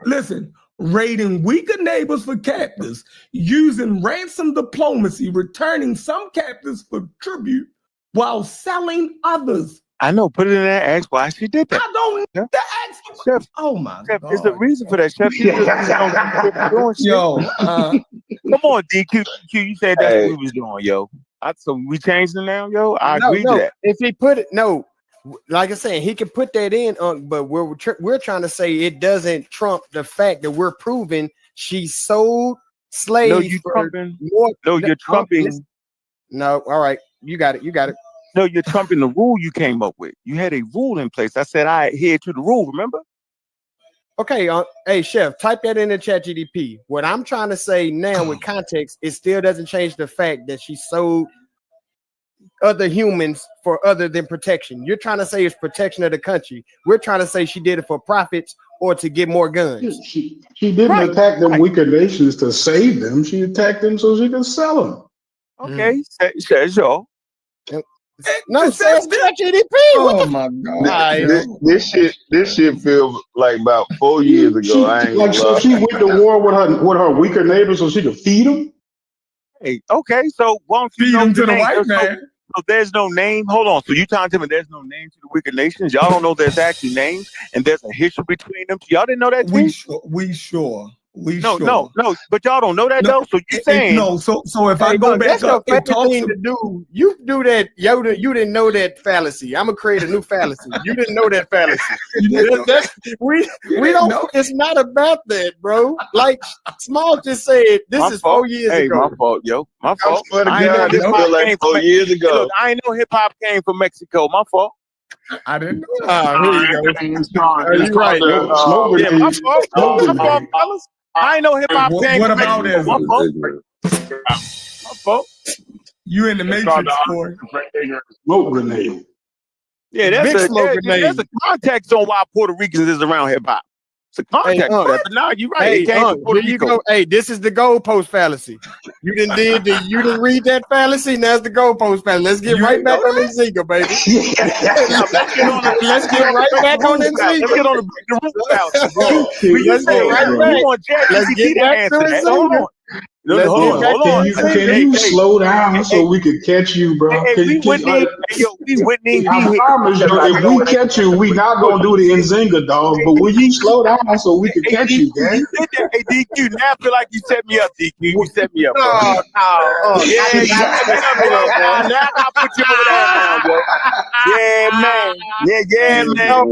Listen. Raiding weaker neighbors for captives, using ransom diplomacy, returning some captives for tribute while selling others. I know. Put it in there. Ask why she did that. I don't ask. Chef, oh my Chef, God! There's a reason for that, Chef. Yo, come on, DQ. You said that's what we was doing, yo. So we changed it now, yo. I agree to that. If he put it, like I said, he can put that in, but we're trying to say it doesn't trump the fact that we're proving she sold slaves. No, you're trumping. You're trumping. No, all right, you got it. No, you're trumping the rule you came up with. You had a rule in place. I said I adhere to the rule. Remember? Okay, hey Chef, type that in the ChatGPT. What I'm trying to say now, with context, it still doesn't change the fact that she sold other humans for other than protection. You're trying to say it's protection of the country. We're trying to say she did it for profits or to get more guns. She didn't attack them weaker nations to save them. She attacked them so she could sell them. Okay, says y'all. No, says ChatGPT. Oh my God! This shit feels like about 4 years ago. So she went to war with her weaker neighbors so she could feed them. Hey, okay, so why don't you feed them to the white man? So there's no name. Hold on. So you trying to tell me there's no name to the wicked nations? Y'all don't know there's actually names and there's a history between them. Y'all didn't know that? We sure. No. But y'all don't know that though. So you saying no? So if I go back up, it talks to do. You do that, Yoda. You didn't know that fallacy. I'm gonna create a new fallacy. You didn't know that fallacy. We don't. Know. It's not about that, bro. Like Small just said, this is 4 years ago. My fault, yo. My fault. I know like 4 years ago. I ain't know hip hop came from Mexico. My fault. I didn't know. Here you go. You're right. My fault, fellas. I know hip hop came. What about it? My fault. You in the Matrix for smoke grenade. Yeah, there's a context on why Puerto Ricans is around hip hop. It's a context for that. But now you're right. It came from Puerto Rico. Go. Hey, this is the goalpost fallacy. You didn't read that fallacy. Now's the goalpost fallacy. Let's get right back on Nzinga, baby. Let's get right back on Nzinga. Let's get on the root fallacy. Let's get right back. Let's get back to Nzinga. Hold on. Can you slow down so we can catch you, bro? I promise you, if we catch you, we not gonna do the Nzinga, dog. But will you slow down so we can catch you, gang? Hey, DQ, now I feel like you set me up, DQ. You set me up. Now I put you over there now, bro. Yeah, man. Yeah, man.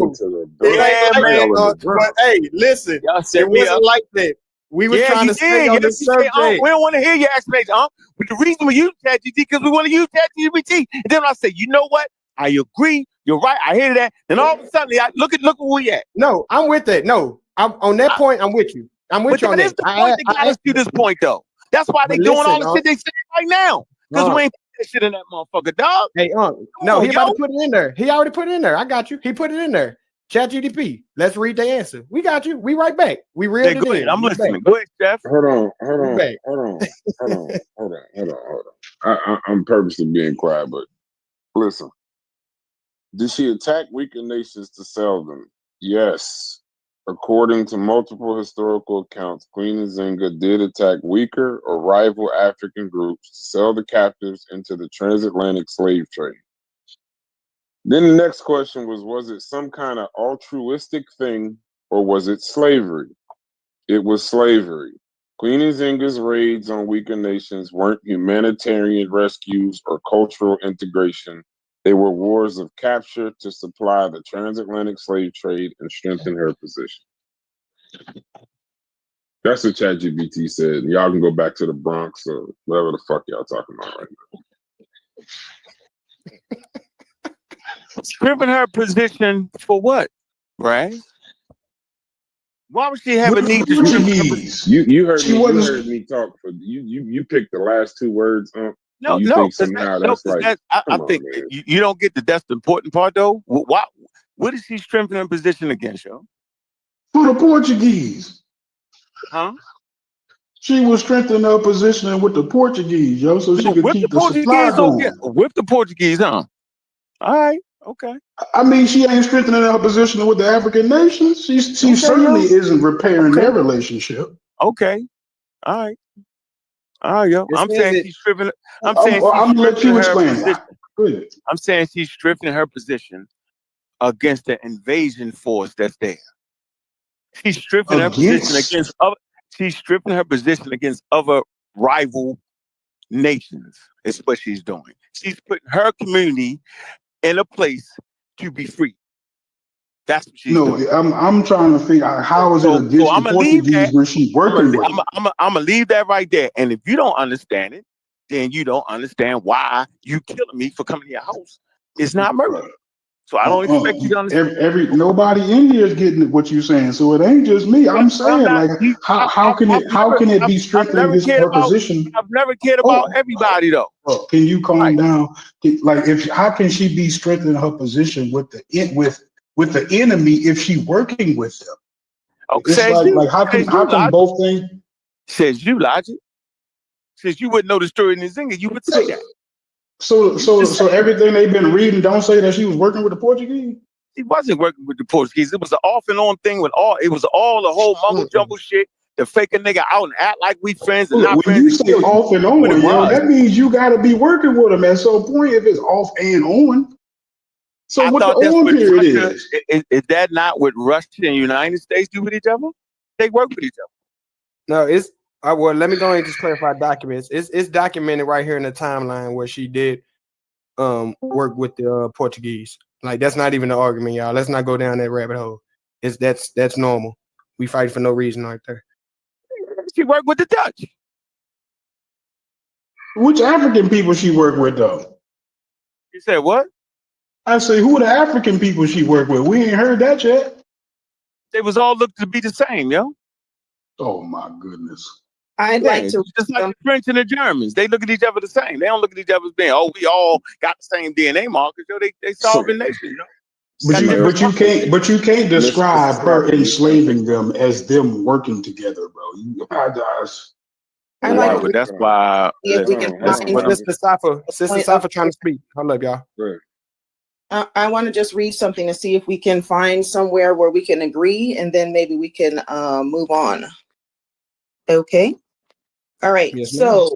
But hey, listen, it wasn't like that. We were trying to stay on the subject. We don't want to hear your explanation, But the reason we use ChatGPT because we want to use ChatGPT. And then I say, you know what? I agree. You're right. I hear that. Then all of a sudden, look where we at. No, I'm with that. No, I'm on that point. I'm with you. I'm with you on that. But that's the point that got us to this point, though. That's why they doing all the shit they say right now. Because we ain't put that shit in that motherfucker, dog. Hey, no, he about to put it in there. He already put it in there. I got you. He put it in there. ChatGPT. Let's read the answer. We got you. We right back. We reeled it in. I'm listening. Go ahead, Jeff. Hold on. I'm purposely being quiet, but listen. Did she attack weaker nations to sell them? Yes. According to multiple historical accounts, Queen Nzinga did attack weaker or rival African groups to sell the captives into the transatlantic slave trade. Then the next question was it some kind of altruistic thing or was it slavery? It was slavery. Queen Nzinga's raids on weaker nations weren't humanitarian rescues or cultural integration. They were wars of capture to supply the transatlantic slave trade and strengthen her position. That's what ChatGPT said. Y'all can go back to the Bronx or whatever the fuck y'all talking about right now. Strengthen her position for what, right? Why would she have a need to strengthen? You heard me talk for you picked the last two words. No, I think you don't get that's the important part though. What is she strengthening her position against, yo? For the Portuguese. Huh? She was strengthening her position with the Portuguese, yo, so she could keep the supply going. With the Portuguese, huh? All right. Okay. I mean, she ain't strengthening her position with the African nations. She certainly isn't repairing their relationship. Okay. All right. All right, yo. I'm saying she's strengthening. I'm gonna let you explain that. I'm saying she's strengthening her position against the invasion force that's there. She's strengthening her position against other. She's strengthening her position against other rival nations. Is what she's doing. She's putting her community in a place to be free. That's what she's doing. I'm trying to figure out how is it against the Portuguese when she's working with them. I'm gonna leave that right there. And if you don't understand it, then you don't understand why you killing me for coming to your house. It's not murder. So I don't expect you to understand. Nobody in here is getting what you're saying. So it ain't just me. I'm saying how can it be strengthening her position? I've never cared about everybody though. Can you calm down? Like how can she be strengthening her position with the enemy if she working with them? Okay. It's how can both things? Says you, Logic. Since you wouldn't know the story in Nzinga, you would say that. So everything they've been reading don't say that she was working with the Portuguese. She wasn't working with the Portuguese. It was an off and on thing with all. It was all the whole mumble jumble shit. To fake a nigga out and act like we friends and not friends. When you say off and on, that means you got to be working with them at some point. If it's off and on. So what the on period is that not what Russia and United States do with each other? They work with each other. No, it's. Well, let me go ahead and just clarify documents. It's documented right here in the timeline where she did work with the Portuguese. Like that's not even an argument, y'all. Let's not go down that rabbit hole. That's normal. We fight for no reason right there. She worked with the Dutch. Which African people she worked with though? You said what? I say who the African people she worked with? We ain't heard that yet. They was all looked to be the same, yo. Oh my goodness. I'd like to just like the French and the Germans. They look at each other the same. They don't look at each other as being, oh, we all got the same DNA markers. Yo, they sovereign nations, you know. But you can't describe her enslaving them as them working together, bro. I like but that's why. if we can find Sister Safa trying to speak. Hold up, y'all. I want to just read something to see if we can find somewhere where we can agree, and then maybe we can move on. Okay. All right. Yes, so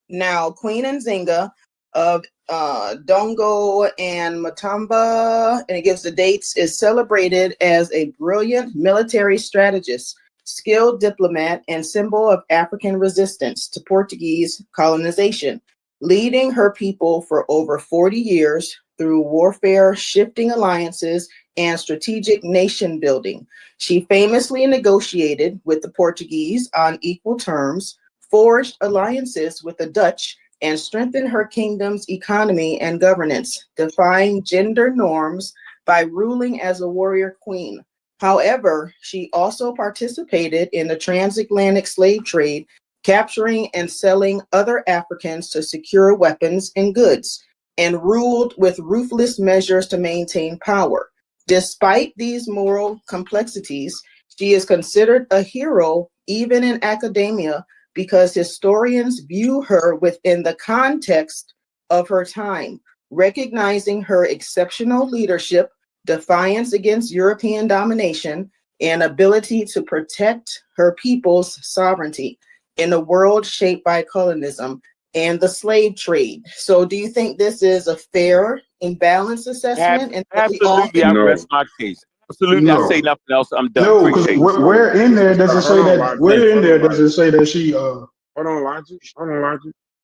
now Queen Nzinga of Dongo and Matamba, and it gives the dates, is celebrated as a brilliant military strategist, skilled diplomat, and symbol of African resistance to Portuguese colonization, leading her people for over 40 years through warfare, shifting alliances, and strategic nation building. She famously negotiated with the Portuguese on equal terms, forged alliances with the Dutch, and strengthened her kingdom's economy and governance, defying gender norms by ruling as a warrior queen. However, she also participated in the transatlantic slave trade, capturing and selling other Africans to secure weapons and goods, and ruled with ruthless measures to maintain power. Despite these moral complexities, she is considered a hero even in academia, because historians view her within the context of her time, recognizing her exceptional leadership, defiance against European domination, and ability to protect her people's sovereignty in a world shaped by colonialism and the slave trade. So do you think this is a fair and balanced assessment? Absolutely, I rest my case. Absolutely, I say nothing else. I'm done. No, because where in there does it say that? Where in there does it say that she? Hold on, Logic.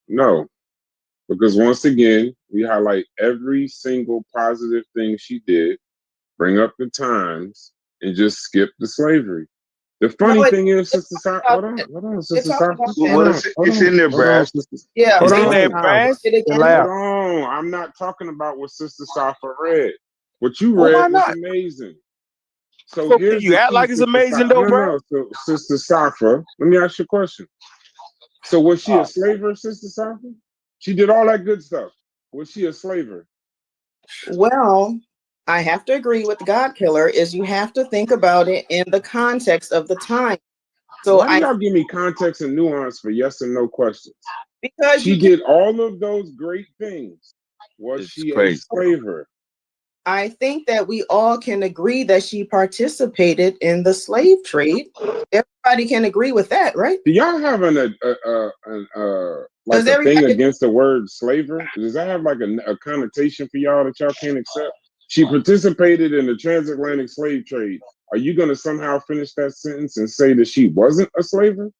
No, because once again, we highlight every single positive thing she did, bring up the times, and just skip the slavery. The funny thing is, Sister Safa, hold on, Sister Safa. It's in there, Brad. Yeah, hold it's on. in there, Brad. Hold on. I'm not talking about what Sister Safa read. What you read was amazing. So here's you act like it's amazing, though, bro. So, Sister Safa, let me ask you a question. So was she a slaver, Sister Safa? She did all that good stuff. Was she a slaver? Well, I have to agree with the God Killer. Is you have to think about it in the context of the time. So why do y'all give me context and nuance for yes and no questions? Because she did all of those great things. Was she a slaver? I think that we all can agree that she participated in the slave trade. Everybody can agree with that, right? Do y'all have a thing against the word slaver? Does that have like a connotation for y'all that y'all can't accept? She participated in the transatlantic slave trade. Are you going to somehow finish that sentence and say that she wasn't a slaver?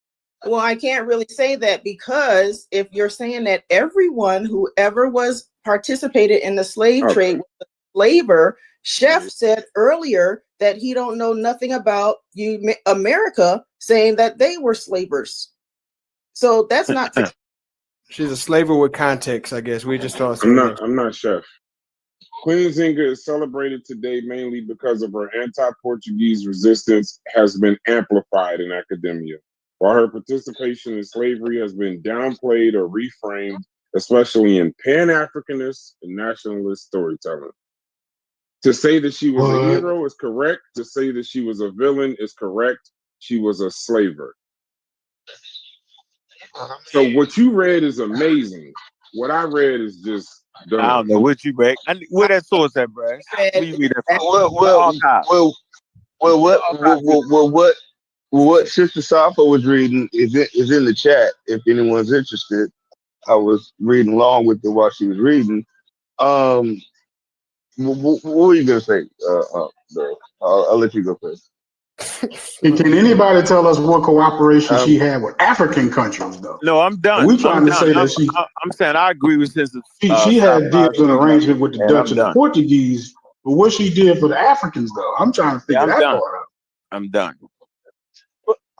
Well, I can't really say that, because if you're saying that everyone who ever was participated in the slave trade was a slaver, Chef said earlier that he don't know nothing about America, saying that they were slavers. So that's not. She's a slaver with context, I guess. We just thought. I'm not Chef. Queen Nzinga is celebrated today mainly because of her anti-Portuguese resistance has been amplified in academia, while her participation in slavery has been downplayed or reframed, especially in Pan-Africanist and nationalist storytelling. To say that she was a hero is correct. To say that she was a villain is correct. She was a slaver. So what you read is amazing. What I read is just dumb. I don't know what you read. Where that source at, Brad? Where you read that from? What Sister Safa was reading is in the chat. If anyone's interested, I was reading along with her while she was reading. What were you gonna say? I'll let you go first. Can anybody tell us what cooperation she had with African countries, though? No, I'm done. We trying to say that she. I'm saying I agree with Sister. She had deals and arrangement with the Dutch and the Portuguese, but what she did for the Africans, though, I'm trying to figure that part out. I'm done.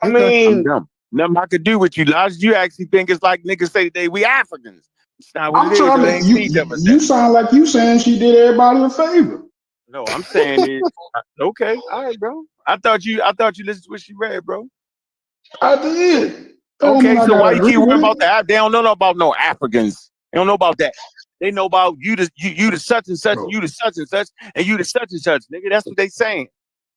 I mean, I'm done. Nothing I could do with you, Lodge. You actually think it's like niggas say today we Africans. It's not what it is. You sound like you saying she did everybody a favor. No, I'm saying is okay. All right, bro. I thought you listened to what she read, bro. I did. Okay, so why you keep worrying about that? They don't know about no Africans. They don't know about that. They know about you the such and such, and you the such and such, and you the such and such, nigga. That's what they saying.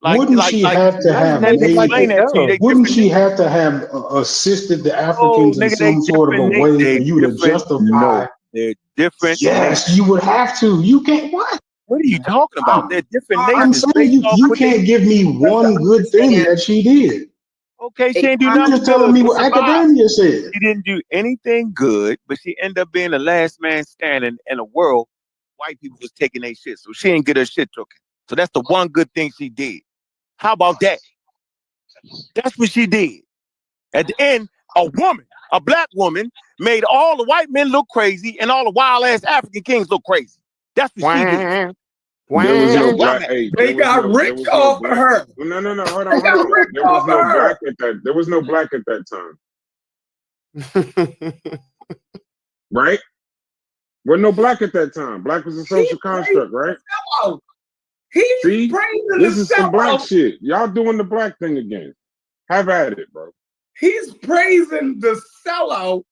Wouldn't she have to have they explain that to you. They wouldn't she niggas. have to have assisted the Oh, Africans in nigga, they some sort of a different. way They for you to different. justify? No, they're different. Yes, you would have to. You can't. What? What are you talking about? They're different I'm nations. saying you can't give me one good thing that she did. Okay, she didn't do You're nothing just telling good. me But what survive. academia said. She didn't do anything good, but she ended up being the last man standing in a world white people was taking their shit. So she didn't get her shit taken. So that's the one good thing she did. How about that? That's what she did. At the end, a black woman, made all the white men look crazy and all the wild ass African kings look crazy. That's what she did. There was no black. Hey, they got rich off of her. No. Hold They got on. rich There was off no of her. black at that. There was no black at that time, right? Wasn't no black at that time. Black was a social construct, right? See, this is some black shit. Y'all doing the black thing again. Have at it, bro. He's praising the sellout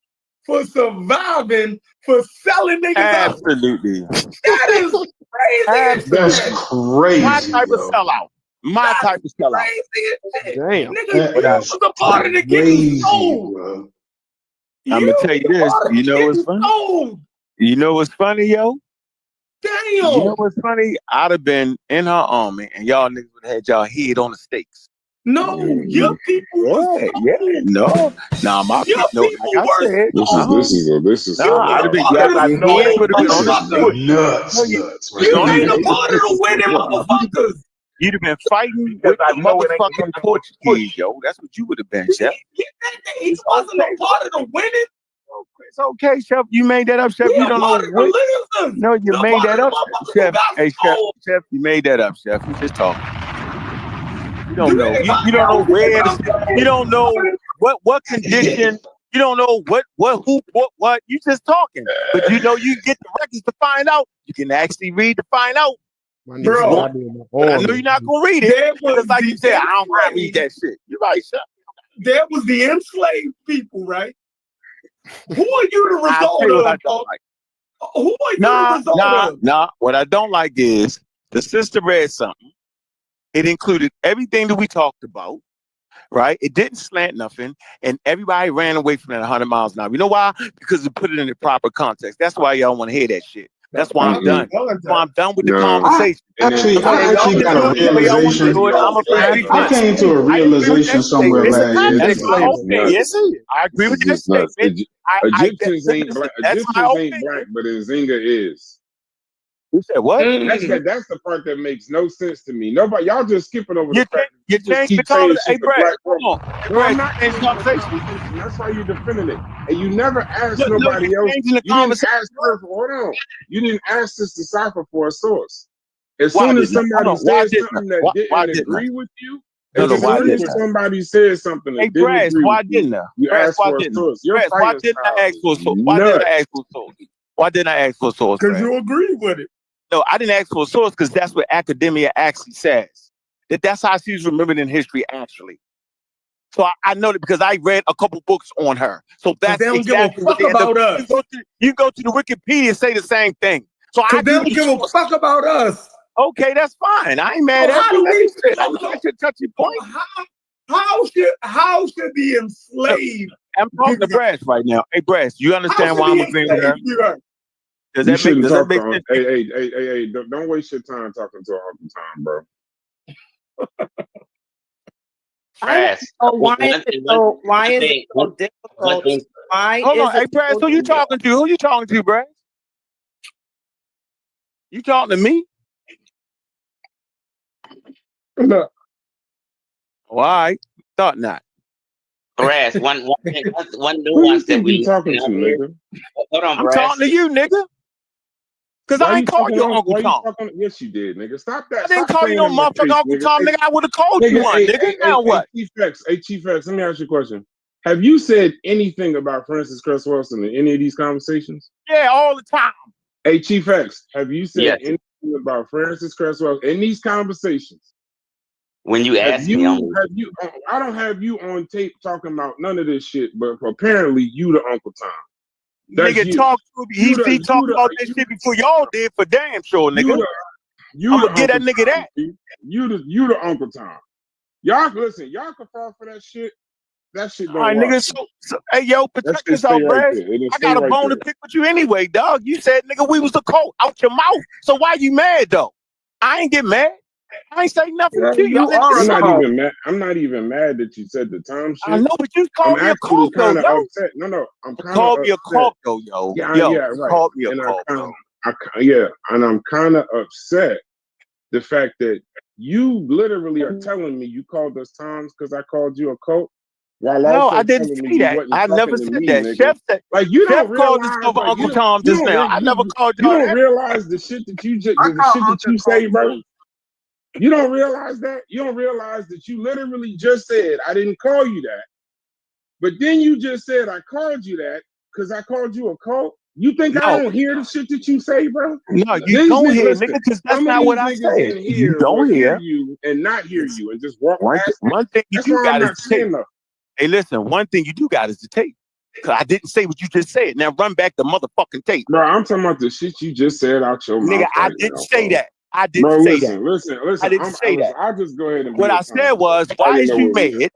for surviving, for selling niggas out. Absolutely. That is crazy. That's crazy. My type of sellout. My type of sellout. Crazy. Damn. Nigga, you was a part of the getting sold. I'm gonna tell you this. You know what's funny? You know what's funny, yo? Damn. You know what's funny? I'd have been in her army and y'all niggas would have had y'all head on the stakes. No, your people was no. Nah, my people, like I said, this is I'd have been, your head would have been on the stake. Nuts. You ain't a part of the winning motherfuckers. You'd have been fighting with the motherfucking Portuguese, yo. That's what you would have been, Chef. He wasn't a part of the winning. It's okay, Chef. You made that up, Chef. You don't know what. No, you made that up, Chef. Hey, Chef, you made that up, Chef. You just talking. You don't know. You don't know where. You don't know what condition. You don't know what. You just talking. But you know you get the records to find out. You can actually read to find out. Bro, I know you're not gonna read it. Because like you said, I don't gotta read that shit. You're right, Chef. There was the enslaved people, right? Who are you the result of? Who are you the result of? Nah. What I don't like is the sister read something. It included everything that we talked about, right? It didn't slant nothing, and everybody ran away from it 100 miles an hour. You know why? Because it put it in the proper context. That's why y'all want to hear that shit. That's why I'm done. That's why I'm done with the conversation. I actually got a realization. I came to a realization somewhere last year. That's my opinion. I agree with that statement. Egyptians ain't black. Egyptians ain't black, but Nzinga is. You said what? That's the part that makes no sense to me. Nobody, y'all just skipping over the fact. You changed the conversation. Hey, Brad, hold on. No, I'm not changing the conversation. That's why you're defending it. And you never asked nobody else. You didn't ask her for, hold on. You didn't ask this decipher for a source. As soon as somebody said something that didn't agree with you, as soon as somebody said something that didn't agree with you, you asked for a source. Why didn't I ask for a source? Why didn't I ask for a source? Why didn't I ask for a source? Because you agree with it. No, I didn't ask for a source because that's what academia actually says. That's how she's remembered in history, actually. So I know that because I read a couple books on her. So that's they don't exactly give a fuck about us. You go to the Wikipedia and say the same thing. So they don't give a fuck about us. Okay, that's fine. I ain't mad at you. That's your touchy point. How should the enslaved? I'm talking to Brass right now. Hey, Brass, you understand why I'm agreeing with her? Does that make sense? Hey, don't waste your time talking to Uncle Tom, bro. Why is it so difficult? Hold on, hey, Brass, who you talking to? Who you talking to, Brass? You talking to me? No. Why? Thought not. Brass, one nuance that we talking to, nigga. Hold on, I'm Brass. talking to you, nigga. Because I ain't called you Uncle Tom. Yes, you did, nigga. Stop that. I didn't call you no motherfucker Uncle Tom, nigga. I would have called you one, nigga. Now what? Hey, Chief X, let me ask you a question. Have you said anything about Francis Cress Wilson in any of these conversations? Yeah, all the time. Hey, Chief X, have you said anything about Francis Cress Wilson in these conversations? When you Have ask me, you? Have you? I don't have you on tape talking about none of this shit. But apparently, you the Uncle Tom. That's Nigga, you. talk to me. He talked about that shit before y'all did for damn sure, nigga. I'm gonna get that nigga that. You the Uncle Tom. Y'all listen. Y'all can fall for that shit. That shit don't All right, work. nigga. So hey, yo, protect yourself, right bruh. there. It'll I stay got a right bone there. to pick with you anyway, dog. You said, nigga, we was the cult out your mouth. So why you mad though? I ain't get mad. I ain't say nothing to you. You are I'm a not cult. even mad. I'm not even mad that you said the Tom shit. I know, but you I'm called me a actually cult though, kind of yo. upset. No, I'm kind of Called me a upset. cult though, yo. Yeah, Yo, yeah, right. called me a And cult, bro. and I'm kind of upset the fact that you literally are telling me you called us Toms because I called you a cult, while No, also I didn't telling me say you that. wasn't I talking never to said me, that. nigga. Chef said, Like you Chef don't called realize, himself like Uncle Tom just now. I never called you y'all don't that. realize the shit that you just I the call shit that Uncle you say, Tom bro. too. You don't realize that. You don't realize that you literally just said I didn't call you that, but then you just said I called you that because I called you a cult. You think I No, don't hear the shit that you say, bro? no, you These don't niggas, hear, listen, nigga, because that's some of not what these I niggas said. in You here will don't hear hear. you and not hear you and just walk One, past it. one thing you That's do why I'm got is not the tape. saying nothing. Hey, listen, one thing you do got is the tape. Because I didn't say what you just said. Now run back the motherfucking tape. Bro, I'm talking about the shit you just said out your Nigga, mouth I right didn't now, say bro. that. I didn't Bro, say that. listen. I didn't say that. I'll just go ahead and What be a I said Tom. was, I why didn't is know you what we mad?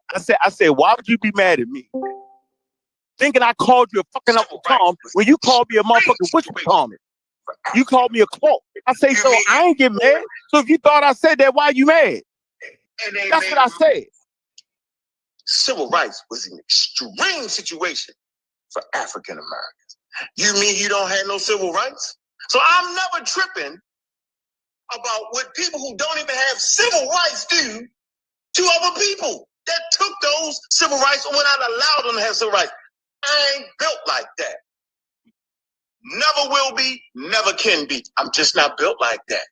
I said, why would you be mad at me? Thinking I called you a fucking Uncle Tom when you called me a motherfucking witch Tom. You called me a cult. I say, so I ain't get mad. So if you thought I said that, why you mad? That's what I said. Civil rights was an extreme situation for African Americans. You mean you don't have no civil rights? So I'm never tripping about what people who don't even have civil rights do to other people that took those civil rights and were not allowed them to have civil rights. I ain't built like that. Never will be, never can be. I'm just not built like that.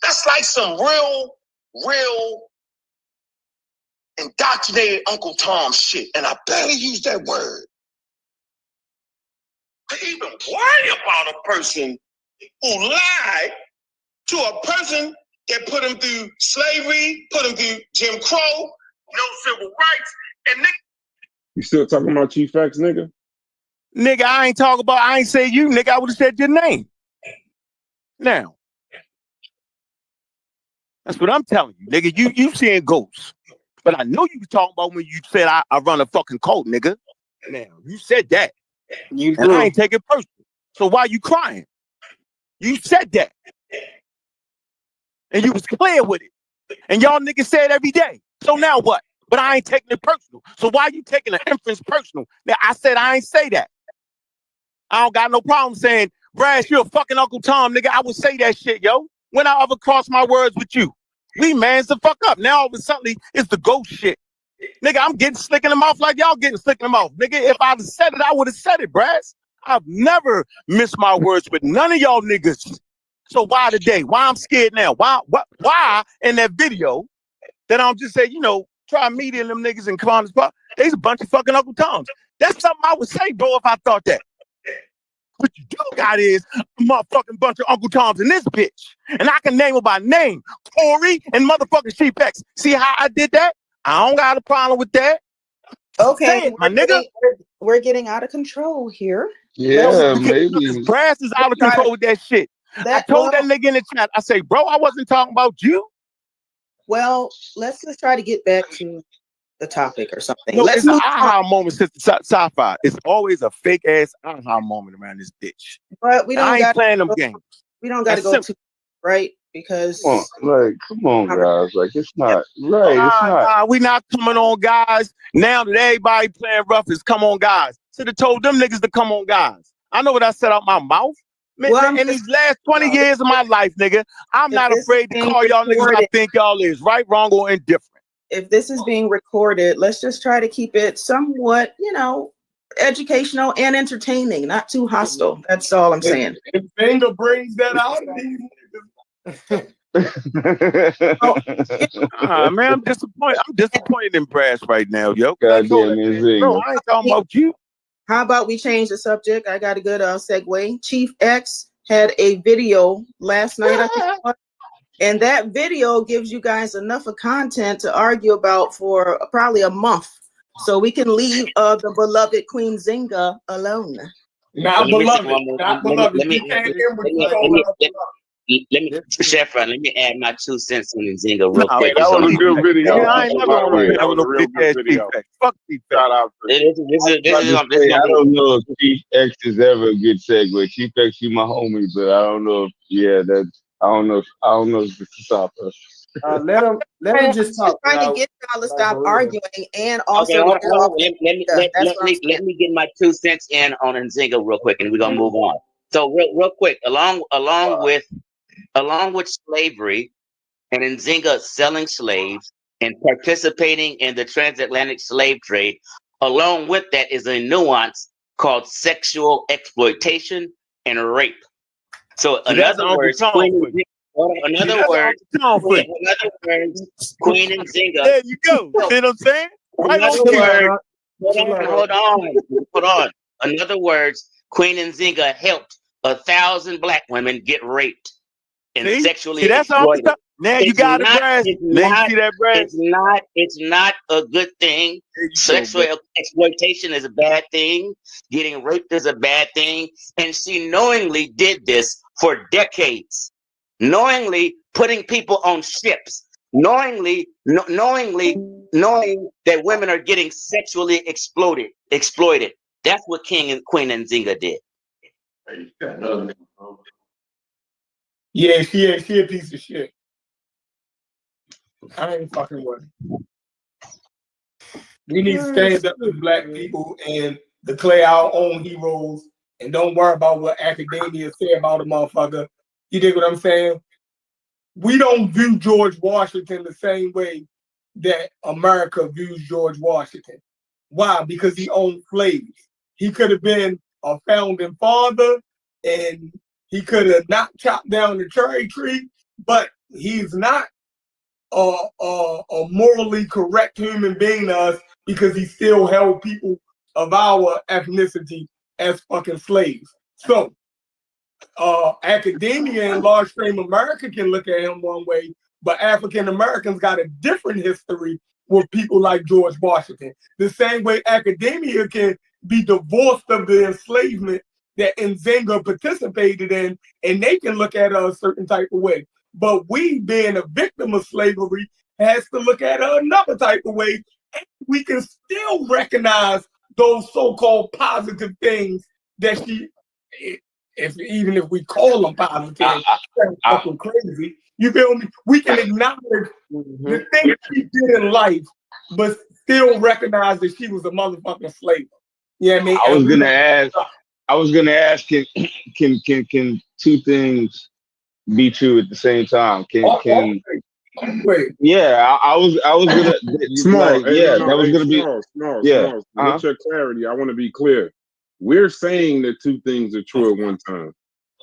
That's like some real indoctrinated Uncle Tom shit. And I barely use that word. To even worry about a person who lied to a person that put him through slavery, put him through Jim Crow, no civil rights, and nigga. You still talking about Chief X, nigga? Nigga, I ain't say you, nigga. I would have said your name. Now, that's what I'm telling you, nigga. You seeing ghosts. But I know you was talking about when you said I run a fucking cult, nigga. Now, you said that. You And I do. ain't taking it personal. So why you crying? You said that. And you was clear with it. And y'all niggas say it every day. So now what? But I ain't taking it personal. So why you taking the inference personal? Now, I said I ain't say that. I don't got no problem saying, Brass, you a fucking Uncle Tom, nigga. I would say that shit, yo. When I ever cross my words with you. We mans the fuck up. Now all of a sudden it's the ghost shit. Nigga, I'm getting slick in the mouth like y'all getting slick in the mouth. Nigga, if I'd said it, I would have said it, Brass. I've never missed my words with none of y'all niggas. So why today? Why I'm scared now? Why in that video that I'm just saying, try media and them niggas and come on the spot? They's a bunch of fucking Uncle Toms. That's something I would say, bro, if I thought that. What you do got is a motherfucking bunch of Uncle Toms in this bitch. And I can name them by name. Corey and motherfucking Sheep X. See how I did that? I don't got a problem with that. Okay, my nigga. We're getting out of control here. Yeah, maybe. Brass is out of control with that shit. I told that nigga in the chat, I say, bro, I wasn't talking about you. Well, let's just try to get back to the topic or something. No, Let's it's an move aha on. moment since the sci-fi. It's always a fake ass aha moment around this bitch. But we don't I ain't playing them games. We don't got to go too right because come on, guys. Like it's not right. It's not. Nah, we not coming on, guys. Now that everybody playing rough is come on, guys. Should have told them niggas to come on, guys. I know what I said out my mouth. Man, in these last 20 years of my life, nigga, I'm not afraid to call y'all niggas what I think y'all is. Right, wrong, or indifferent. If this is being recorded, let's just try to keep it somewhat, educational and entertaining, not too hostile. That's all I'm saying. If Nzinga brings that out of these niggas. Man, I'm disappointed. I'm disappointed in Brass right now, yo. Goddamn Nzinga. Bro, I ain't talking about you. How about we change the subject? I got a good segue. Chief X had a video last night, I think, And that video gives you guys enough of content to argue about for probably a month. So we can leave the beloved Queen Nzinga alone. Not beloved. Not beloved. Let me, You can't end what you told her. let me, Shefra, let me add my 2 cents on Nzinga real Nah, quick. That was a good Nigga, video. I ain't never By the way, gonna that with was no a real bitch good ass video. T-Pack. Fuck T-Pack. Shout out to you. This is gonna I be. don't know if Chief X is ever a good segue. Chief X, you my homie, but I don't know if I don't know if this is off us. Let him just Just talk. trying to get y'all to stop for real. arguing and Okay, also hold to get on. off. Let me get my 2 cents in on Nzinga real quick, and we're gonna move on. So real quick, along with slavery and Nzinga selling slaves and participating in the transatlantic slave trade, along with that is a nuance called sexual exploitation and rape. So See, in that's other Uncle words, Tom for you. in other words, Queen Nzinga. There you go. See what I'm saying? In other words, hold on. In other words, Queen Nzinga helped 1,000 black women get raped and sexually See, that's Uncle exploited. Tom. Now you got it, Brad. Now you see that, Brad? It's not a good thing. Sexual exploitation is a bad thing. Getting raped is a bad thing. And she knowingly did this for decades. Knowingly putting people on ships. Knowing that women are getting sexually exploited. That's what King and Queen Nzinga did. Yeah, she a piece of shit. I ain't fucking with her. We need to stand up to black people and declare our own heroes and don't worry about what academia say about a motherfucker. You dig what I'm saying? We don't view George Washington the same way that America views George Washington. Why? Because he owned slaves. He could have been a founding father and he could have not chopped down the cherry tree, but he's not a morally correct human being to us because he still held people of our ethnicity as fucking slaves. So academia and large frame America can look at him one way, but African Americans got a different history with people like George Washington. The same way academia can be divorced of the enslavement that Nzinga participated in, and they can look at a certain type of way. But we, being a victim of slavery, has to look at it another type of way. And we can still recognize those so-called positive things that she, even if we call them positive, that's fucking crazy. You feel me? We can acknowledge the things she did in life, but still recognize that she was a motherfucking slave. Yeah, you know what I mean? I was gonna ask, can two things be true at the same time? Wait. Yeah, I was gonna Small. that was gonna be small. yeah. With your clarity, I want to be clear. We're saying that two things are true at one time.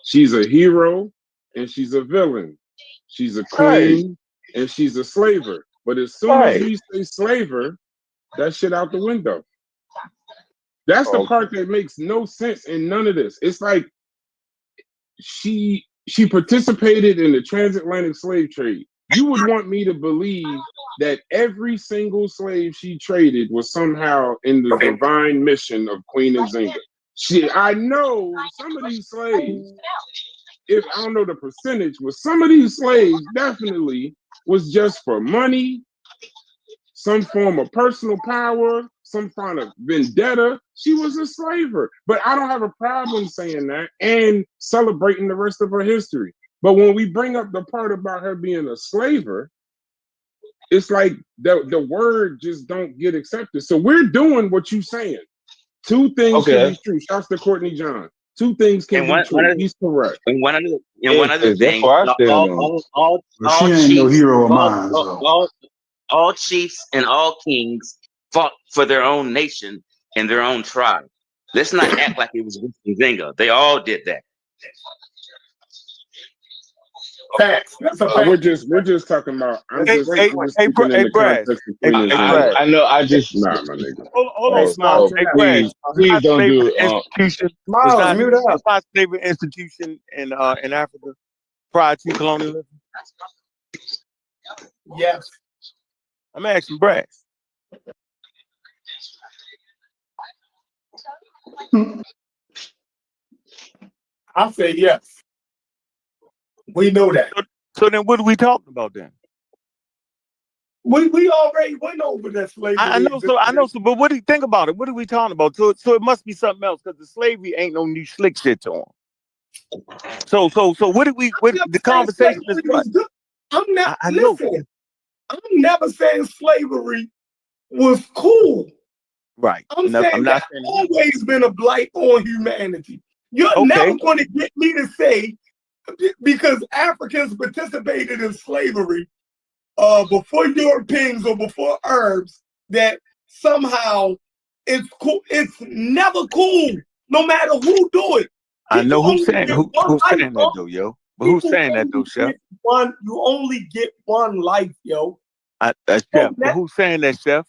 She's a hero and she's a villain. She's a queen and she's a slaver. But as soon as we say slaver, that shit out the window. That's the part that makes no sense in none of this. It's like she participated in the transatlantic slave trade. You would want me to believe that every single slave she traded was somehow in the divine mission of Queen Nzinga. I know some of these slaves, if I don't know the percentage, but some of these slaves definitely was just for money, some form of personal power, some kind of vendetta. She was a slaver. But I don't have a problem saying that and celebrating the rest of her history. But when we bring up the part about her being a slaver, it's like the word just don't get accepted. So we're doing what you're saying. Two things can be true. Shouts to Courtney John. Two things can be true. He's correct. And one other thing, she ain't no hero of mine. All chiefs and all kings fought for their own nation and their own tribe. Let's not act like it was Nzinga. They all did that. Facts. That's a fact. We're just talking about. Brad. I know. I just my nigga. Hold on, Small. Please don't do it. Institution. Was not slavery institution in Africa prior to colonialism? Yes. I'm asking Brad. I say yes. We know that. So then what are we talking about then? We already went over that slavery. I know so, but what do you think about it? What are we talking about? So it must be something else because the slavery ain't no new slick shit to him. So what did the conversation is what? I'm not I know. listen. I'm never saying slavery was cool. Right. I'm saying that's always been a blight on humanity. You're never going to get me to say, because Africans participated in slavery before Europeans or before Arabs, that somehow it's cool. It's never cool, no matter who do it. I know who's saying that though, yo. But who's saying that though, Chef? You only get one life, yo. That's Chef. But who's saying that, Chef?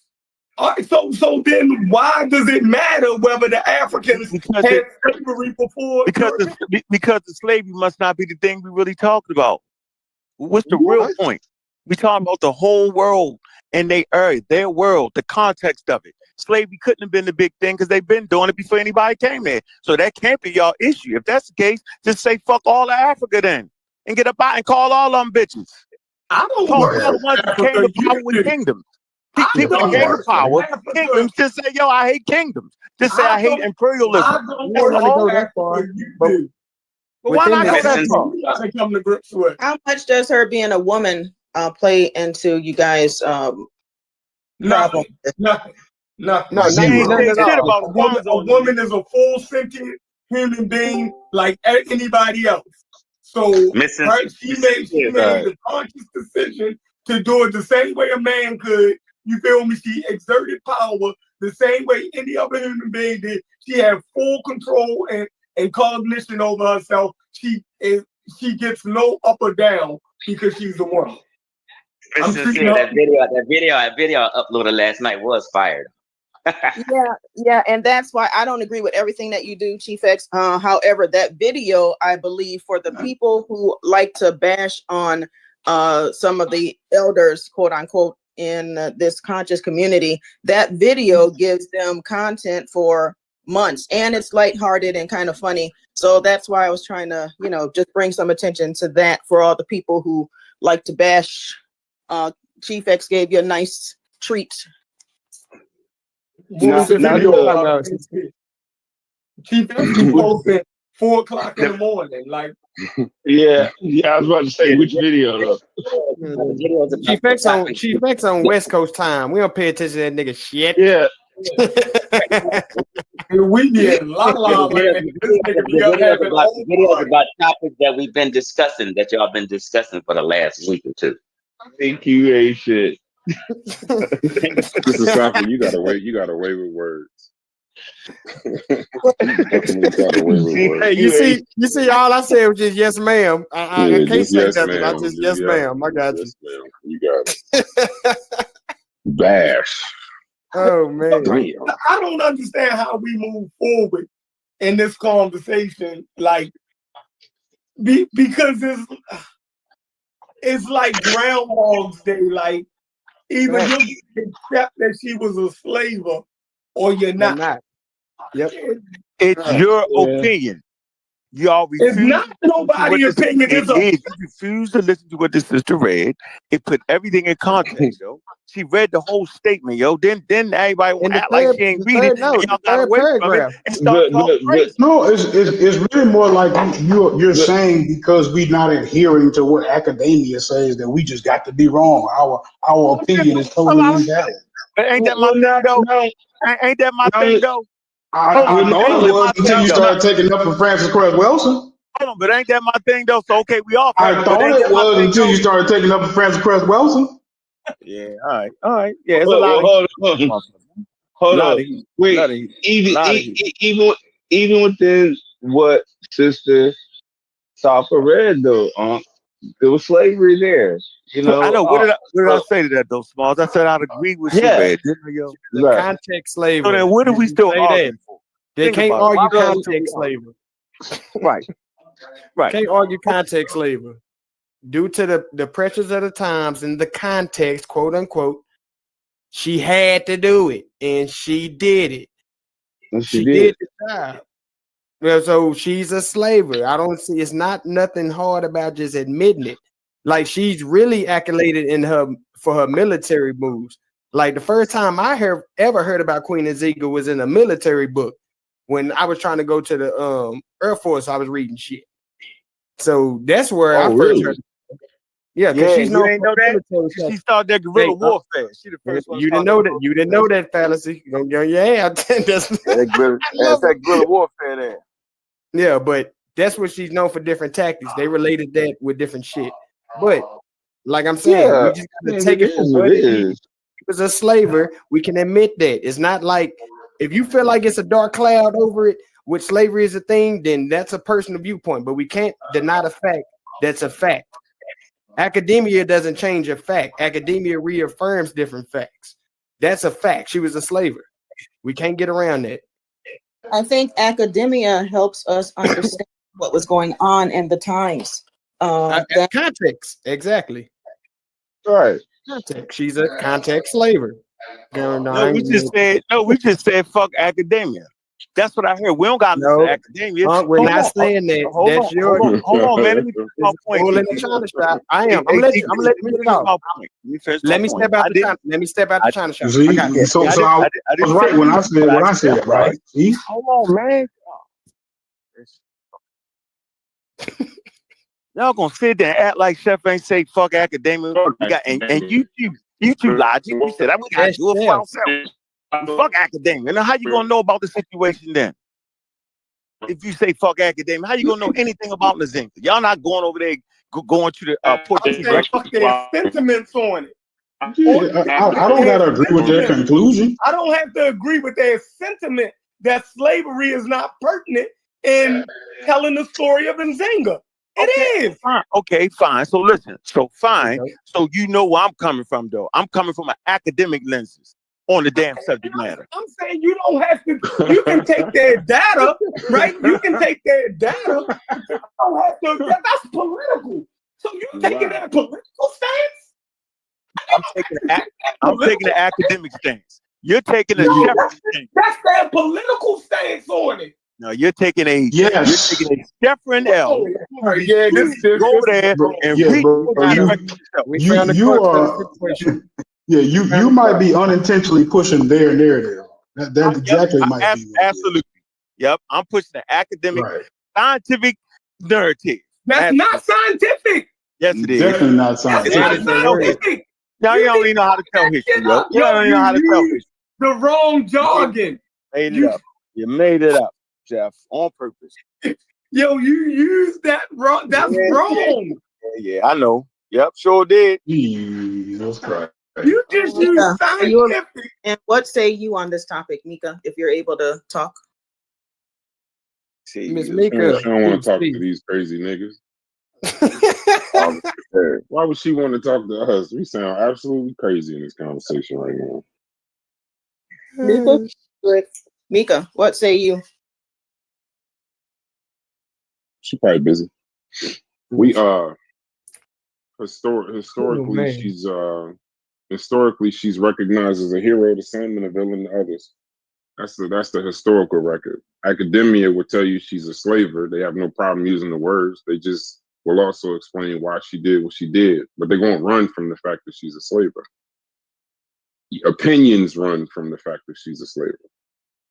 All right, so then why does it matter whether the Africans had slavery before? Because the slavery must not be the thing we really talking about. What's the real point? We talking about the whole world and their world, the context of it. Slavery couldn't have been the big thing because they've been doing it before anybody came there. So that can't be y'all issue. If that's the case, just say fuck all of Africa then and get up out and call all them bitches. I don't call work all the ones that came to power with kingdoms. People that came to power, kingdoms, just say, yo, I hate kingdoms. Just say I hate imperialism. I don't want to go that far. But why not go that far? How much does her being a woman play into you guys' problem? Nothing. No, A woman is a full sentient human being like anybody else. So she made the conscious decision to do it the same way a man could. You feel me? She exerted power the same way any other human being did. She had full control and cognition over herself. She gets no up or down because she's a woman. That video I uploaded last night was fired. yeah, and that's why I don't agree with everything that you do, Chief X. However, that video, I believe, for the people who like to bash on some of the elders, quote unquote, in this conscious community, that video gives them content for months, and it's lighthearted and kind of funny. So that's why I was trying to, just bring some attention to that for all the people who like to bash. Chief X gave you a nice treat. Chief X posted 4:00 in the morning. Like, yeah, I was about to say which video though. Chief X on West Coast time. We don't pay attention to that nigga shit. Yeah. We get videos about topics that we've been discussing, that y'all been discussing for the last week or two. Think you ain't shit. This is something you got away with words. Hey, you see, all I said was just yes, ma'am. I can't say nothing. I just yes, ma'am. I got you. You got it. Bash. Oh man, I don't understand how we move forward in this conversation, like because it's like Groundhog's Day. Like either you accept that she was a slave or you're not. Yep. It's your opinion. Y'all refuse. It's not nobody's opinion. You refuse to listen to what the sister read. It put everything in context, yo. She read the whole statement, yo. Then everybody will act like she ain't read it. Y'all got away from it and start talking crazy. No, it's really more like you're saying because we're not adhering to what academia says that we just got to be wrong. Our opinion is totally invalid. But ain't that my thing though? Ain't that my thing though? I thought it was until you started taking up for Francis Cress Wilson. Hold on, but ain't that my thing though? So okay, we all. I thought it was until you started taking up for Francis Cress Wilson. Yeah, all right. Yeah, it's a lot. Hold on. Wait, even within what Sister Safa read though, there was slavery there. I know. What did I say to that though, Smalls? I said I'd agree with you, man. The context slavery. So then, what are we still arguing for? They can't argue context slavery. Right. Can't argue context slavery. due to the pressures of the times and the context, quote unquote, she had to do it, and she did it. And She did the job. Well, so she's a slaver. I don't see. It's not nothing hard about just admitting it. Like, she's really accoladed for her military moves. Like, the first time I ever heard about Queen Nzinga was in a military book when I was trying to go to the Air Force. I was reading shit. So that's where I first heard. Yeah, because she's known ain't know that. She started that guerrilla warfare. She the first one. You didn't know that. You didn't know that fallacy. Yeah, that's that guerrilla warfare there. Yeah, but that's what she's known for, different tactics. They related that with different shit. But like I'm saying, we just gotta take it for what it is. She was a slaver. We can admit that. It's not like, if you feel like it's a dark cloud over it, which slavery is a thing, then that's a personal viewpoint. But we can't deny the fact that's a fact. Academia doesn't change a fact. Academia reaffirms different facts. That's a fact. She was a slaver. We can't get around that. I think academia helps us understand what was going on in the times. Context, exactly. Right. Context. She's a context slaver. No, we just said fuck academia. That's what I heard. We don't got to listen to academia. We're not saying that. Hold on, man. Let me finish my point. In the China shop. I am. I'm letting you get it out. Let me step out the China shop. See, I was right when I said what I said, right? See? Hold on, man. Y'all gonna sit there and act like Chef ain't say fuck academia. And you logic. You said we gotta do it for ourselves. Fuck academia. Now, how you gonna know about the situation then? If you say fuck academia, how you gonna know anything about Nzinga? Y'all not going over there, going to the Portuguese record. Fuck their sentiments on it. I don't gotta agree with their conclusion. I don't have to agree with their sentiment that slavery is not pertinent in telling the story of Nzinga. It is. Fine. Okay, fine. So listen. So fine. So you know where I'm coming from, though. I'm coming from an academic lenses on the damn subject matter. I'm saying you don't have to. You can take their data, right? You can take their data. But you don't have to. That's political. So you taking that political stance? I'm taking the academic stance. You're taking a separate stance. That's their political stance on it. No, you're taking a different L. Yeah, go there and you might be unintentionally pushing their narrative. That exactly might be. Absolutely. Yep, I'm pushing the academic, scientific narrative. That's not scientific. Yes, it is. Definitely not scientific. That's not scientific. Y'all don't even know how to tell history. You don't even know how to tell history. The wrong jargon. You made it up, Jeff, on purpose. Yo, you used that wrong. That's wrong. Yeah, I know. Yep, sure did. Jesus Christ. You just used scientific. And what say you on this topic, Mika, if you're able to talk? Miss Mika. She don't want to talk to these crazy niggas. Why would she want to talk to us? We sound absolutely crazy in this conversation right now. Mika, what say you? She's probably busy. We historically she's recognized as a hero to some and a villain to others. That's the historical record. Academia would tell you she's a slaver. They have no problem using the words. They just will also explain why she did what she did, but they won't run from the fact that she's a slaver. Opinions run from the fact that she's a slaver.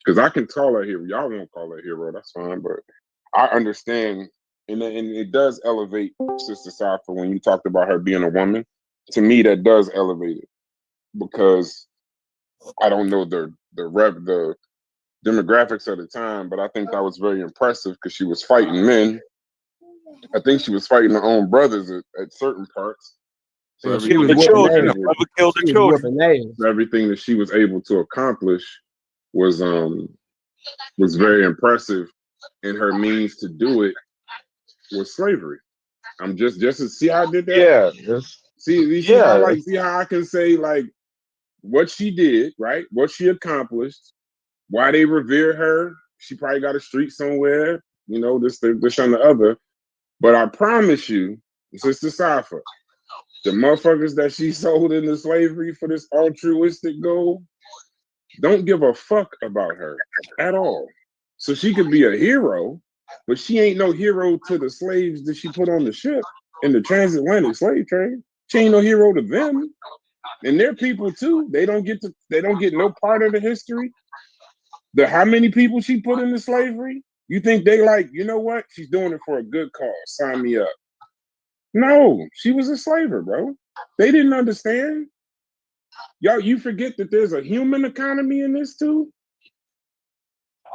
Because I can call her hero. Y'all won't call her hero. That's fine, but I understand, and it does elevate Sister Safa when you talked about her being a woman. To me, that does elevate it because I don't know the demographics at the time, but I think that was very impressive because she was fighting men. I think she was fighting her own brothers at certain parts. So she was children. Killed the children. So everything that she was able to accomplish was very impressive, and her means to do it was slavery. I'm just to see how I did that. Yeah. See how I can say like what she did, right? What she accomplished, why they revere her. She probably got a street somewhere, this and the other. But I promise you, Sister Safa, the motherfuckers that she sold into slavery for this altruistic goal don't give a fuck about her at all. So she could be a hero, but she ain't no hero to the slaves that she put on the ship in the transatlantic slave trade. She ain't no hero to them. And they're people too. They don't get no part of the history. How many people she put into slavery? You think they like, you know what? She's doing it for a good cause. Sign me up. No, she was a slaver, bro. They didn't understand. Y'all, you forget that there's a human economy in this too?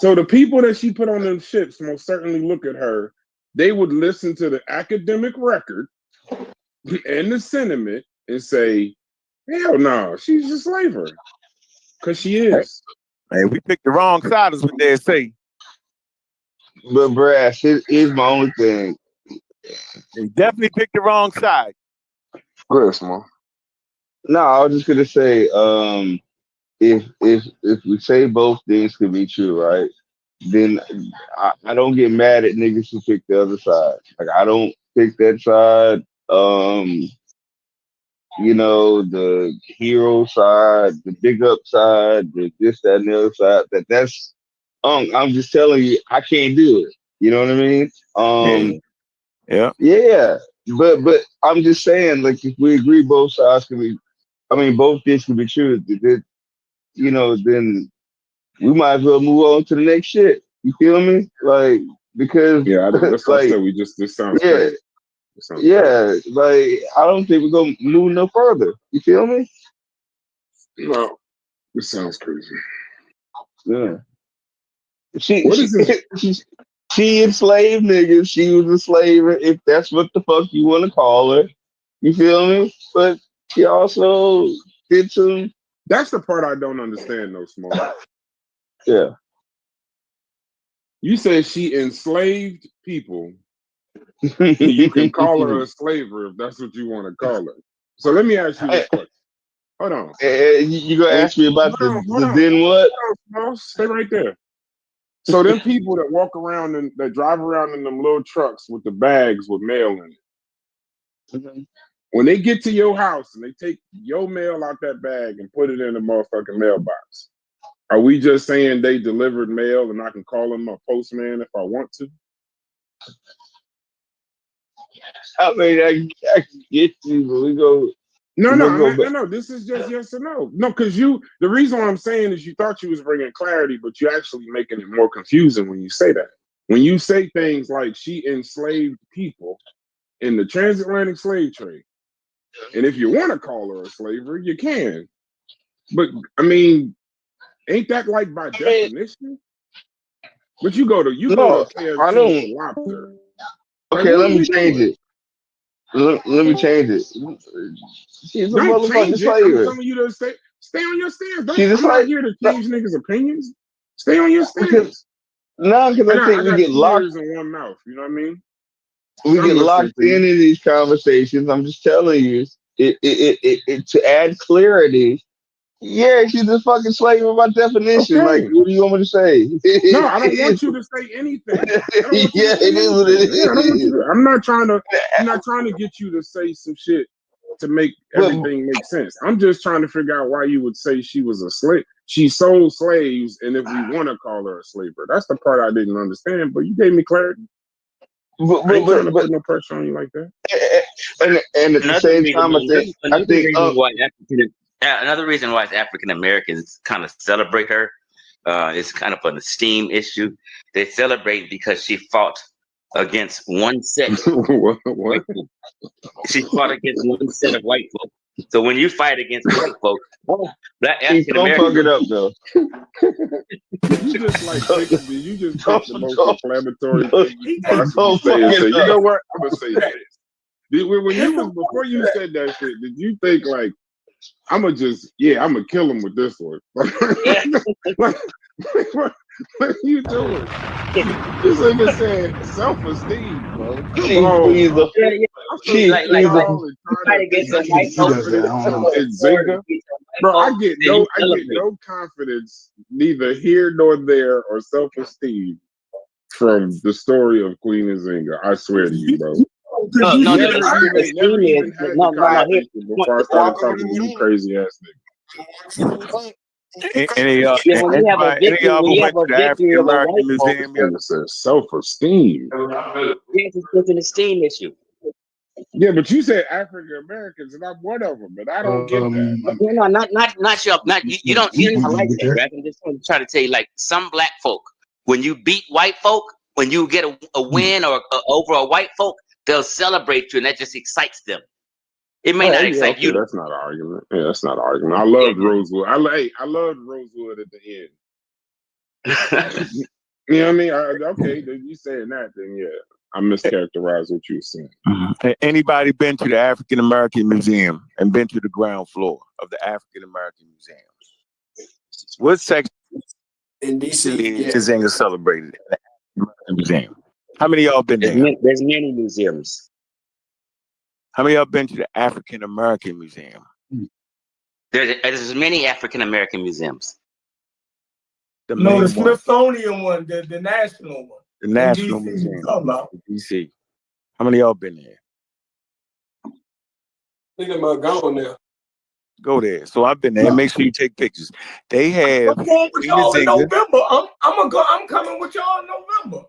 So the people that she put on them ships most certainly look at her. They would listen to the academic record and the sentiment and say, hell no, she's a slaver. Because she is. Hey, we picked the wrong side, is what they say. But Brass, here's my only thing. They definitely picked the wrong side. Go ahead, Small. No, I was just gonna say, if we say both things could be true, right? Then I don't get mad at niggas who pick the other side. Like I don't pick that side. You know, the hero side, the big up side, the this, that, and the other side. That's I'm just telling you, I can't do it. You know what I mean? Yeah. But I'm just saying, like if we agree both sides can be both things can be true, you know, then we might as well move on to the next shit. You feel me? Like because That's what I said. This sounds crazy. Like I don't think we're gonna move no further. You feel me? No, this sounds crazy. Yeah. She enslaved niggas. She was a slaver, if that's what the fuck you want to call her. You feel me? But she also did some. That's the part I don't understand, though, Small. Yeah. You say she enslaved people. You can call her a slaver if that's what you want to call her. So let me ask you this question. Hold on. You gonna ask me about the then what? Hold on, stay right there. So them people that walk around and that drive around in them little trucks with the bags with mail in it. Mm-hmm. When they get to your house and they take your mail out that bag and put it in the motherfucking mailbox, are we just saying they delivered mail and I can call them a postman if I want to? I mean, I can get you, but we go. No. This is just yes or no. No, because the reason why I'm saying is you thought you was bringing clarity, but you're actually making it more confusing when you say that. When you say things like she enslaved people in the transatlantic slave trade, and if you want to call her a slaver, you can. But I mean, ain't that like by definition? But you go to KFC I don't. for lobster. Okay, let me change it. Let me change it. She's a motherfucking slaver. I'm telling you to stay on your stance. I'm not here to change niggas' opinions. Stay on your stance. Because I think we get locked in one mouth. You know what I mean? We get locked in these conversations. I'm just telling you, it to add clarity. Yeah, she's a fucking slave by definition. Okay. Like, what do you want me to say? No, I don't want you to say anything. It is what it is. I don't want you to. I'm not trying to get you to say some shit to make everything make sense. I'm just trying to figure out why you would say she was a slave. She sold slaves, and if we want to call her a slaver, that's the part I didn't understand. But you gave me clarity. I ain't trying to put no pressure on you like that. And at the same time, another reason why African Americans kind of celebrate her is kind of an esteem issue. They celebrate because she fought against one set. What? She fought against one set of white folk. So when you fight against white folk, black African Americans, don't fuck it up though. You just picked the most inflammatory thing you possibly say and say, you know what? I'm gonna say this. Before you said that shit, did you think like I'm gonna kill him with this one? What are you doing? This nigga said self-esteem, bro. Come on. Nzinga. Bro, I get no confidence, neither here nor there, or self-esteem from the story of Queen Nzinga. I swear to you, bro. No, Never esteem even is had the no. Here, conversation before I started talking to you crazy ass nigga. Any of yeah, when you have a anybody, any of victory, y'all when ever you went have to a the victory African of a white American folks, Museum? Nigga said self-esteem. it's an esteem issue. Yeah, but you said African Americans, and I'm one of them, and I don't get that. No, not your, not you. You're not like that, right? I'm just trying to tell you, like some black folk, when you beat white folk, when you get a win or over a white folk, they'll celebrate you, and that just excites them. It may not Oh yeah, excite okay, you. that's not an argument. Yeah, that's not an argument. I loved Rosewood. I loved Rosewood at the end. You know what I mean? Okay, then you saying that, then yeah, I mischaracterized what you were saying. Anybody been to the African American Museum and been to the ground floor of the African American Museum? What section In DC, yeah. Nzinga celebrated at the African Museum? How many of y'all been there? There's many museums. How many of y'all been to the African American Museum? There's many African American museums. The No, the main one, Smithsonian one, the national one. the National DC, Museum, about. DC. How many of y'all been there? Think about going there. Go there. So I've been there. Make sure you take pictures. They have I'm going with y'all in Nzinga. November. I'm coming with y'all in November.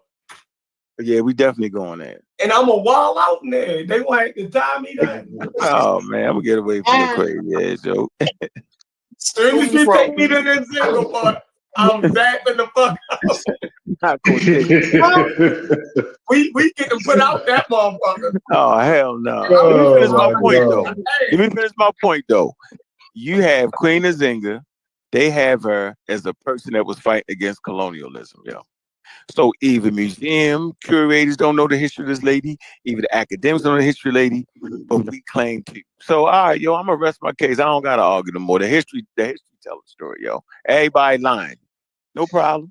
Yeah, we definitely going there. And I'm a wild out in there. They gonna have to tie me down. Oh man, I'm gonna get away from the crazy ass joke. Soon as you take me to the Nzinga part, I'm zapping the fuck out. Not gonna take we get to put out that motherfucker. Oh hell no. Oh, Let me finish my point God. though. Let me finish my point though. You have Queen Nzinga. They have her as a person that was fighting against colonialism, yo. So either museum curators don't know the history of this lady, either the academics don't know the history of the lady, but we claim to. So all right, yo, I'm gonna rest my case. I don't gotta argue no more. The history tells the story, yo. Everybody lying. No problem.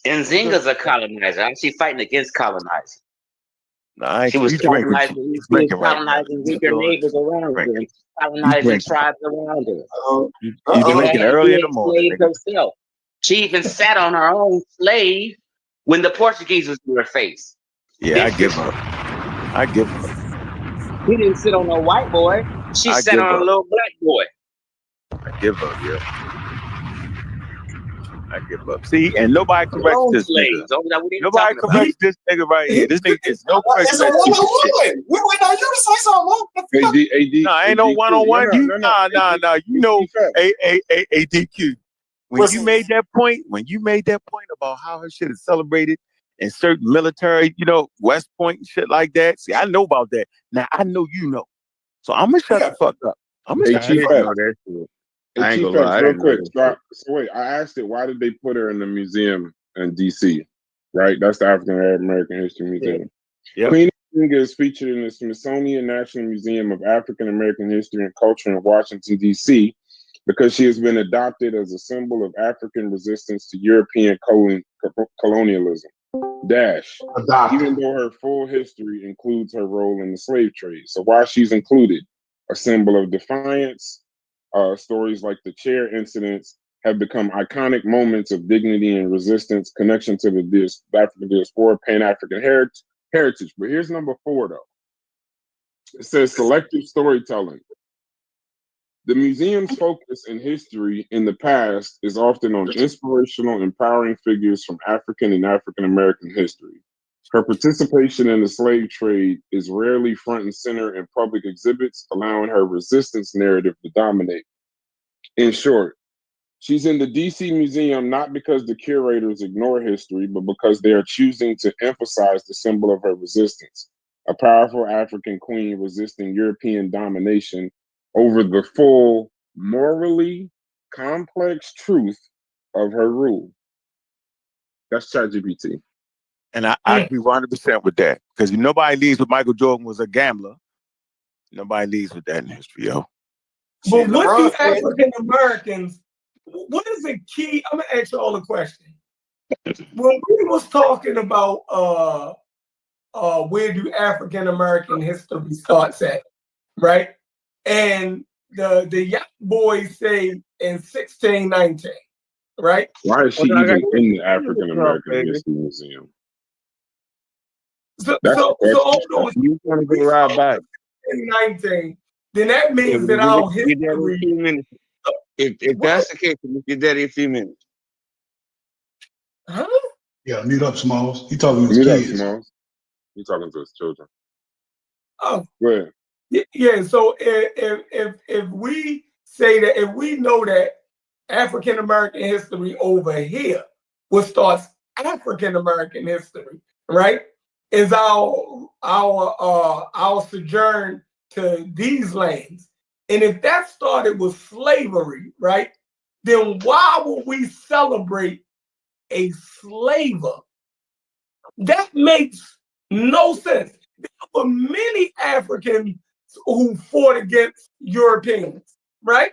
Nzinga's a colonizer. She's fighting against colonizing. Nah, She was you drinking right now. colonizing weaker neighbors around her and colonizing tribes around her. You She drinking had early in been the morning. enslaved herself. She even sat on her own slave when the Portuguese was in her face. Yeah, I give up. I give up. She didn't sit on a white boy. She I sat give on a up. little black boy. I give up, yeah. I give up. See, and nobody corrects Own this slaves. nigga. We Nobody corrects this nigga right here. This nigga is no correction. It's a one-on-one. We're waiting on you to say something. No, ain't no one-on-one. You nah. You know, ADQ. When you made that point about how her shit is celebrated in certain military, West Point and shit like that. See, I know about that. Now I know you know. So I'm gonna shut the fuck up. I'm gonna shut the fuck up. Hey, I ain't Chief gonna lie, X, I real didn't know quick. that. So wait, I asked it, why did they put her in the museum in DC? Right? That's the African American History Museum. Yep. Queen Nzinga is featured in the Smithsonian National Museum of African American History and Culture in Washington, D.C., because she has been adopted as a symbol of African resistance to European colonialism. Even though her full history includes her role in the slave trade. So why she's included? A symbol of defiance. Stories like the chair incidents have become iconic moments of dignity and resistance, connection to the African diaspora, Pan-African heritage. But here's number 4, though. It says selective storytelling. The museum's focus in history in the past is often on inspirational, empowering figures from African and African American history. Her participation in the slave trade is rarely front and center in public exhibits, allowing her resistance narrative to dominate. In short, she's in the DC Museum not because the curators ignore history, but because they are choosing to emphasize the symbol of her resistance, a powerful African queen resisting European domination over the full, morally complex truth of her rule. That's ChatGPT. And I agree 100% with that. Because nobody leaves with Michael Jordan was a gambler. Nobody leaves with that in history, yo. But what do African Americans, what is the key? I'm gonna ask you all a question. When we was talking about where do African American history starts at, right? And the young boys say in 1619, right? Why is she even in the African American History Museum? So That's the question. hold on. You want to go ride back? 2019, then that Yeah, means that our get that in a history. few minutes. If that's the case, we'll get that in a few minutes. Huh? Yeah, mute up, Smalls. He talking to his Mute up, kids. Smalls. He talking to his children. Oh, Go ahead. yeah. So if we say that, if we know that African American history over here, what starts African American history, right, is our sojourn to these lands, and if that started with slavery, right, then why would we celebrate a slaver? That makes no sense. There were many Africans who fought against Europeans, right?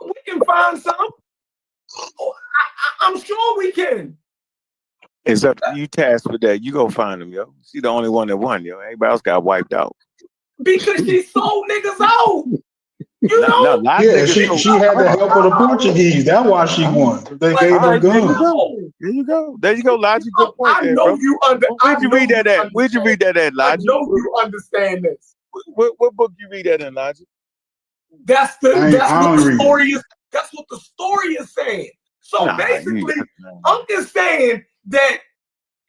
We can find some. I'm sure we can. It's up to you, tasked with that. You go find them, yo. She the only one that won, yo. Everybody else got wiped out. Because she sold niggas out. You know? Yeah, she had the help of the Portuguese. That's why she won. They gave her guns. There you go. There you go, Logic. Good point I there, know bro. you Where'd you read that at? Where'd you read that at, I Logic? know you understand this. What book you read that in, Logic? That's what the read story is. That's what the story is saying. So basically, I'm just saying that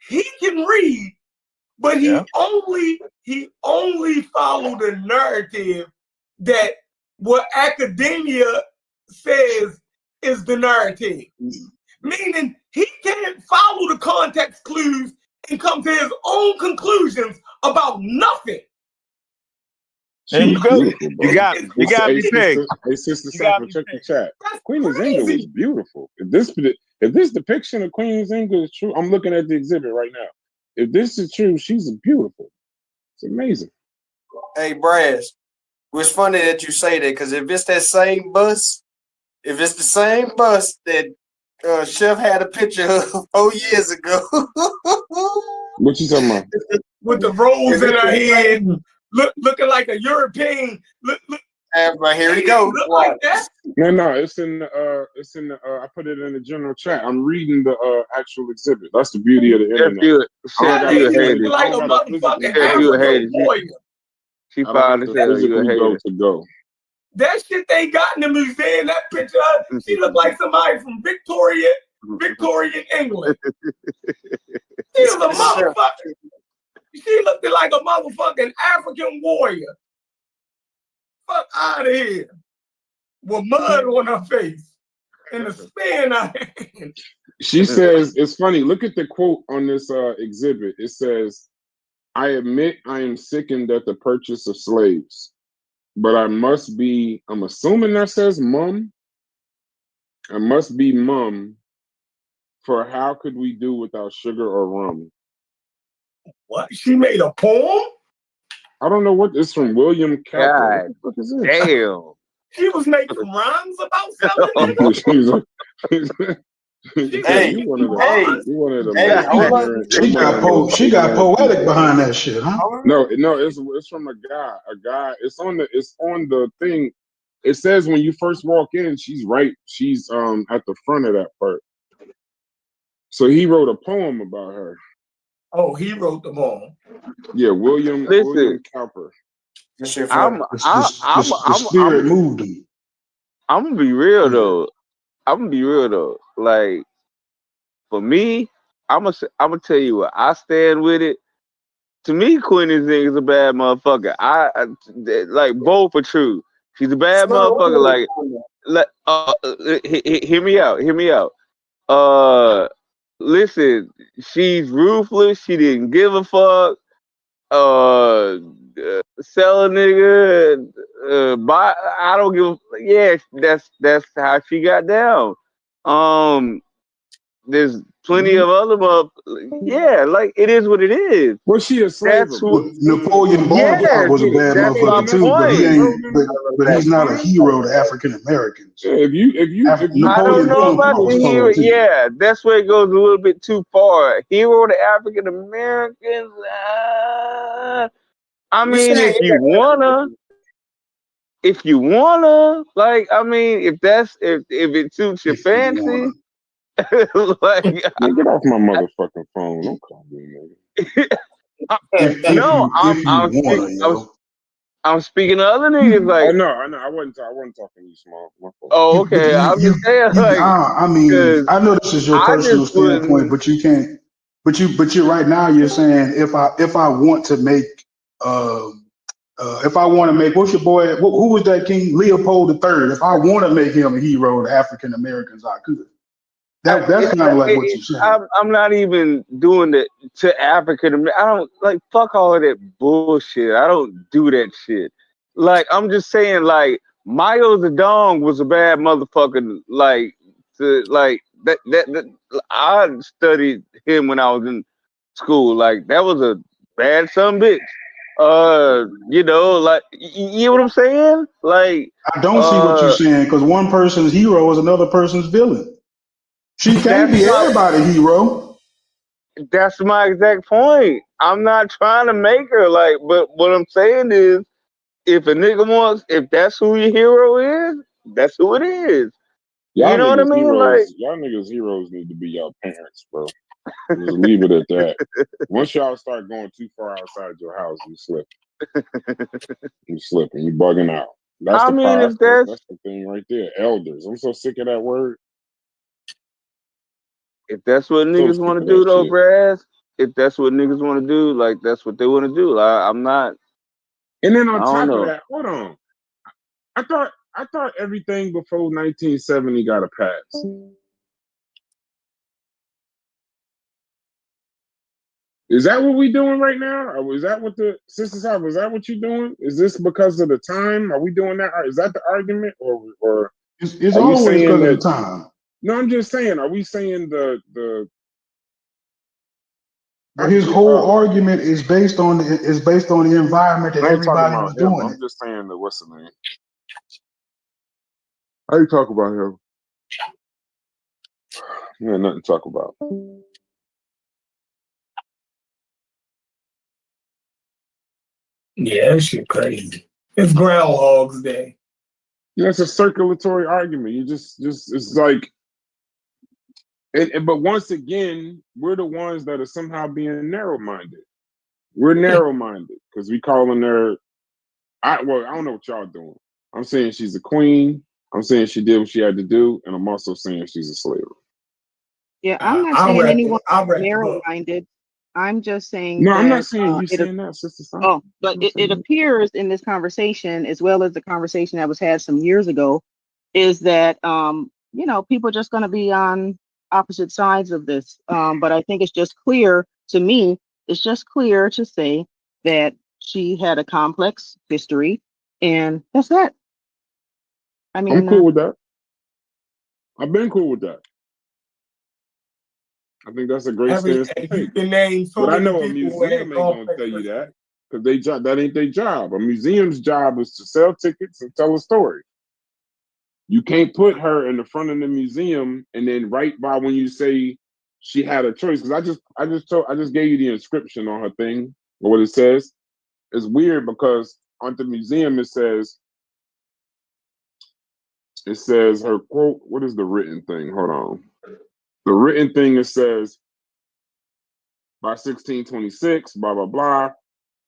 he can read, but he only followed the narrative that what academia says is the narrative. Meaning he can't follow the context clues and come to his own conclusions about nothing. There you go. You got me pegged. Hey, Sister Sapa, check the chat. Queen Nzinga was beautiful. If this depiction of Queen Nzinga is true, I'm looking at the exhibit right now. If this is true, she's beautiful. It's amazing. Hey, Brad, it's funny that you say that, because if it's that same bus, if it's the same bus that Chef had a picture of 4 years ago. What you talking about? With the rolls in her head, looking like a European. Look. Right, here we go. Like that? No, it's in the I put it in the general chat. I'm reading the actual exhibit. That's the beauty of the internet. Like a motherfucking African warrior. She finally said you a hater. To go. That shit they got in the museum, that picture, she looked like somebody from Victorian England. She was a motherfucker. She looked like a motherfucking African warrior. Fuck out of here. With mud on her face and a spear in her hand. She says, it's funny, look at the quote on this exhibit. It says, "I admit I am sickened at the purchase of slaves. But I'm assuming that says mum. I must be mum, for how could we do without sugar or rum?" What? She made a poem? I don't know what this is from. William Cowper. What the fuck is this? Damn. She was making rhymes about selling niggas? You one of the She got poetic behind that shit, huh? No, it's from a guy. It's on the thing. It says when you first walk in, she's at the front of that part. So he wrote a poem about her. Oh, he wrote the poem. Yeah, William Cowper. The spirit moved him. I'm gonna be real though. Like, for me, I'm gonna tell you what I stand with it. To me, Queen Nzinga is a bad motherfucker. I like both are true. She's a bad motherfucker. Hear me out. Listen, she's ruthless. She didn't give a fuck. Sell a nigga. Buy. I don't give. Yeah, that's how she got down. There's plenty of other yeah, like it is what it is. Was she a slave? Napoleon Bonaparte was a bad motherfucker too, but he's not a hero to African Americans. Yeah, if you I don't know about the hero. Yeah, that's where it goes a little bit too far. Hero to African Americans. I mean, if you wanna, like, I mean, if it suits your fancy. Like, get off my motherfucking phone. Don't call me, nigga. I'm speaking to other niggas like. Oh no, I wasn't talking to you, Small. Oh, okay. I'm just saying, like, I mean, I know this is your personal standpoint, but you can't. But you're right now. You're saying if I want to make what's your boy? Who was that king? Leopold III. If I want to make him a hero of African Americans, I could. That's kind of like what you're saying. I'm not even doing it to African American. I don't like fuck all of that bullshit. I don't do that shit. Like I'm just saying, like Mao Zedong was a bad motherfucker. Like that. I studied him when I was in school. Like that was a bad son bitch. You know, like you know what I'm saying? Like I don't see what you're saying because one person's hero is another person's villain. She can't be everybody's hero. That's my exact point. I'm not trying to make her like, but what I'm saying is, if a nigga wants, if that's who your hero is, that's who it is. Y'all you know what I mean? Y'all niggas heroes need to be y'all parents, bro. Just leave it at that. Once y'all start going too far outside your house, you slip. You slipping. You bugging out. That's the problem. That's the thing right there. Elders. I'm so sick of that word. If that's what niggas want to do, though, Brad. If that's what niggas want to do, like that's what they want to do. I'm not. And then on top of that, hold on. I thought everything before 1970 got a pass. Is that what we doing right now? Or is that what the sisters have? Was that what you doing? Is this because of the time? Are we doing that? Is that the argument, or it's always because of the time? No, I'm just saying. Are we saying the? But his whole argument is based on the environment that everybody was doing. I'm just saying that what's the name? How you talk about him? Yeah, nothing to talk about. Yeah, that shit crazy. It's Groundhog's Day. Yeah, it's a circulatory argument. You just it's like, but once again, we're the ones that are somehow being narrow-minded. We're narrow-minded because we calling her. I don't know what y'all doing. I'm saying she's a queen. I'm saying she did what she had to do, and I'm also saying she's a slave. Yeah, I'm not saying anyone narrow-minded. I'm just saying. No, I'm not saying you saying that, Sister Son. Oh, but it appears in this conversation, as well as the conversation that was had some years ago, is that people are just going to be on opposite sides of this. But I think it's just clear to me. It's just clear to say that she had a complex history, and that's that. I mean, I'm cool with that. I've been cool with that. I think that's a great stance to take. But I know a museum ain't gonna tell you that because that ain't their job. A museum's job is to sell tickets and tell a story. You can't put her in the front of the museum and then right by when you say she had a choice. Because I just gave you the inscription on her thing or what it says. It's weird because on the museum it says her quote. What is the written thing? Hold on. The written thing, it says by 1626, blah blah blah,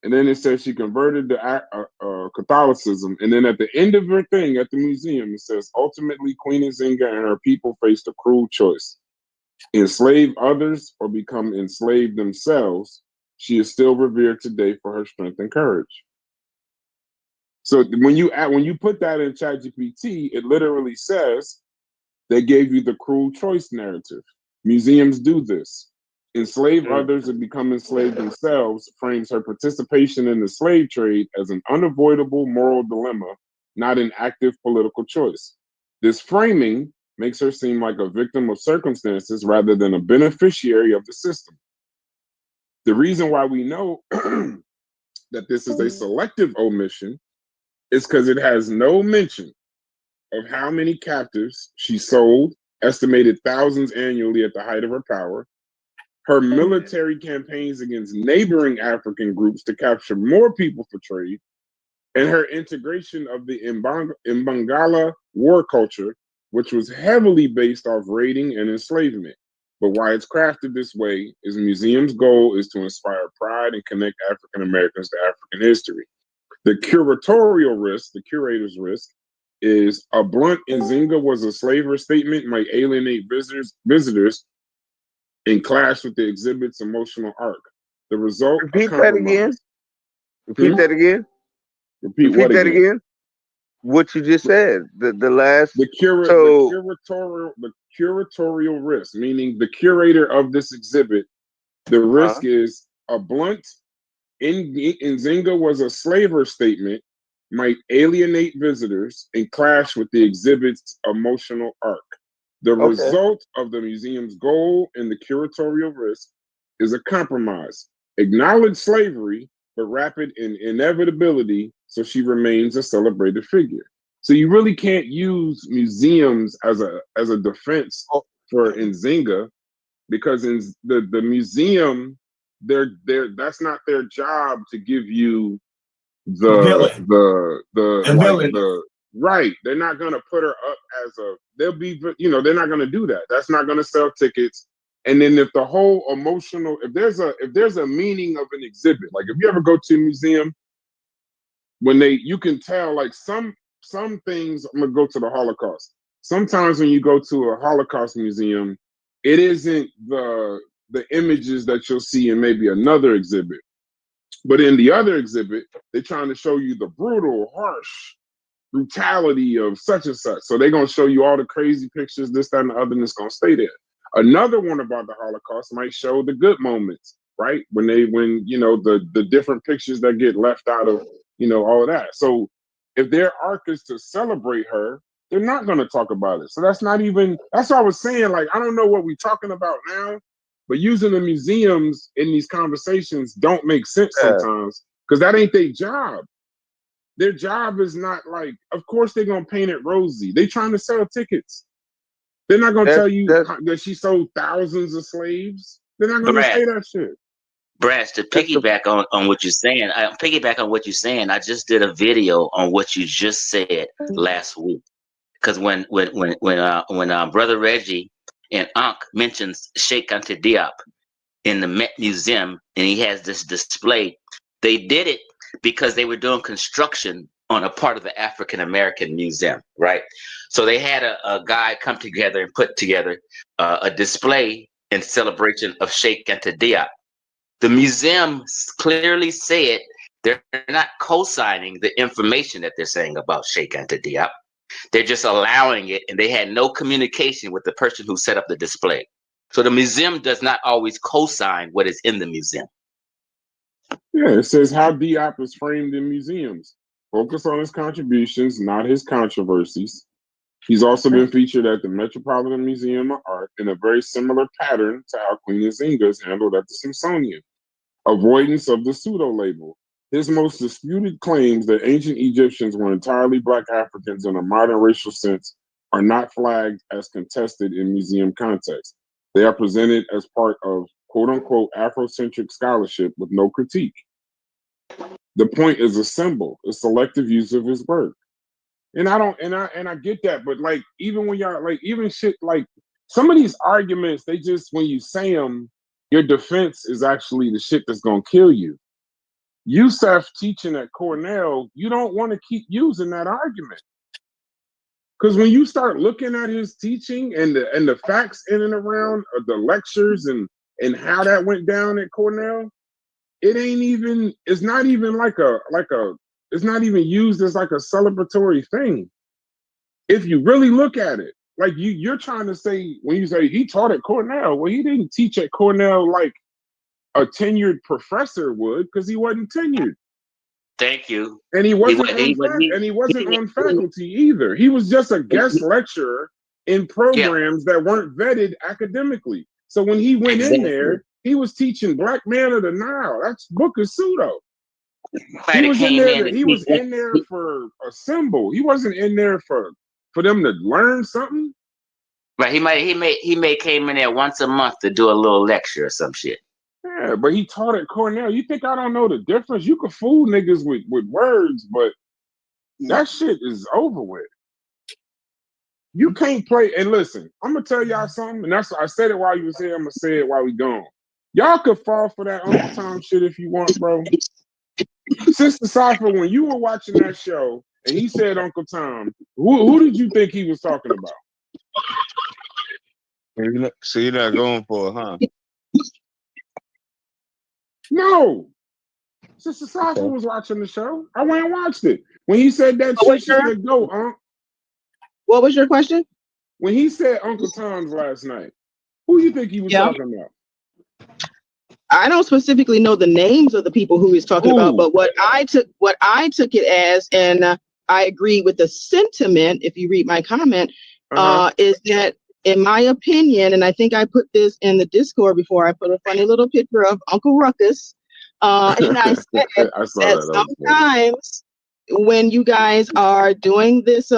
and then it says she converted to Catholicism. And then at the end of her thing at the museum, it says ultimately Queen Nzinga and her people faced a cruel choice: enslave others or become enslaved themselves. She is still revered today for her strength and courage. So when you put that in ChatGPT, it literally says they gave you the cruel choice narrative. Museums do this. Enslave others and become enslaved themselves frames her participation in the slave trade as an unavoidable moral dilemma, not an active political choice. This framing makes her seem like a victim of circumstances rather than a beneficiary of the system. The reason why we know that this is a selective omission is because it has no mention of how many captives she sold, estimated thousands annually at the height of her power, her military campaigns against neighboring African groups to capture more people for trade, and her integration of the Mbangala war culture, which was heavily based off raiding and enslavement. But why it's crafted this way is museum's goal is to inspire pride identified and connect African Americans to African history. The curatorial risk, the curator's risk, is a blunt Nzinga was a slaver statement might alienate visitors and clash with the exhibit's emotional arc. The result, Repeat that again. Repeat that again. Repeat what that again? again. What you just said. The last. The curatorial risk, meaning the curator of this exhibit. The risk is a blunt Nzinga was a slaver statement might alienate visitors and clash with the exhibit's emotional arc. The result of the museum's goal and the curatorial risk is a compromise. Acknowledge slavery, but rapid in inevitability, so she remains a celebrated figure. So you really can't use museums as a defense for Nzinga, because in the museum, that's not their job to give you the right. They're not gonna put her up as they're not gonna do that. That's not gonna sell tickets. And then if the whole emotional, if there's a meaning of an exhibit, like if you ever go to a museum, you can tell like some things. I'm gonna go to the Holocaust. Sometimes when you go to a Holocaust museum, it isn't the images that you'll see in maybe another exhibit. But in the other exhibit, they're trying to show you the brutal, harsh brutality of such and such. So they're going to show you all the crazy pictures, this, that, and the other, and it's going to stay there. Another one about the Holocaust might show the good moments, right? When the different pictures that get left out of, all of that. So if their arc is to celebrate her, they're not going to talk about it. So that's what I was saying. Like, I don't know what we're talking about now, but using the museums in these conversations don't make sense sometimes, because that ain't their job. Their job is not like, of course they're going to paint it rosy. They're trying to sell tickets. They're not going to tell you that she sold thousands of slaves. They're not going to say that shit. Brass, to piggyback on what you're saying, I just did a video on what you just said last week. Because when Brother Reggie and Ankh mentions Sheikh Anta Diop in the Met Museum, and he has this display, they did it because they were doing construction on a part of the African American Museum, right? So they had a guy come together and put together a display in celebration of Sheikh Anta Diop. The museum clearly said they're not co-signing the information that they're saying about Sheikh Anta Diop. They're just allowing it, and they had no communication with the person who set up the display. So the museum does not always co-sign what is in the museum. Yeah, it says how Diop is framed in museums. Focus on his contributions, not his controversies. He's also been featured at the Metropolitan Museum of Art in a very similar pattern to how Queen Nzinga is handled at the Smithsonian. Avoidance of the pseudo-label. His most disputed claims that ancient Egyptians were entirely Black Africans in a modern racial sense are not flagged as contested in museum context. They are presented as part of quote-unquote Afrocentric scholarship with no critique. The point is a symbol, a selective use of his work. And I get that, but like even when y'all like even shit like some of these arguments, they just when you say them, your defense is actually the shit that's gonna kill you. Youssef teaching at Cornell, you don't want to keep using that argument. Because when you start looking at his teaching and the facts in and around the lectures and how that went down at Cornell, it's not even used as like a celebratory thing. If you really look at it, like you're trying to say, when you say he taught at Cornell, well, he didn't teach at Cornell like a tenured professor would, because he wasn't tenured. Thank you. And he wasn't on faculty either. He was just a guest lecturer in programs that weren't vetted academically. So when he went in there, he was teaching Black Man of the Nile. That book is pseudo. He was in there for a symbol. He wasn't in there for them to learn something. Right. He may came in there once a month to do a little lecture or some shit. Yeah, but he taught at Cornell. You think I don't know the difference? You can fool niggas with words, but that shit is over with. You can't play. And listen, I'm gonna tell y'all something. And that's I said it while you was here. I'm gonna say it while we gone. Y'all could fall for that Uncle Tom shit if you want, bro. Sister Cypher, when you were watching that show and he said Uncle Tom, who did you think he was talking about? So you're not going for it, huh? No. Sister Cypher was watching the show. I went and watched it. When he said that shit, she said, go, Unc. What was your question? When he said Uncle Tom's last night, who do you think he was talking about? I don't specifically know the names of the people who he's talking about, but what I took it as, and I agree with the sentiment. If you read my comment, is that, in my opinion, and I think I put this in the Discord before. I put a funny little picture of Uncle Ruckus, and I said that sometimes when you guys are doing this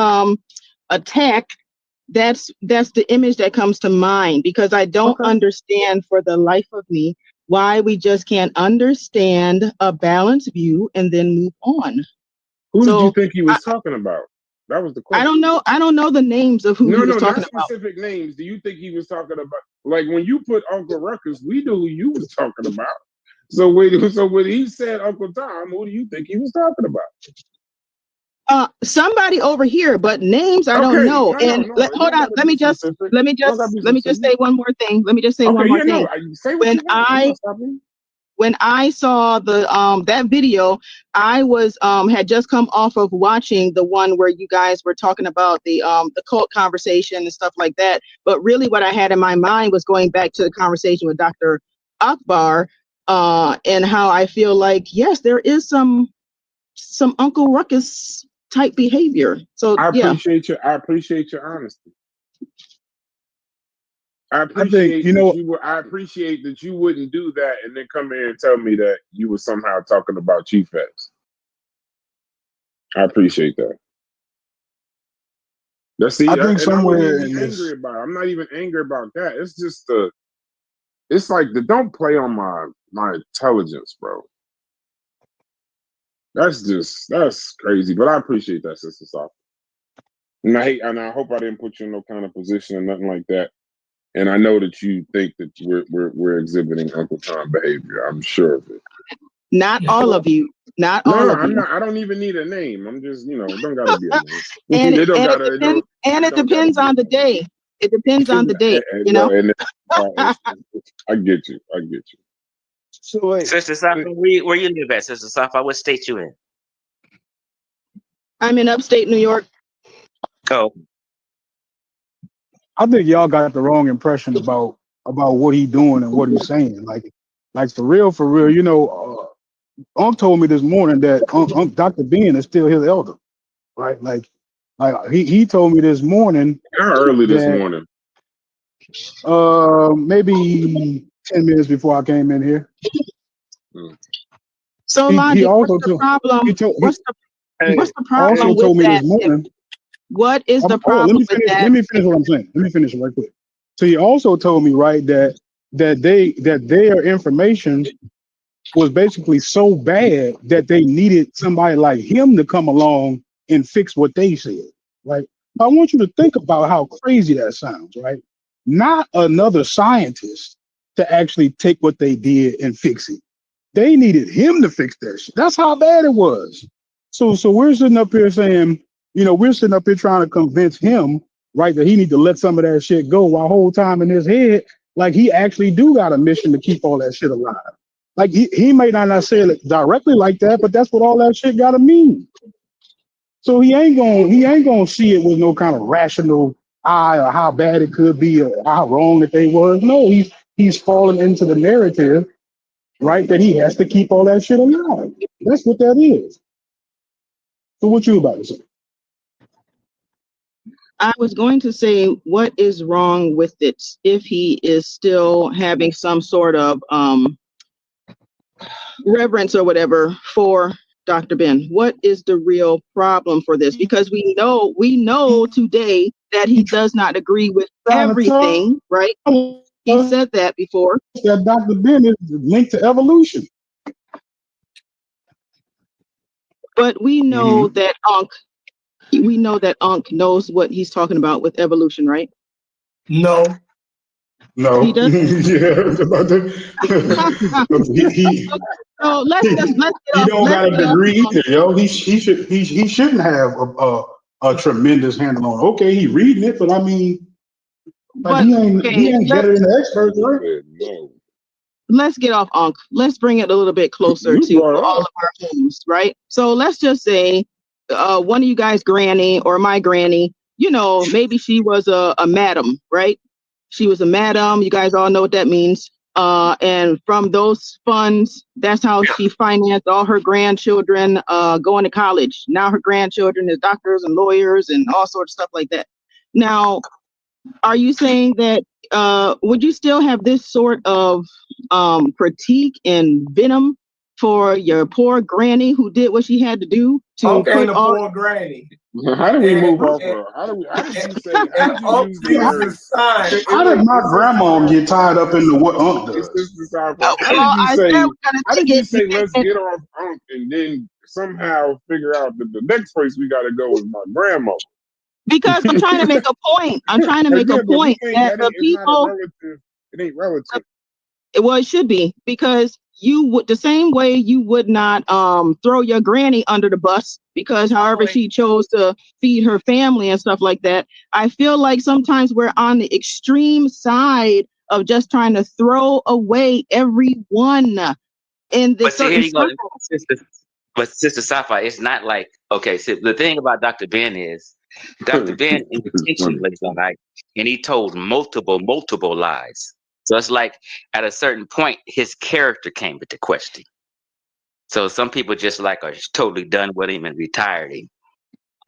attack, that's the image that comes to mind, because I don't understand for the life of me why we just can't understand a balanced view and then move on. Who did you think he was talking about? That was the question. I don't know the names of who he was talking about. Not specific names. Do you think he was talking about, like when you put Uncle Ruckus, we knew who you was talking about. So when he said Uncle Tom, who do you think he was talking about? Somebody over here, but names I don't know. Hold on, let me just say one more thing. Let me just say one more thing. When I saw the that video, I was had just come off of watching the one where you guys were talking about the cult conversation and stuff like that. But really, what I had in my mind was going back to the conversation with Dr. Akbar and how I feel like, yes, there is some Uncle Ruckus type behavior. So I appreciate your honesty. I appreciate that you wouldn't do that and then come in and tell me that you were somehow talking about Chief X. I appreciate that. I think somewhere I'm not even angry about that. It's just it's like don't play on my intelligence, bro. That's crazy, but I appreciate that, Sister Soft. And I hope I didn't put you in no kind of position or nothing like that. And I know that you think that we're exhibiting Uncle Tom behavior. I'm sure of it. Not all of you. Not all of you. I'm not. I don't even need a name. I'm just, don't gotta be a name. It depends on the day. It depends on the day. I get you. So wait, Sister Safa, where you live at, Sister Safa? What state you in? I'm in upstate New York. Oh. I think y'all got the wrong impression about what he's doing and what he's saying. Like for real, Unc told me this morning that Unc Dr. Ben is still his elder, right? Like he told me this morning. How early this morning? Maybe 10 minutes before I came in here. So Logic, what's the problem? What's the problem with that? What is the problem with that? Let me finish what I'm saying. Let me finish it right quick. So he also told me, right, that their information was basically so bad that they needed somebody like him to come along and fix what they said. Right. I want you to think about how crazy that sounds, right? Not another scientist to actually take what they did and fix it. They needed him to fix that shit. That's how bad it was. So we're sitting up here saying, we're sitting up here trying to convince him, right, that he need to let some of that shit go, while whole time in his head, like he actually do got a mission to keep all that shit alive. Like he may not say it directly like that, but that's what all that shit gotta mean. So he ain't gonna see it with no kind of rational eye or how bad it could be or how wrong that they was. No, he's falling into the narrative, right, that he has to keep all that shit alive. That's what that is. So what you about to say? I was going to say, what is wrong with it if he is still having some sort of reverence or whatever for Dr. Ben? What is the real problem for this? Because we know today that he does not agree with everything, right? He said that before. That Dr. Ben is linked to evolution. But we know that Unc knows what he's talking about with evolution, right? No. No. He doesn't. Yeah, about the, So let's get he off. don't Let's got a get off. degree either, yo. He shouldn't have a tremendous handle on it. Okay, he reading it, but I mean, like But he okay, ain't better than the experts, right? No. let's get off Unc. Let's bring it a little bit closer You to brought all up. of our homes, right? So let's just say one of you guys' granny or my granny, maybe she was a madam, right? She was a madam. You guys all know what that means. And from those funds, that's how she financed all her grandchildren going to college. Now her grandchildren is doctors and lawyers and all sorts of stuff like that. Now, are you saying that would you still have this sort of critique and venom for your poor granny who did what she had to do to Unc put ain't a all? poor granny. How do we move off And, of? How did you say? How and did you Unc use the sees word? the sign. How did my It's grandma get tied up into what Unc It's does? this How Well, did you I said say? we're gonna How take did you it. say? Let's get off Unc, and then somehow figure out that the next place we got to go is my grandma. Because I'm trying to make a point. I'm trying to make a Yeah, but we point can't. that That the ain't. It's not a people. relative. It ain't relative. Well, it should be, because you would, the same way you would not throw your granny under the bus because however she chose to feed her family and stuff like that. I feel like sometimes we're on the extreme side of just trying to throw away everyone in this But see, here certain you go, circle. Sister Sapphire. It's not like, okay. So the thing about Dr. Ben is, Dr. Ben It's funny. intentionally lied, and he told multiple lies. So it's like at a certain point, his character came into question. So some people just like are totally done with him and retired him.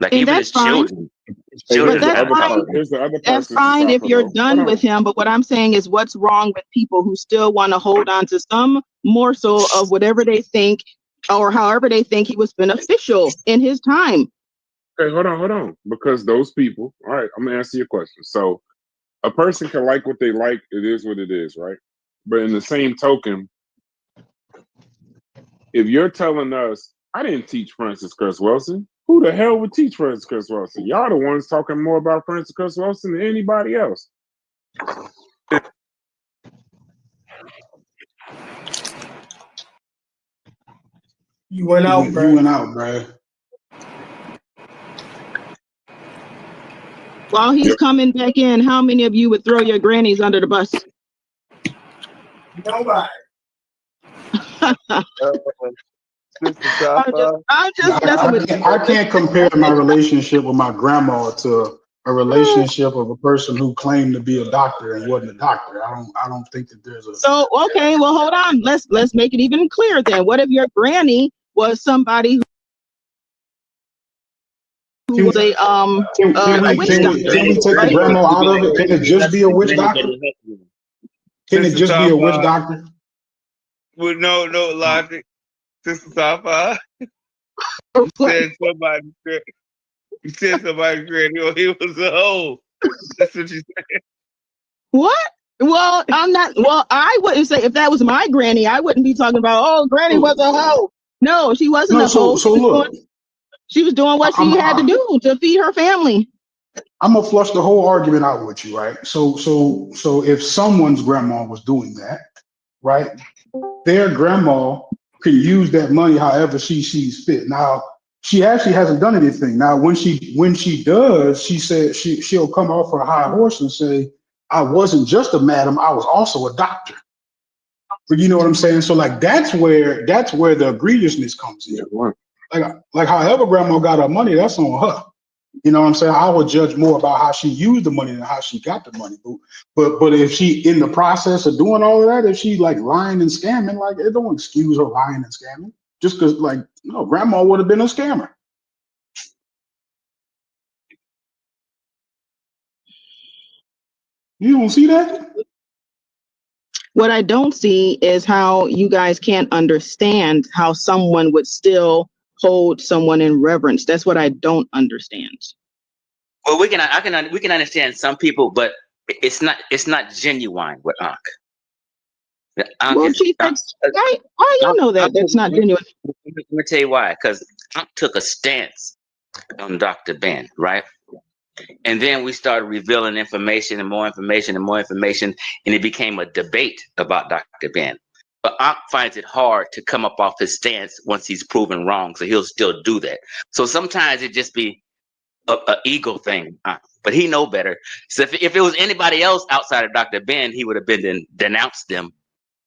Like And even that's his fine. children, his Hey, But children here's the that's got other about fine. part. Here's the other part, That's Sister fine if Safa, you're though. done Hold with on. him. But what I'm saying is, what's wrong with people who still want to hold on to some morsel of whatever they think or however they think he was beneficial in his time? Okay, hold on. Because those people. All right, I'm gonna answer your question. So a person can like what they like. It is what it is, right? But in the same token, if you're telling us, I didn't teach Francis Chris Wilson, who the hell would teach Francis Chris Wilson? Y'all the ones talking more about Francis Chris Wilson than anybody else. You went out, You bro. went out, Brad. While he's coming back in, how many of you would throw your grannies under the bus? Nobody. I'm just messing with you. I can't compare my relationship with my grandma to a relationship of a person who claimed to be a doctor and wasn't a doctor. I don't think that there's a. So okay, well hold on. Let's make it even clearer then. What if your granny was somebody who was a witch doctor, Can we take the right? grandma out of it? Can it just be a witch doctor? Can it just be a witch doctor? With no logic, Sister Safa. You said somebody's granny or he was a hoe. That's what you said. What? Well, I'm not. Well, I wouldn't say if that was my granny, I wouldn't be talking about, oh, granny was a hoe. No, she wasn't No, a hoe. so look, She was doing what she had to do to feed her family. I'm gonna flush the whole argument out with you, right? So if someone's grandma was doing that, right, their grandma can use that money however she sees fit. Now, she actually hasn't done anything. Now, when she does, she said she'll come off her high horse and say, "I wasn't just a madam; I was also a doctor." But you know what I'm saying? So like that's where the egregiousness comes in. Like however grandma got her money, that's on her. You know what I'm saying? I would judge more about how she used the money than how she got the money. But if she in the process of doing all of that, if she like lying and scamming, like it don't excuse her lying and scamming. Just because like no, grandma would have been a scammer. You don't see that? What I don't see is how you guys can't understand how someone would still hold someone in reverence. That's what I don't understand. Well, we can understand some people, but it's not genuine with Ankh. Well, Chief, why you know that that's not genuine? Let me tell you why. Because Ankh took a stance on Dr. Ben, right? And then we started revealing information and more information and more information, and it became a debate about Dr. Ben. But Ankh finds it hard to come up off his stance once he's proven wrong, so he'll still do that. So sometimes it just be a ego thing, but he know better. So if it was anybody else outside of Dr. Ben, he would have been denounced them,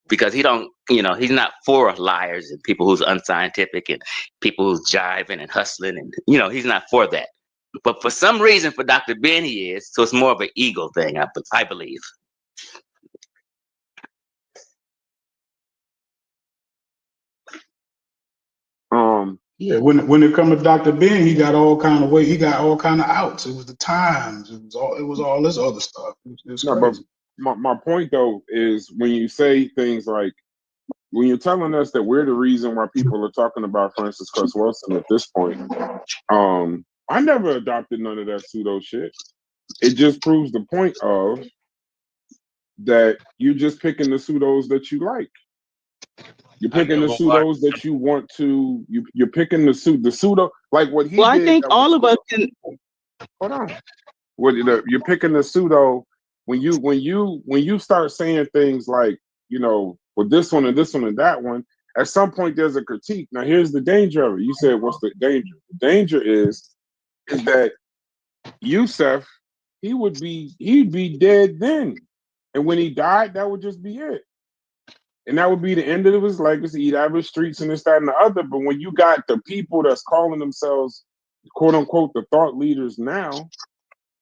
because he don't, he's not for liars and people who's unscientific and people who's jiving and hustling, and he's not for that. But for some reason, for Dr. Ben, he is. So it's more of an ego thing, I believe. Yeah, when it comes to Dr. Ben, he got all kind of way. He got all kind of outs. It was the Times. It was all this other stuff. It's No, crazy. but my point though is when you say things like, when you're telling us that we're the reason why people are talking about Francis Cress Wilson at this point, I never adopted none of that pseudo shit. It just proves the point of that you're just picking the pseudos that you like. You're picking the pseudos that you want to. You're picking the pseudo, like what he did. I think all of us can. Hold on. You're picking the pseudo when you start saying things like, with this one and this one and that one. At some point, there's a critique. Now, here's the danger of it. You said, "What's the danger?" The danger is that Yusef, he'd be dead then, and when he died, that would just be it. And that would be the end of his legacy. He'd have his streets and this, that, and the other. But when you got the people that's calling themselves, quote unquote, the thought leaders now,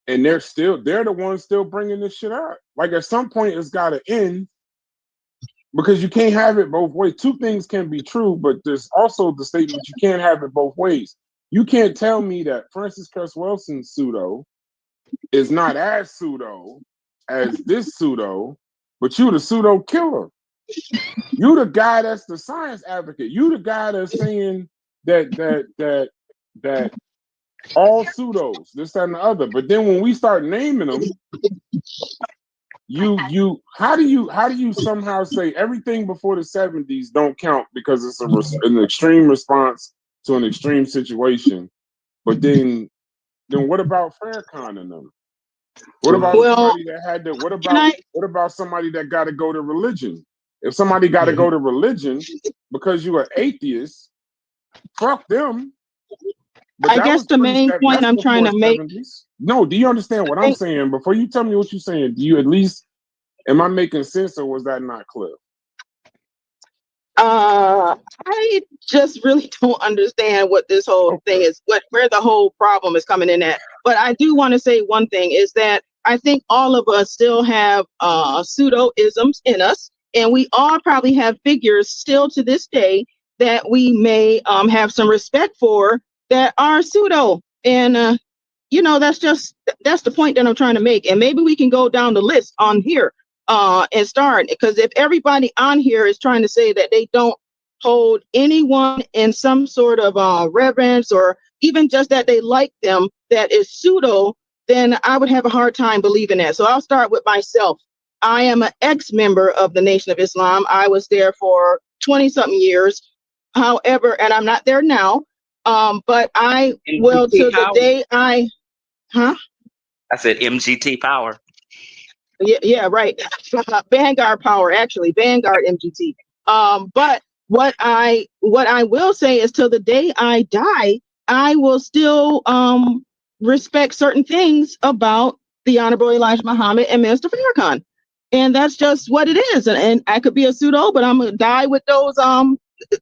and they're the ones still bringing this shit up. Like at some point, it's got to end, because you can't have it both ways. Two things can be true, but there's also the statement you can't have it both ways. You can't tell me that Francis Cress Wilson's pseudo is not as pseudo as this pseudo, but you the pseudo killer. You the guy that's the science advocate. You the guy that's saying that all pseudos, this, that, and the other. But then when we start naming them, how do you somehow say everything before the 70s don't count because it's an extreme response to an extreme situation? But then what about Farrakhan and them? What about somebody that had to? What about somebody that got to go to religion? If somebody got to go to religion because you're an atheist, fuck them. But I guess the main point I'm trying to make. No, do you understand what I'm saying? Before you tell me what you're saying, do you at least, am I making sense, or was that not clear? I just really don't understand what this whole thing is, where the whole problem is coming in at. But I do want to say one thing is that I think all of us still have pseudo-isms in us, and we all probably have figures still to this day that we may have some respect for that are pseudo. And that's the point that I'm trying to make. And maybe we can go down the list on here and start, because if everybody on here is trying to say that they don't hold anyone in some sort of reverence, or even just that they like them, that is pseudo, then I would have a hard time believing that. So I'll start with myself. I am an ex-member of the Nation of Islam. I was there for 20-something years. However, and I'm not there now, but I will till the day I said MGT power. Yeah, right. Vanguard power, actually, Vanguard MGT. But what I will say is, till the day I die, I will still respect certain things about the Honorable Elijah Muhammad and Minister Farrakhan. And that's just what it is. And I could be a pseudo, but I'm gonna die with those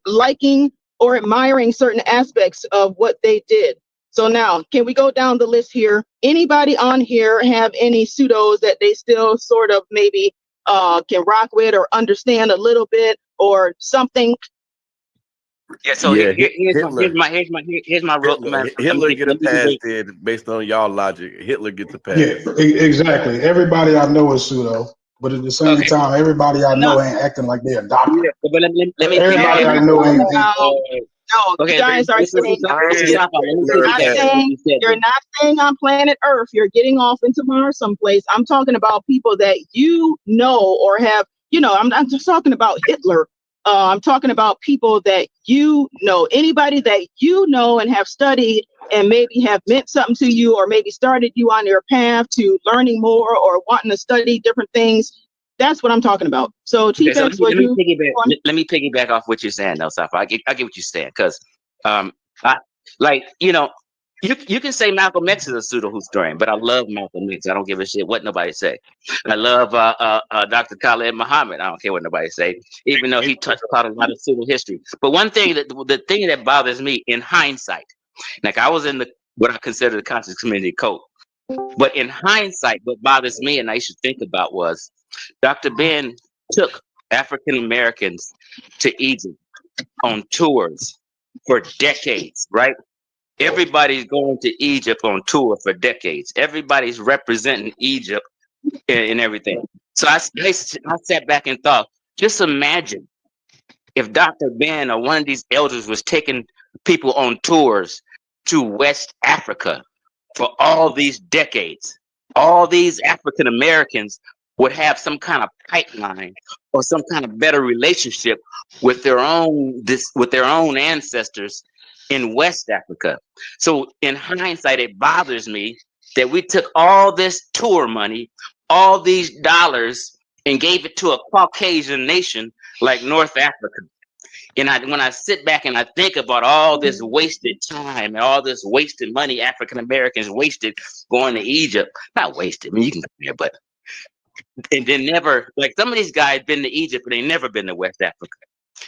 liking or admiring certain aspects of what they did. So now, can we go down the list here? Anybody on here have any pseudos that they still sort of maybe can rock with or understand a little bit or something? Yeah. So here's my Hitler get a pass there based on y'all logic. Hitler gets a pass. Yeah, exactly. Everybody I know is pseudo, but at the same time, everybody I know ain't acting like they're a doctor. Yeah, but let me everybody I know ain't. No, you guys are saying you're not saying on planet Earth. You're getting off into Mars someplace. I'm talking about people that you know or have. I'm not just talking about Hitler. I'm talking about people that you know, anybody that you know and have studied and maybe have meant something to you, or maybe started you on your path to learning more or wanting to study different things. That's what I'm talking about. So Okay, so T-Pex, was you let me piggyback off what you're saying, though, Safa. I get what you're saying, because, I like, you can say Malcolm X is a pseudo historian, but I love Malcolm X. I don't give a shit what nobody say. I love Dr. Khaled Muhammad. I don't care what nobody say, even though he touched upon a lot of pseudo history. But one thing the thing that bothers me in hindsight, like I was in what I consider the conscious community cult, but in hindsight, what bothers me and I should think about was Dr. Ben took African Americans to Egypt on tours for decades, right? Everybody's going to Egypt on tour for decades. Everybody's representing Egypt and everything. So I sat back and thought, just imagine if Dr. Ben or one of these elders was taking people on tours to West Africa for all these decades. All these African Americans would have some kind of pipeline or some kind of better relationship with their own ancestors in West Africa. So in hindsight, it bothers me that we took all this tour money, all these dollars, and gave it to a Caucasian nation like North Africa. And when I sit back and I think about all this wasted time and all this wasted money African Americans wasted going to Egypt, not wasted, I mean, you can go there, but, and then never, like some of these guys been to Egypt, but they never been to West Africa.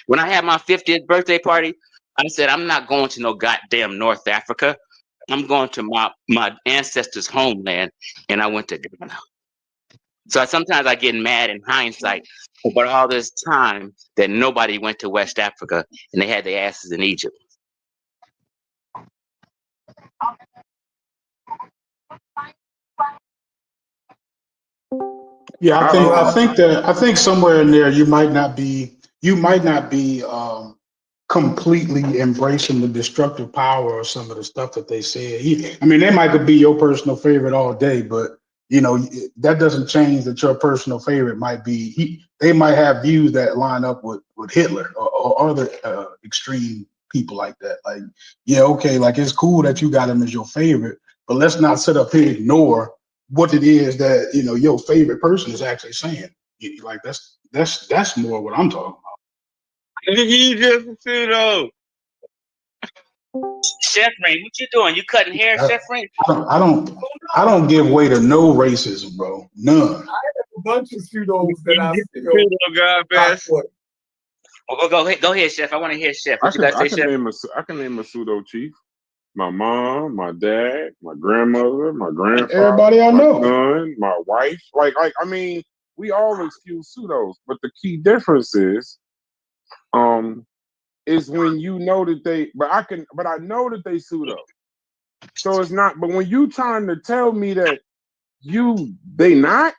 When I had my 50th birthday party, I said, I'm not going to no goddamn North Africa. I'm going to my ancestors' homeland, and I went to Ghana. So sometimes I get mad in hindsight about all this time that nobody went to West Africa and they had their asses in Egypt. Yeah, I think somewhere in there you might not be completely embracing the destructive power of some of the stuff that they said. I mean, they might be your personal favorite all day, but that doesn't change that your personal favorite might be. They might have views that line up with Hitler or other extreme people like that. Like, yeah, okay, like it's cool that you got him as your favorite, but let's not sit up here and ignore what it is that your favorite person is actually saying. Like that's more what I'm talking about. He just a pseudo. Chef Rain, what you doing? You cutting hair, Chef Rain? I don't give way to no racism, bro. None. I have a bunch of pseudos that I still Pseudo God, best. Well, go ahead, Chef. I want to hear Chef. What you got to say, Chef? I can name a pseudo chief. My mom, my dad, my grandmother, my grandfather, everybody I know, my son, my wife. Like I mean, we all excuse pseudos, but the key difference is when you know that they. But I know that they pseudo. So it's not. But when you trying to tell me that they not.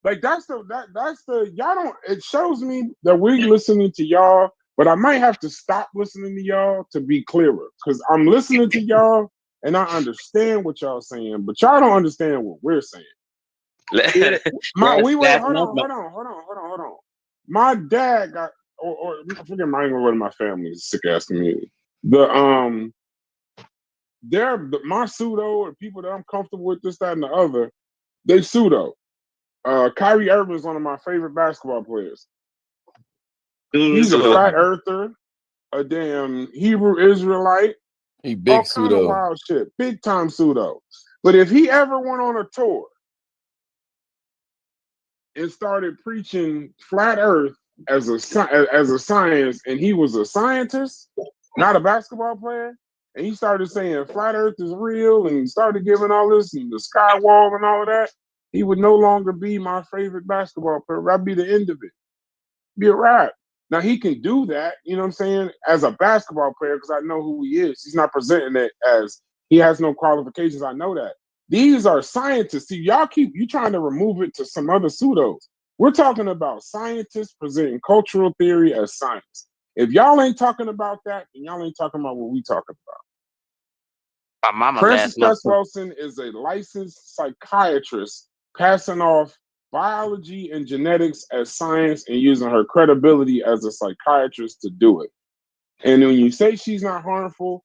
Like that's the y'all don't. It shows me that we're listening to y'all, but I might have to stop listening to y'all to be clearer, because I'm listening to y'all and I understand what y'all saying, but y'all don't understand what we're saying. Hold on. My dad got, or I forget my name of my family is sick ass community. My pseudo or people that I'm comfortable with, this, that, and the other, they pseudo. Kyrie Irving is one of my favorite basketball players. He's a flat earther, a damn Hebrew Israelite. He big all pseudo. Kind of wild shit, big time pseudo. But if he ever went on a tour and started preaching flat Earth as a science, and he was a scientist, not a basketball player, and he started saying flat Earth is real, and he started giving all this and the sky wall and all of that, he would no longer be my favorite basketball player. That'd be the end of it. Be a wrap. Now he can do that, you know what I'm saying, as a basketball player, because I know who he is. He's not presenting it as he has no qualifications. I know that. These are scientists. See, y'all you trying to remove it to some other pseudos. We're talking about scientists presenting cultural theory as science. If y'all ain't talking about that, then y'all ain't talking about what we talking about. Francis S. Wilson is a licensed psychiatrist passing off biology and genetics as science and using her credibility as a psychiatrist to do it. And when you say she's not harmful,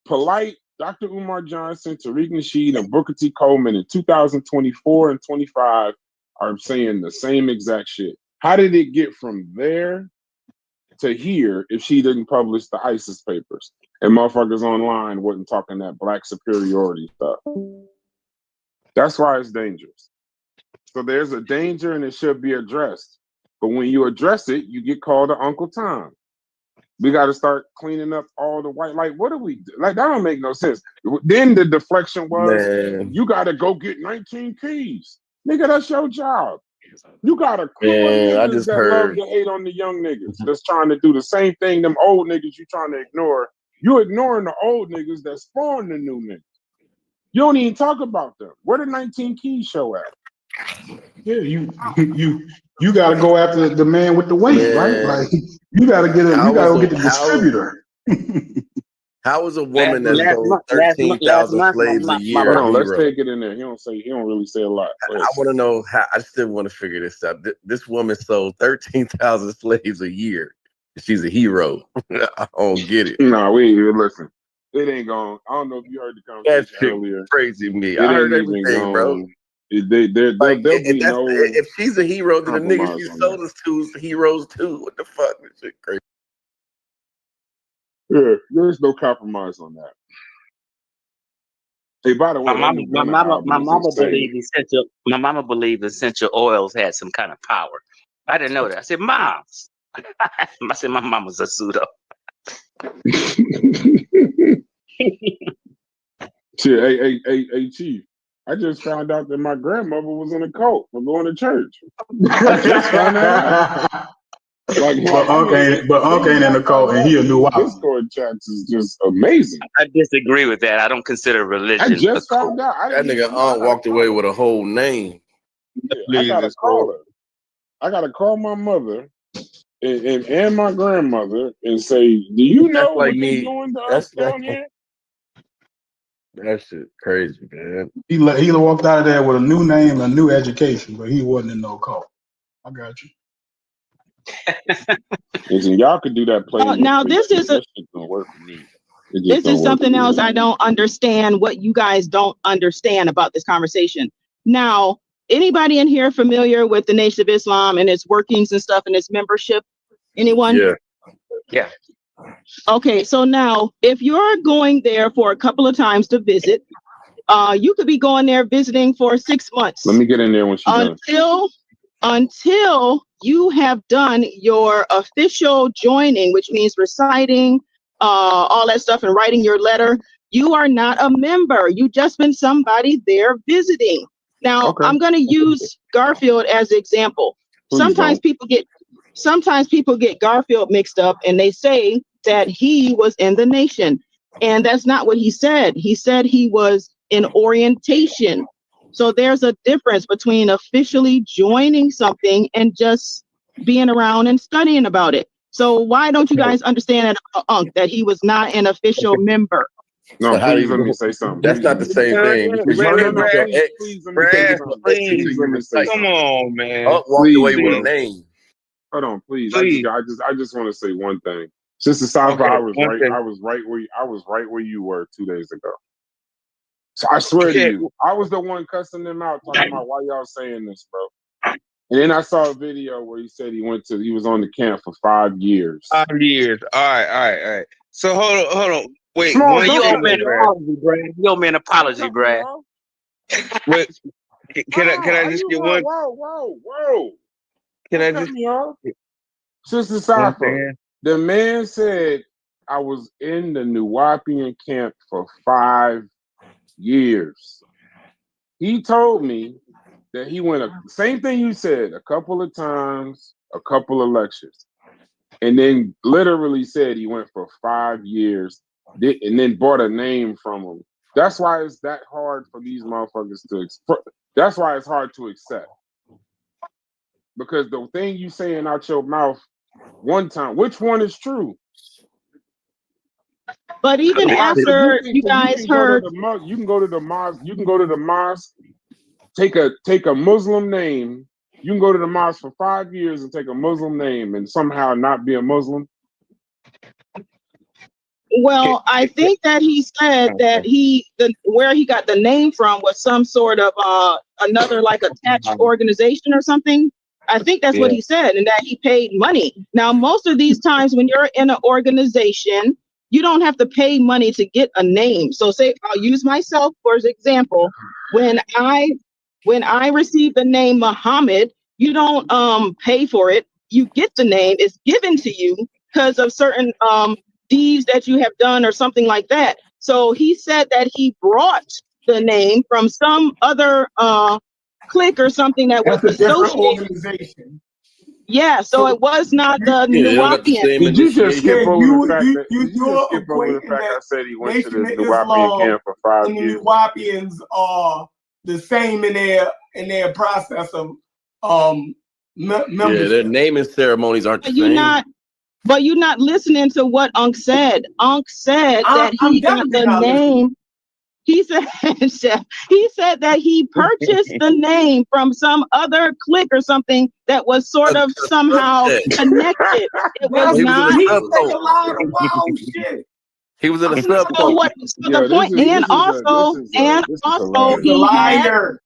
Polite, Dr. Umar Johnson, Tariq Nasheed, and Booker T. Coleman in 2024 and 25 are saying the same exact shit. How did it get from there to here if she didn't publish the ISIS papers and motherfuckers online wasn't talking that black superiority stuff? That's why it's dangerous. So there's a danger and it should be addressed. But when you address it, you get called to Uncle Tom. We got to start cleaning up all the white. Like, what do we do? Like, that don't make no sense. Then the deflection was, you got to go get 19 keys. Nigga, that's your job. You got a crew of niggas that love to hate on the young niggas that's trying to do the same thing them old niggas you trying to ignore. You ignoring the old niggas that spawn the new niggas. You don't even talk about them. Where the 19 keys show at? Yeah, you got to go after the man with the weight, right? Like you got to get you got to go get the distributor. How is a woman that sold 13,000 slaves a year? Hold on, let's take it in there. He don't really say a lot. I want to know how. I still want to figure this out. This woman sold 13,000 slaves a year. She's a hero. I don't get it. No, we ain't even listen. It ain't going. I don't know if you heard the conversation earlier. Crazy me. I heard everything, bro. If she's a hero, then the niggas she sold us to is heroes too. What the fuck? This shit crazy. Yeah, there's no compromise on that. Hey, by the way, my mama believed essential oils had some kind of power. I didn't know that. I said, Mom. I said, my mama's a pseudo. Shit, hey, Chief. I just found out that my grandmother was in a cult for going to church. I just found out. But Uncle ain't in the cult, and he a new wife. Discord chats is just amazing. I disagree with that. I don't consider religion. I just found out. That nigga walked away with a whole name. Yeah, I gotta call her. I gotta call my mother and my grandmother and say, "Do you know what they doing to us down here?" That shit crazy, man. He walked out of there with a new name, a new education, but he wasn't in no cult. I got you. Listen, y'all could do that. Now this is gonna work for me. This is something else I don't understand. What you guys don't understand about this conversation. Now, anybody in here familiar with the Nation of Islam and its workings and stuff and its membership? Anyone? Yeah. Okay, so now if you're going there for a couple of times to visit, you could be going there visiting for 6 months. Let me get in there when she's done. Until you have done your official joining, which means reciting all that stuff and writing your letter, you are not a member. You just been somebody there visiting. Now, I'm going to use Garfield as an example. Sometimes people get Garfield mixed up and they say that he was in the Nation. And that's not what he said. He said he was in orientation. So there's a difference between officially joining something and just being around and studying about it. So why don't you guys understand that he was not an official member? No, so please let me say something. That's not the same thing. Please, come on, man. Walk away with a name. Hold on, please. I just want to say one thing. Sister Safa, I was right where you were 2 days ago. So I swear to you, I was the one cussing them out, talking about why y'all saying this, bro. And then I saw a video where he said he was on the camp for 5 years. 5 years. All right. So hold on. Wait, you owe me an apology, Brad. You owe me an apology, Brad. Wait, can I just get one? Whoa. Can I just? Sister Safa, the man said I was in the Nuwapian camp for 5 years. He told me that he went same thing you said, a couple of times, a couple of lectures, and then literally said he went for 5 years and then bought a name from him. That's why it's that hard for these motherfuckers that's why it's hard to accept. Because the thing you saying out your mouth one time, which one is true? But even after you guys heard, you can go to the mosque take a Muslim name. You can go to the mosque for 5 years and take a Muslim name and somehow not be a Muslim. Well, I think that he said that where he got the name from was some sort of another like attached organization or something. I think that's what he said, and that he paid money. Now, most of these times when you're in an organization, you don't have to pay money to get a name. So say I'll use myself for example. When I received the name Muhammad, you don't pay for it. You get the name, it's given to you because of certain deeds that you have done or something like that. So he said that he brought the name from some other clique or something that was That's a different associated. organization. Yeah, so it was not the Yeah, they don't got the Nuwapian. same Did you just skip initiation. over the fact that? Did you just You're skip over the equating fact I that said he went to Nation the of Nuwapian Islam camp for 5 and the years? Nuwapians are the same in their process of Yeah, membership. their naming ceremonies aren't the same. But you're not listening to what Unc said. Unc said that he got the name. He said, Chef, he said that he purchased the name from some other clique or something that was sort of somehow connected. It was That's not. he said a lot of wild shit. He was in a So subculture. what? So the point, and also He's a liar.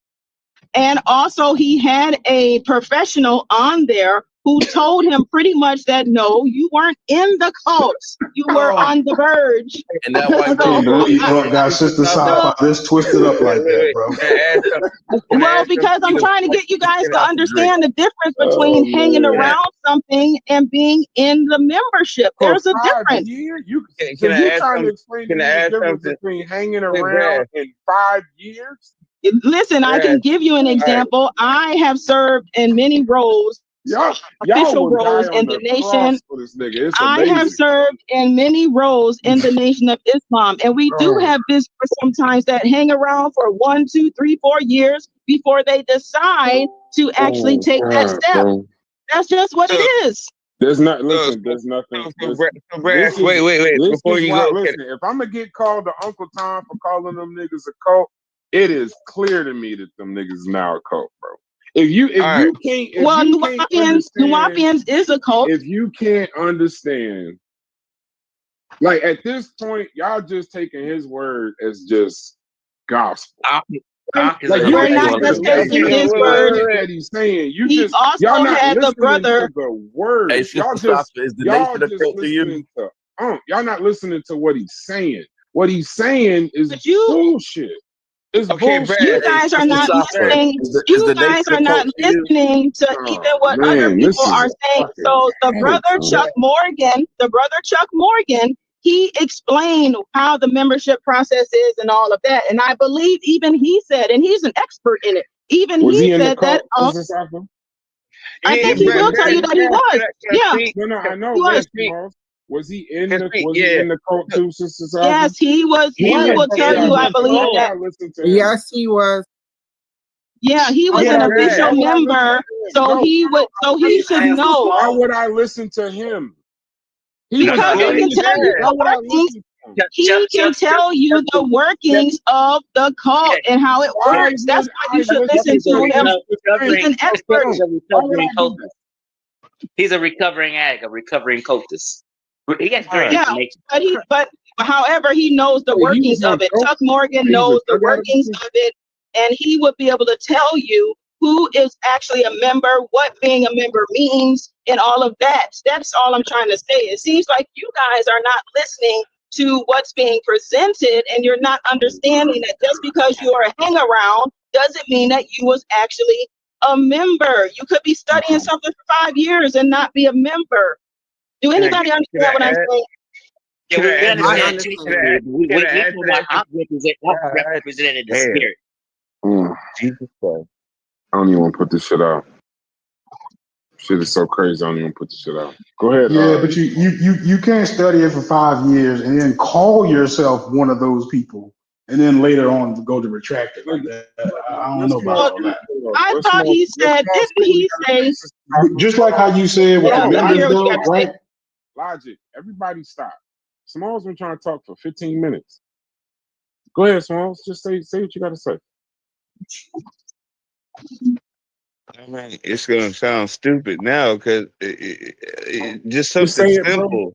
And also he had a professional on there who told him pretty much that no, you weren't in the cult. You were on the verge. And that white Can't believe Unc got Sister Sci-Fi this twisted up like that, bro. Well, because I'm trying to get you guys to understand the difference between hanging around something and being in the membership. There's a difference. You trying to explain to me the difference between hanging around and 5 years? Listen, I can give you an example. I have served in many roles, official roles in the nation. I have served in many roles in the Nation of Islam, and we do have visitors sometimes that hang around for 1, 2, 3, 4 years before they decide to actually take that step. That's just what it is. There's not. Listen, there's nothing. Wait. Before you go, listen. If I'm gonna get called to Uncle Tom for calling them niggas a cult, it is clear to me that them niggas is now a cult, bro. If you can't, Nuwapians is a cult. If you can't understand, like at this point, y'all just taking his word as just gospel. Like we're not just taking his word. That he's saying. You he just also y'all not had the listening brother. to the word. Hey, Y'all just is the y'all nation a just cult to you? listening to. Y'all not listening to what he's saying. What he's saying is bullshit. It's bullshit. You guys are not listening. You guys are not listening to even what other people are saying. So the brother Chuck Morgan, he explained how the membership process is and all of that. And I believe even he said, and he's an expert in it. Even he said that. I think he will tell you that he was. Yeah. No, I know. Was he in the cult too, Sister Sasha? Yes, he was. He will tell you. I believe that. Yes, he was. Yeah, he was an official member, so he would. So he should know. Why would I listen to him? Because he can tell you the workings. He can tell you the workings of the cult and how it works. That's why you should listen to him. He's an expert. He's a recovering addict, a recovering cultist. He gets great information. But however, he knows the workings of it. Chuck Morgan knows the workings of it, and he would be able to tell you who is actually a member, what being a member means, and all of that. That's all I'm trying to say. It seems like you guys are not listening to what's being presented, and you're not understanding that just because you are a hang around doesn't mean that you was actually a member. You could be studying something for 5 years and not be a member. Do anybody understand what I'm saying? Yeah, we understand. We know why Hawk represented the spirit. Jesus Christ. I don't even want to put this shit out. Shit is so crazy. I don't even put this shit out. Go ahead. Yeah, but you can't study it for 5 years and then call yourself one of those people, and then later on go to retract it like that. I don't know about all that. I thought he said, didn't he say? Just like how you said with the members, though, right? Logic. Everybody stop. Smalls been trying to talk for 15 minutes. Go ahead, Smalls. Just say what you got to say. I mean, it's gonna sound stupid now because just Just say something it, bro. simple.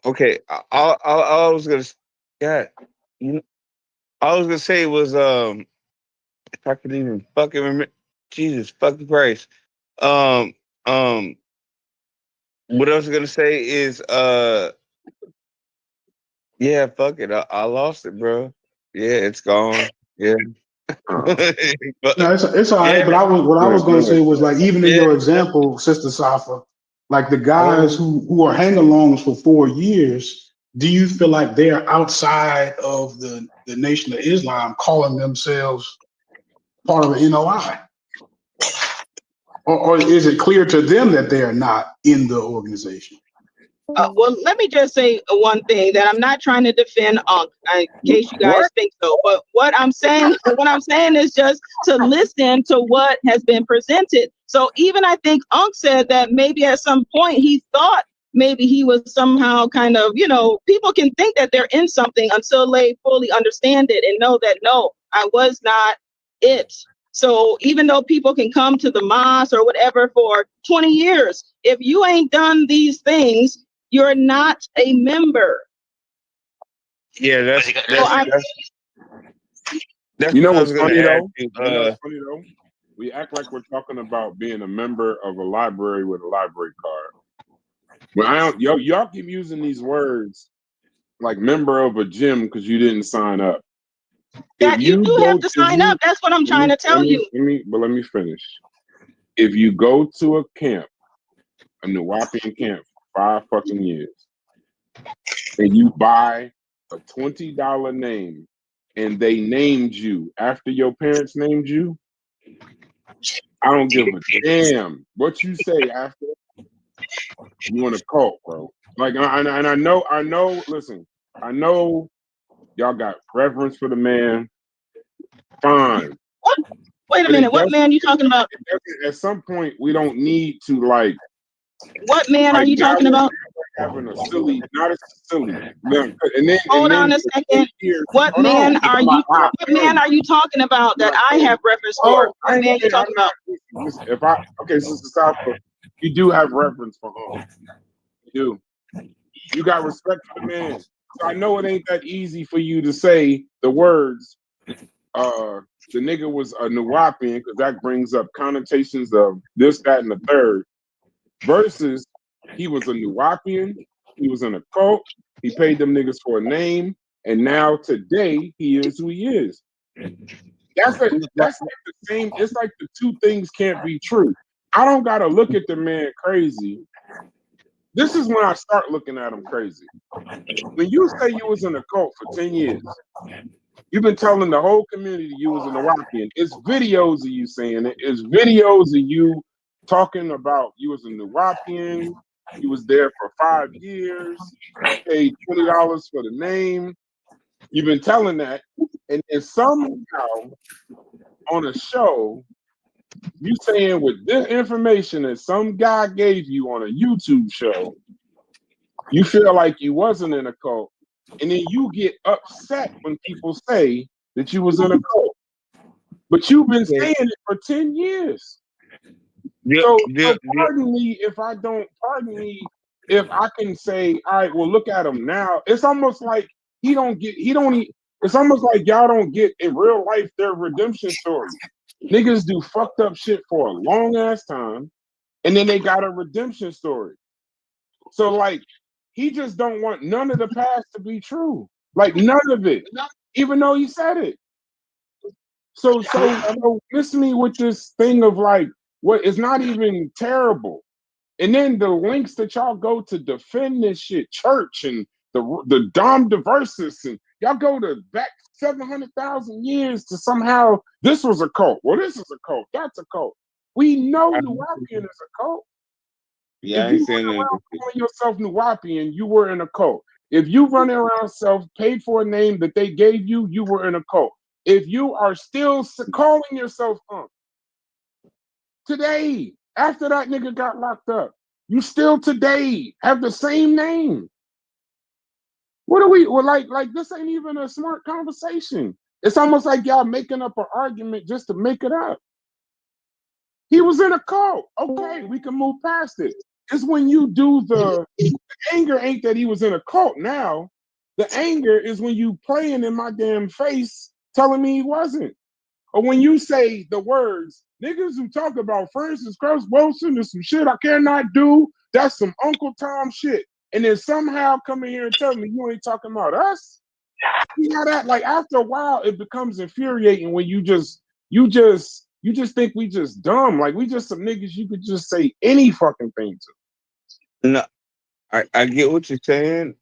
Okay, I was gonna, yeah, you know, I was gonna say was if I could even fucking remember, Jesus fucking Christ, um, um, what I was gonna say is yeah, fuck it, I lost it, bro. Yeah, it's gone. Yeah, No, it's all right. yeah, But what I Go was ahead, going go to say ahead. was like even in yeah. your example, Sister Safa, like the I guys don't. who are hang-alongs for 4 years, do you feel like they're outside of the Nation of Islam, calling themselves part of the NOI, or is it clear to them that they are not in the organization? Well, let me just say one thing that I'm not trying to defend Unc, in case you guys What? think so. But what I'm saying is just to listen to what has been presented. So even I think Unc said that maybe at some point he thought maybe he was somehow kind of, people can think that they're in something until they fully understand it and know that no, I was not it. So even though people can come to the mosque or whatever for 20 years, if you ain't done these things, you're not a member. Yeah, But you got- that's You know what I was what's gonna funny ask though? you. You know what's funny though? We act like we're talking about being a member of a library with a library card. Well, I don't. Y'all keep using these words like member of a gym because you didn't sign up. If That you you do have go, to if sign you up. That's what I'm let trying me to tell you. let me finish. If you go to a camp, a Nuwapian camp, for 5 fucking years, and you buy a $20 name, and they named you after your parents named you, I don't give a damn what you say after. You in a cult, bro. Like, and I know. Listen, I know y'all got reverence for the man. Fine, What? Wait a but minute. What man are you talking about? at some point we don't need to like What man are you now talking we're about? having a silly, not a silly. And Hold then on a for second. 20 years. What Hold on. man are you? What man are you talking about that I have reference for? Oh, What man you talking about? listen, if I okay, Sister Salva, you do have reverence for him. You do. You got respect for the man. So I know it ain't that easy for you to say the words, the nigga was a Nuwapian, because that brings up connotations of this, that, and the third, versus he was a Nuwapian, he was in a cult, he paid them niggas for a name, and now today he is who he is. That's like the same. It's like the two things can't be true. I don't gotta look at the man crazy. This is when I start looking at him crazy. When you say you was in a cult for 10 years, you've been telling the whole community you was an Iraqian. It's videos of you saying it. It's videos of you talking about you was an Iraqian. You was there for 5 years. You paid $20 for the name. You've been telling that. And then somehow on a show, you saying with this information that some guy gave you on a YouTube show, you feel like you wasn't in a cult, and then you get upset when people say that you was in a cult. But you've been saying it for 10 years. So pardon me if I don't, pardon me if I can say, all right, well, look at him now. It's almost like it's almost like y'all don't get in real life their redemption story. Niggas do fucked up shit for a long ass time, and then they got a redemption story. So like, he just don't want none of the past to be true. Like none of it, even though he said it. So miss me with this thing of like, what it's not even terrible. And then the links that y'all go to defend this shit, church and the Dom Diversus, and y'all go to back 700,000 years to somehow this was a cult. Well, this is a cult. That's a cult. We know Nuwapian is a cult. Yeah, If you run around calling yourself Nuwapian, you were in a cult. If you run around paid for a name that they gave you, you were in a cult. If you are still calling yourself today, after that nigga got locked up, you still today have the same name. What are we? Well, like this ain't even a smart conversation. It's almost like y'all making up an argument just to make it up. He was in a cult. Okay, we can move past it. It's when you do the anger ain't that he was in a cult now. The anger is when you playing in my damn face telling me he wasn't. Or when you say the words, niggas who talk about Francis Cruz Wilson is some shit I cannot do. That's some Uncle Tom shit. And then somehow come in here and tell me you ain't talking about us. You know that? Like after a while, it becomes infuriating when you just think we just dumb. Like we just some niggas you could just say any fucking thing to. No, I get what you're saying.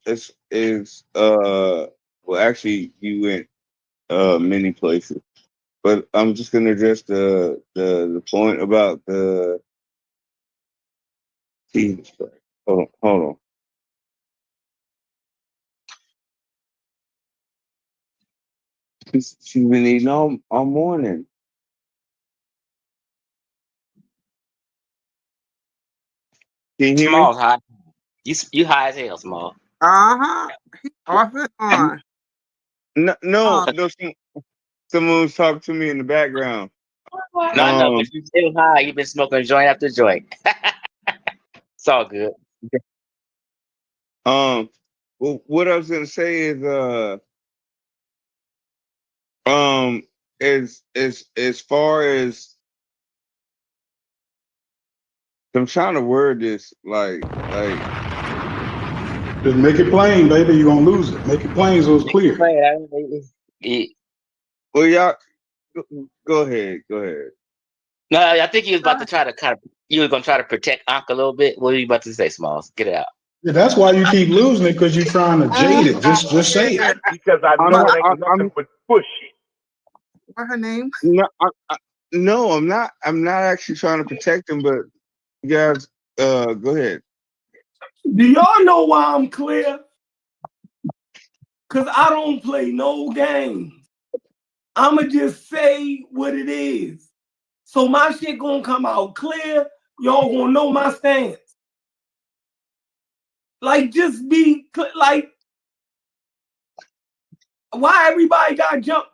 Well actually you went many places. But I'm just gonna address the point about the Jesus Christ. Hold on. She's been eating all morning. Can you hear me? Small high. You high as hell, Small. Uh-huh. Off and on. No. Someone was talking to me in the background. No, but you still high. You've been smoking joint after joint. It's all good. Well, what I was gonna say is as far as I'm trying to word this like just make it plain, baby. You're gonna lose it. Make it plain so it's clear. Well, y'all go ahead. No, I think you was about to try to you were gonna try to protect Unc a little bit. What were you about to say, Smalls? Get it out. Yeah, that's why you keep losing it, because you're trying to jade it. Just say it. Because I know it ain't nothing but push. What's her name? No, I'm not actually trying to protect him, but you guys, go ahead. Do y'all know why I'm clear? Because I don't play no games. I'ma just say what it is. So my shit gonna come out clear. Y'all gonna know my stance. Like, just be like, why everybody got jump?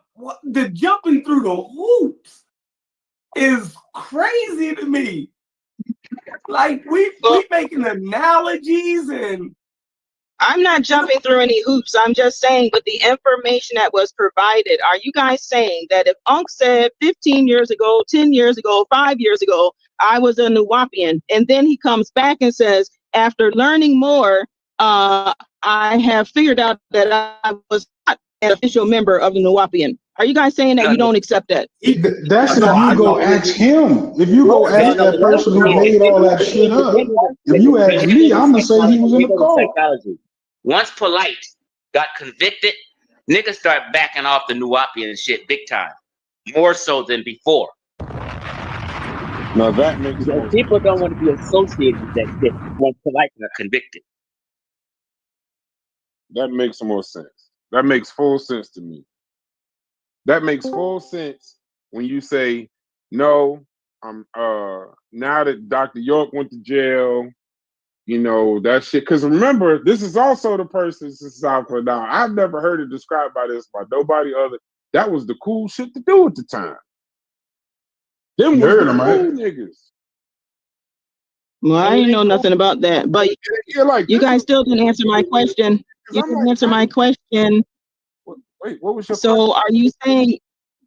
The jumping through the hoops is crazy to me. Like we making analogies and. I'm not jumping through any hoops. I'm just saying with the information that was provided, are you guys saying that if Unc said 15 years ago, 10 years ago, 5 years ago, I was a Nuwapian, and then he comes back and says, after learning more, I have figured out that I was not an official member of the Nuwapian. Are you guys saying that you don't accept that? That's if you go ask him. If you go ask that person who made all that shit up. If you ask me, I'm gonna say he was in the cult. Once Polite got convicted, niggas start backing off the Nuwapian shit big time, more so than before. No, that makes people don't want to be associated with that shit once Polite got convicted. That makes more sense. That makes full sense to me. That makes full sense when you say, no, now that Dr. York went to jail, you know, that shit. Because remember, this is also the person, this is South Carolina. I've never heard it described by this by nobody other. That was the cool shit to do at the time. Them was the cool niggas. Well, I didn't know nothing about that, but you guys still didn't answer my question. You didn't answer my question. Wait, what was your question? So are you saying,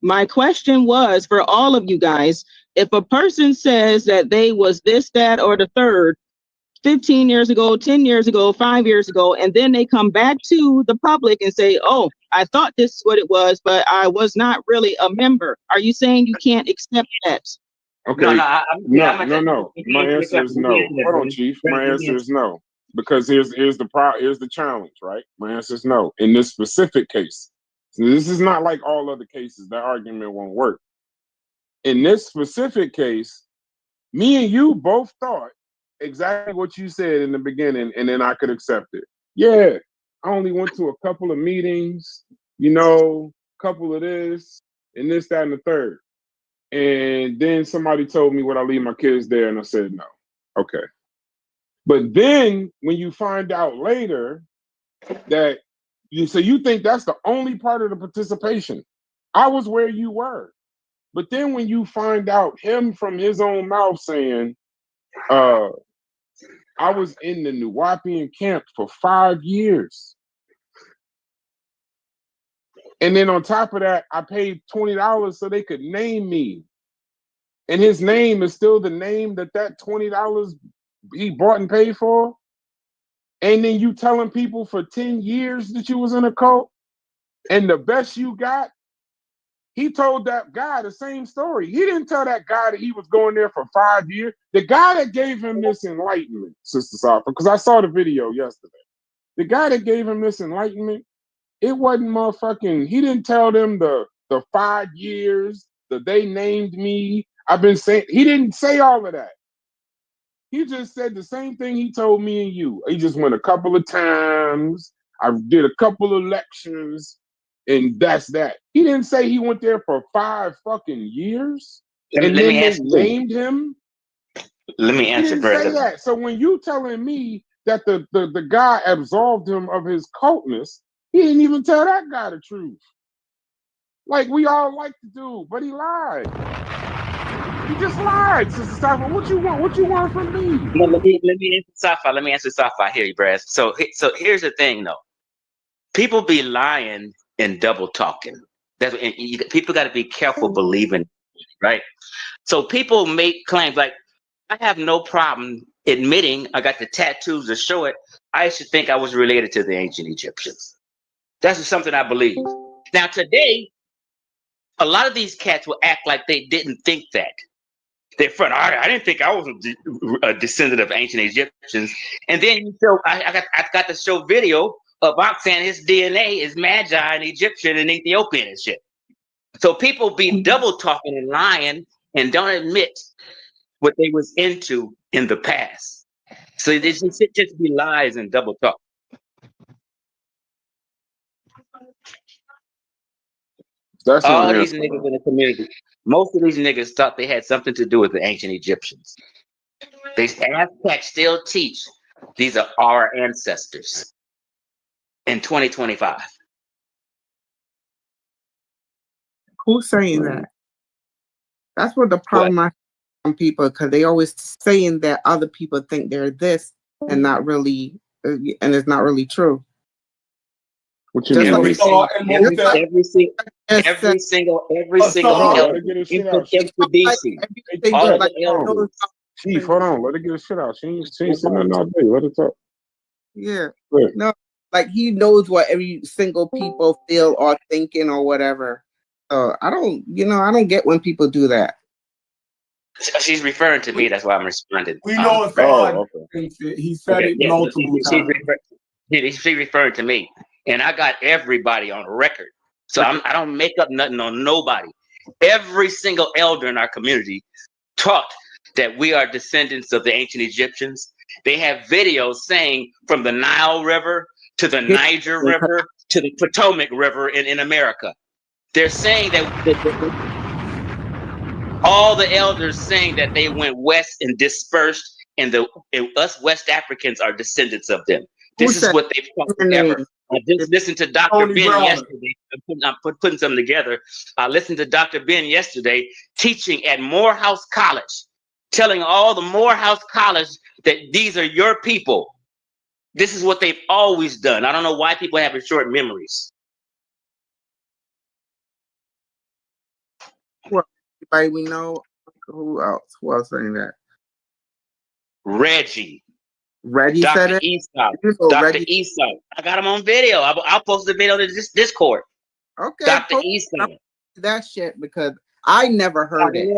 my question was for all of you guys, if a person says that they was this, that, or the third, 15 years ago, 10 years ago, 5 years ago, and then they come back to the public and say, oh, I thought this is what it was, but I was not really a member. Are you saying you can't accept that? Okay. No. My answer is no. Hold on, Chief. My answer is no. Because here's the challenge, right? My answer is no. In this specific case. So this is not like all other cases. That argument won't work. In this specific case, me and you both thought exactly what you said in the beginning, and then I could accept it. Yeah, I only went to a couple of meetings, you know, couple of this, and this, that, and the third. And then somebody told me, would I leave my kids there? And I said, no. Okay. But then when you find out later that you think that's the only part of the participation. I was where you were. But then when you find out him from his own mouth saying, I was in the Nuwapian camp for 5 years. And then on top of that, I paid $20 so they could name me. And his name is still the name that $20 he bought and paid for. And then you telling people for 10 years that you was in a cult, and the best you got, he told that guy the same story. He didn't tell that guy that he was going there for 5 years. The guy that gave him this enlightenment, Sister Safa, because I saw the video yesterday. The guy that gave him this enlightenment, it wasn't motherfucking, he didn't tell them the 5 years that they named me. I've been saying, he didn't say all of that. He just said the same thing he told me and you. He just went a couple of times. I did a couple of lectures, and that's that. He didn't say he went there for 5 fucking years, and then they named him. Let me answer. He didn't say that. So when you telling me that the guy absolved him of his cultness, he didn't even tell that guy the truth. Like we all like to do, but he lied. He just lied, Sister Safa. What you want? What you want from me? No, let me answer Safa. Let me answer Safa. I hear you, Brad. So here's the thing, though. People be lying and double talking. People got to be careful believing, right? So people make claims like, I have no problem admitting I got the tattoos to show it. I should think I was related to the ancient Egyptians. That's just something I believe. Now today, a lot of these cats will act like they didn't think that. They're front. I didn't think I was a descendant of ancient Egyptians. And then you show, I got to show video of Ox saying his DNA is Magi and Egyptian and Ethiopian and shit. So people be double talking and lying and don't admit what they was into in the past. So this just be lies and double talk. That's all these niggas in the community. Most of these niggas thought they had something to do with the ancient Egyptians. They Aztecs still teach these are our ancestors in 2025. Who's saying that? That's what the problem I have from people, because they always saying that other people think they're this and not really, and it's not really true. What you mean? Every single elder in DC. All of the elders. Chief, hold on. Let her get her shit out. She ain't saying nothing all day. Let her talk. Yeah. No, like he knows what every single people feel or thinking or whatever. I don't get when people do that. She's referring to me. That's why I'm responding. We know it's on. He said it multiple times. She's referring to me, and I got everybody on record. So I don't make up nothing on nobody. Every single elder in our community taught that we are descendants of the ancient Egyptians. They have videos saying from the Nile River to the Niger River to the Potomac River in America. They're saying that all the elders saying that they went west and dispersed, and us West Africans are descendants of them. This is what they've taught forever. I just listened to Dr. Ben yesterday. I'm putting something together. I listened to Dr. Ben yesterday teaching at Morehouse College, telling all the Morehouse College that these are your people. This is what they've always done. I don't know why people have short memories. Well, anybody we know, who else was saying that? Reggie Dr. said it. Dr. Esau. I got him on video. I'll post the video to this Discord. Okay. Dr. Esau. That shit, because I never heard it.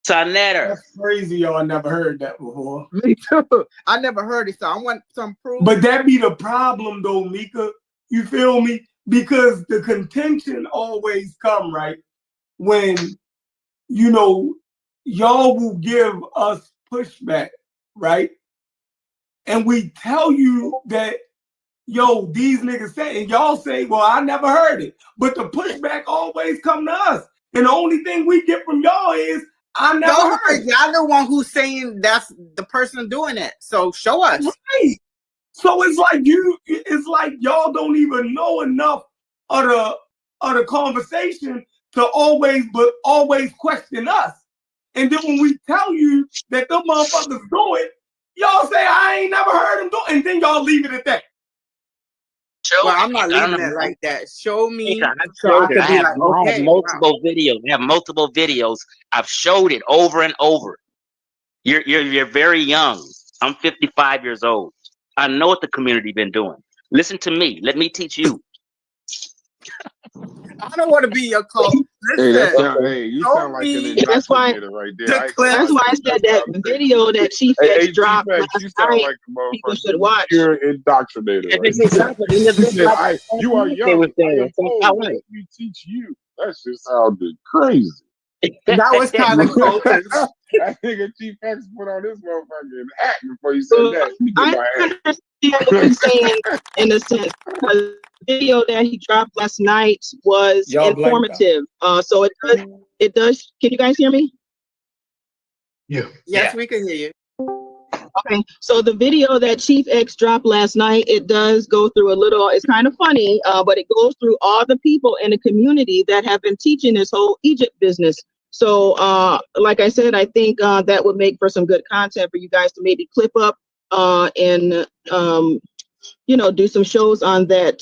Sanetter. That's crazy, y'all. I never heard that before. Me too. I never heard it, so I want some proof. But that be the problem, though, Mika. You feel me? Because the contention always come, right? When, y'all will give us pushback, right? And we tell you that, these niggas say, and y'all say, well, I never heard it. But the pushback always come to us. And the only thing we get from y'all is, I never heard it. Y'all the one who's saying that's the person doing it. So show us. Right. So it's like y'all don't even know enough of of the conversation to always question us. And then when we tell you that them motherfuckers do it, y'all say, I ain't never heard them do it. And then y'all leave it at that. Well, I'm not leaving it like that. Show me so I I could be like, have okay, multiple videos. I have multiple videos. I've showed it over and over. You're very young. I'm 55 years old. I know what the community been doing. Listen to me. Let me teach you. I don't want to be your cult. Hey, you sound like an indoctrinator right there. That's why I said that video that Chief X dropped last you sound night. like a People motherfucker. should watch. You're indoctrinator. Right It's exactly. you said, you are young. I am old. Right. Let me teach you. That shit sounded crazy. That was kind of cultish. I think a Chief X put on this motherfucking hat before you said that. Let me get my hat. understand what he's saying in a sense. The video that he dropped last night was informative. So it does. Can you guys hear me? Yeah. Yes, we can hear you. Okay, so the video that Chief X dropped last night, it does go through a little, it's kind of funny, but it goes through all the people in the community that have been teaching this whole Egypt business. So like I said, I think that would make for some good content for you guys to maybe clip up and, you know, do some shows on that.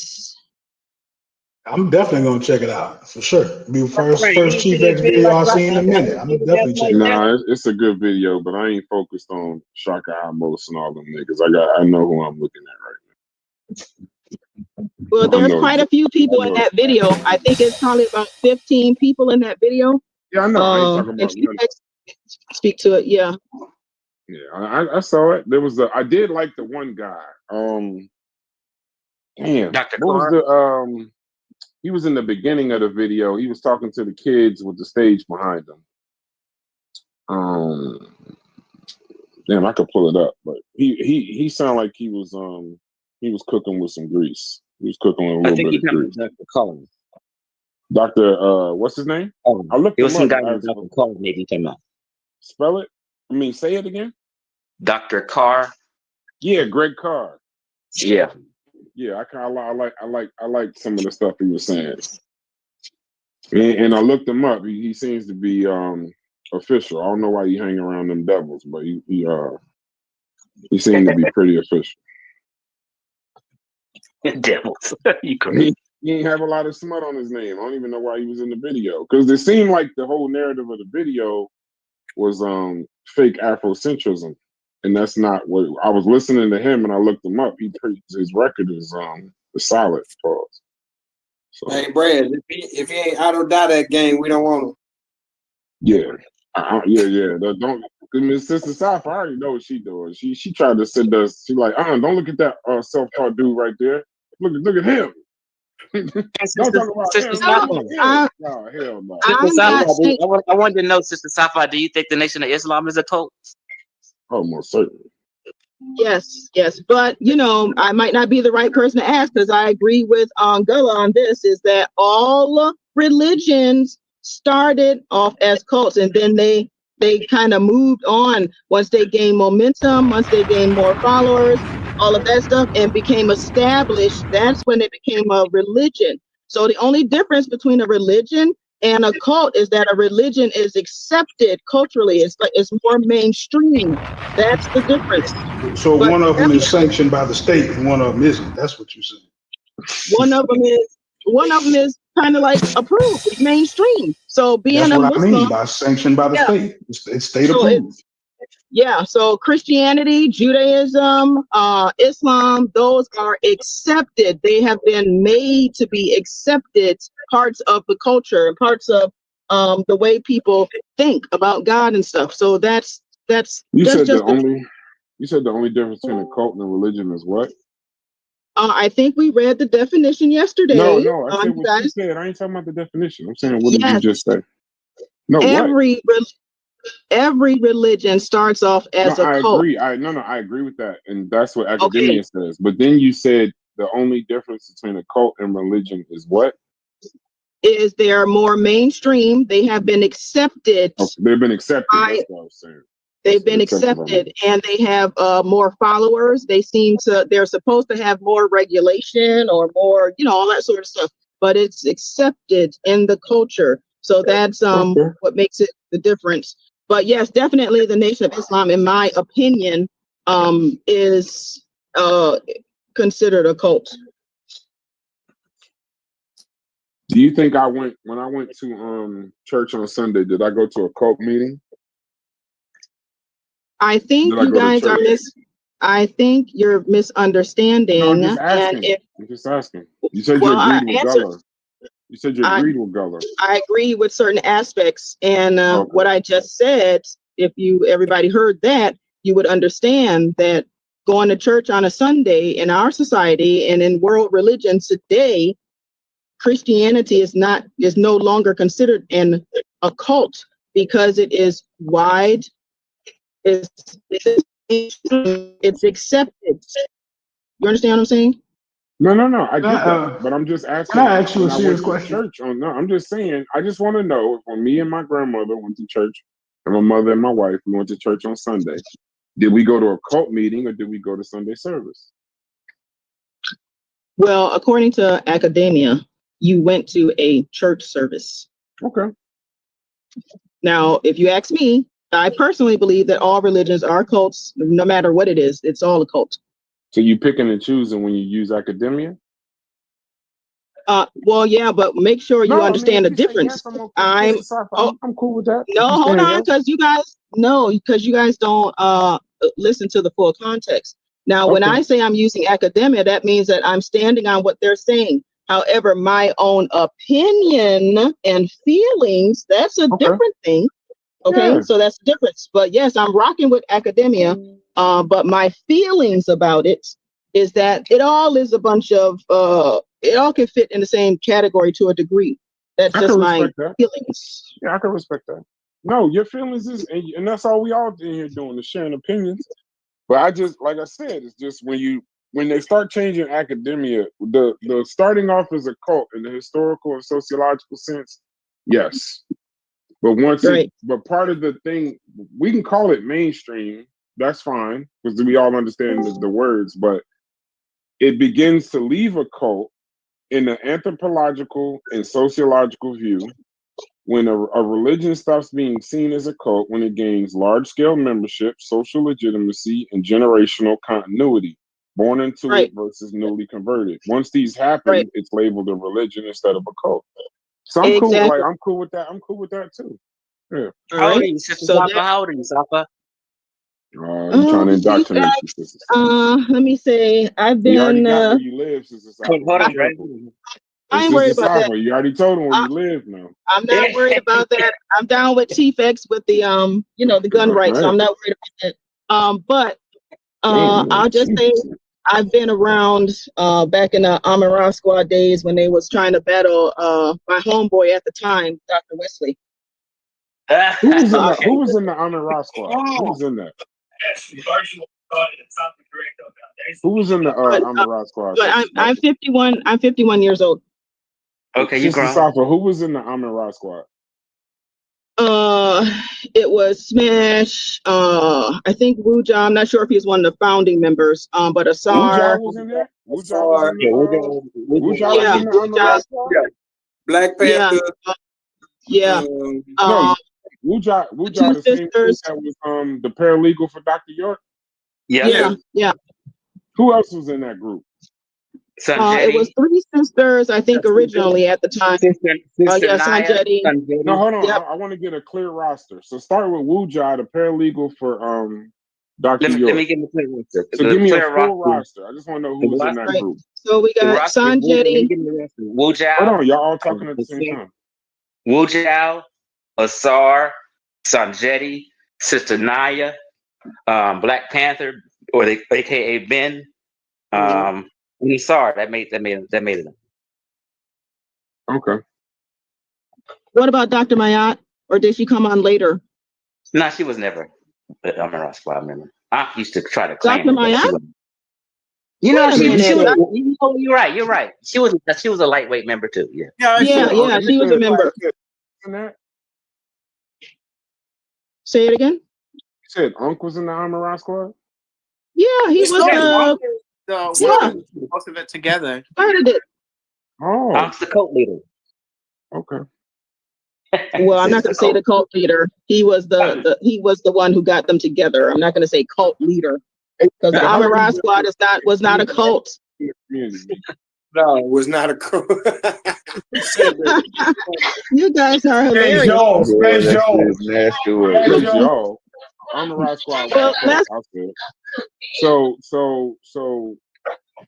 I'm definitely gonna check it out for sure. Be first Chief X video I've seen in a minute. I'm gonna definitely check it out. Nah, it's a good video, but I ain't focused on Shaka Amos and all them niggas. I know who I'm looking at right now. Well, there's quite a few people in that video. I think it's probably about 15 people in that video. Yeah, I know. I ain't talking about Chief X speak to it, yeah. Yeah, I saw it. There was I did like the one guy. Damn, Dr. what was the he was in the beginning of the video. He was talking to the kids with the stage behind him. Damn, I could pull it up, but he sounded like he was cooking with some grease. He was cooking with a little bit of grease. Dr. Collins. Dr. What's his name? I looked It was him some up. guy named Dr. Collins. Maybe you talking about. Spell it. I mean, say it again. Dr. Carr. Yeah, Greg Carr. Yeah. Yeah, I like some of the stuff he was saying, and I looked him up. He seems to be official. I don't know why he hang around them devils, but he seemed to be pretty official. Devils, you crazy. He ain't have a lot of smut on his name. I don't even know why he was in the video, because it seemed like the whole narrative of the video was fake Afrocentrism. And that's not what I was listening to him, and I looked him up. His record is solid. Pause. So, hey, Brad, if he ain't Autodidactic gang, we don't want him. Yeah, yeah. Don't. Miss Sister South, I already know what she doing. She tried to send us. She like, don't look at that self-taught dude right there. Look at him. Don't talk about Sister him. Safa. No, hell no. Sister Safa, I wanted to know, Sister Safa, do you think the Nation of Islam is a cult? Oh, most certainly. Yes. But, you know, I might not be the right person to ask, because I agree with Gullah on this, is that all religions started off as cults, and then they kind of moved on once they gained momentum, once they gained more followers, all of that stuff, and became established. That's when it became a religion. So the only difference between a religion and a cult is that a religion is accepted culturally. It's more mainstream. That's the difference. So one of them is sanctioned by the state, and one of them isn't. That's what you're saying. One of them is kind of like approved. It's mainstream. So being That's a what Muslim, I mean by sanctioned by the state. It's state approved. So Christianity, Judaism, Islam, those are accepted. They have been made to be accepted parts of the culture and parts of the way people think about God and stuff. So You said the only difference between a cult and a religion is what? I think we read the definition yesterday. No, I said what you said. I ain't talking about the definition. I'm saying, what did you just say? No, every religion starts off as a cult. I agree. I agree with that, and that's what academia says. But then you said the only difference between a cult and religion is what? Is they are more mainstream. They have been accepted. They've been accepted. That's what I was saying. They've been accepted, and they have more followers. They're supposed to have more regulation or more, all that sort of stuff. but it's accepted in the culture. So that's what makes it the difference. But yes, definitely the Nation of Islam, in my opinion, is considered a cult. Do you think when I went to church on Sunday, did I go to a cult meeting? I think you guys are I think you're misunderstanding. No, I'm just asking. And if, I'm just asking. You said you agreed with Gullah. You said you agreed with Gullah. I agree with certain aspects, and what I just said, if everybody heard that, you would understand that going to church on a Sunday in our society and in world religions today, Christianity is no longer considered a cult because it is wide, it's accepted. You understand what I'm saying? No, I get that, but I'm just asking. Can I ask you a when I serious went to question? church, no, I'm just saying. I just want to know if when me and my grandmother went to church, and my mother and my wife, we went to church on Sunday. Did we go to a cult meeting or did we go to Sunday service? Well, according to academia, you went to a church service. Okay. Now, if you ask me, I personally believe that all religions are cults, no matter what it is. It's all a cult. So you picking and choosing when you use academia? Well, yeah, but make sure you understand the difference. Yes, I'm cool with that. No, hold on, because you guys don't listen to the full context. Now, when I say I'm using academia, that means that I'm standing on what they're saying. However, my own opinion and feelings, that's a different thing. Okay, so that's the difference. But yes, I'm rocking with academia, but my feelings about it is that it all is a bunch of, it all can fit in the same category to a degree. That's just my feelings. Yeah, I can respect that. No, your feelings is, and that's all we all in here doing is sharing opinions. But I just, like I said, it's just when they start changing academia, the starting off as a cult in the historical and sociological sense, yes. But but part of the thing, we can call it mainstream. That's fine because we all understand the words. But it begins to leave a cult in the anthropological and sociological view when a religion stops being seen as a cult when it gains large-scale membership, social legitimacy, and generational continuity. Born into it versus newly converted. Once these happen, it's labeled a religion instead of a cult. So I'm cool. Like I'm cool with that. I'm cool with that too. Yeah. How old are you, Sister Safa? How old are you, Safa? You trying to indoctrinate you, Sister Safa. Let me say, I've been. You already got where you live, Sister Safa. Hold on, right? I ain't worried about that. You already told them where you live now. I'm not worried about that. I'm down with T-Fex with the the gun rights. So I'm not worried about that. But I'll just say I've been around back in the Amara Squad days when they was trying to battle my homeboy at the time, Dr. Wesley. Who was in the Amara Squad? Who was in that? Who was in the Amara Squad? But I'm 51. I'm 51 years old. Okay, you grown. Safa, who was in the Amara Squad? It was Smash. I think Wuja. I'm not sure if he's one of the founding members. But Asar. Wuja was in there. Wuja was in the Amara Squad. Black Panther. Yeah. No, Wuja the same dude that was the paralegal for Dr. York. Yeah. Who else was in that group? It was 3 sisters, I think, originally at the time. Sister Sanjeti. No, hold on. I want to get a clear roster. So start with Wuja, the paralegal for Dr. York. Let me give me a clear roster. So give me a full roster. I just want to know who was in that group. So we got Sanjeti. Wujao. Hold on, y'all all talking at the same time. Wujao, Asar, Sanjeti, Sister Naya, Black Panther, or AKA Ben. Asar. That made it. Okay. What about Dr. Mayat? Or did she come on later? No, she was never an Amara Squad member. I used to try to claim Dr. Mayat? You know, she was. You're right. She was a lightweight member too. Yeah. She was a member. Say it again. You said Unc was in the Amara Squad? Yeah, he was most of it together. Started it. Oh, I'm the cult leader. okay. Well, I'm not It's going to say the cult leader. He was the one who got them together. I'm not going to say cult leader because the Amon Ra Squad was not a cult. No, it was not a cult. You guys are Hey, hilarious. Joe. Boy, Hey, that's Joe. just nasty word. Hey, Because Joe. y'all, on the Rock Squad was Well, a cult, I said. So,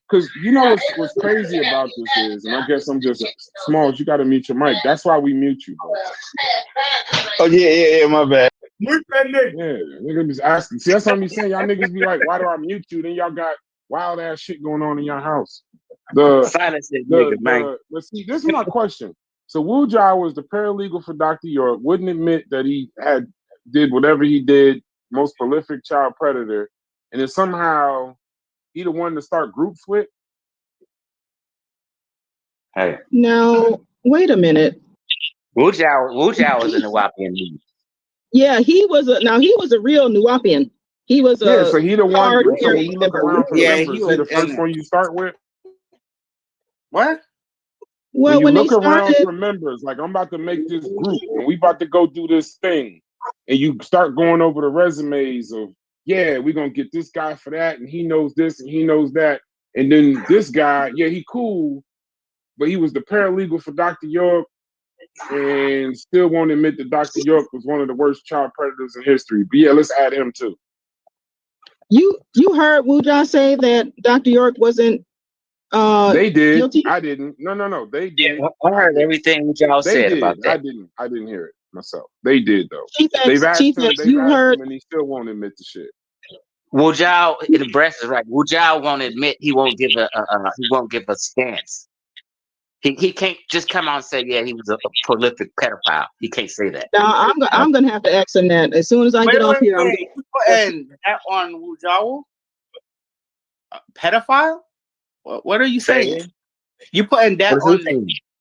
because you know what's crazy about this is, and I guess I'm just Smalls, you got to mute your mic. That's why we mute you, bro. Oh yeah, my bad. Mute that nigga. Yeah, nigga just asking. See, that's what I'm saying. Y'all niggas be like, why do I mute you? Then y'all got wild ass shit going on in your house. silence that nigga, man. Let's see, this is my question. So Wu Jia was the paralegal for Dr. York, wouldn't admit that he did whatever he did, most prolific child predator, and then somehow he the one to start groups with? Hey, now wait a minute. Wu Zhao was in the Wapian League. Yeah, he was a real Nuwapian. He was Yeah, a so he the one. card So when carrying you look member. around for Yeah, members, he he the was in first it. one you start with. What? Well, When when you they look around started, for members, like I'm about to make this group and we about to go do this thing, and you start going over the resumes of, yeah, we're gonna get this guy for that, and he knows this and he knows that, and then this guy, yeah, he cool, but he was the paralegal for Dr. York and still won't admit that Dr. York was one of the worst child predators in history. But yeah, let's add him too. you heard Wu Jia say that Dr. York wasn't They did. guilty. I didn't. No. They did. I heard everything y'all They said did. about that. I didn't hear it myself. They did though. Chief They've asked him, X, you heard. and he still won't admit the shit. Wu Zhao in the breast is right. Wu Zhao won't admit he won't give a stance. He can't just come out and say, yeah, he was a prolific pedophile. He can't say that. Now I'm gonna have to ask him that as soon as I get off here. I'm You putting that on Wu Zhao? Pedophile? What are you saying? You putting that What is he on saying?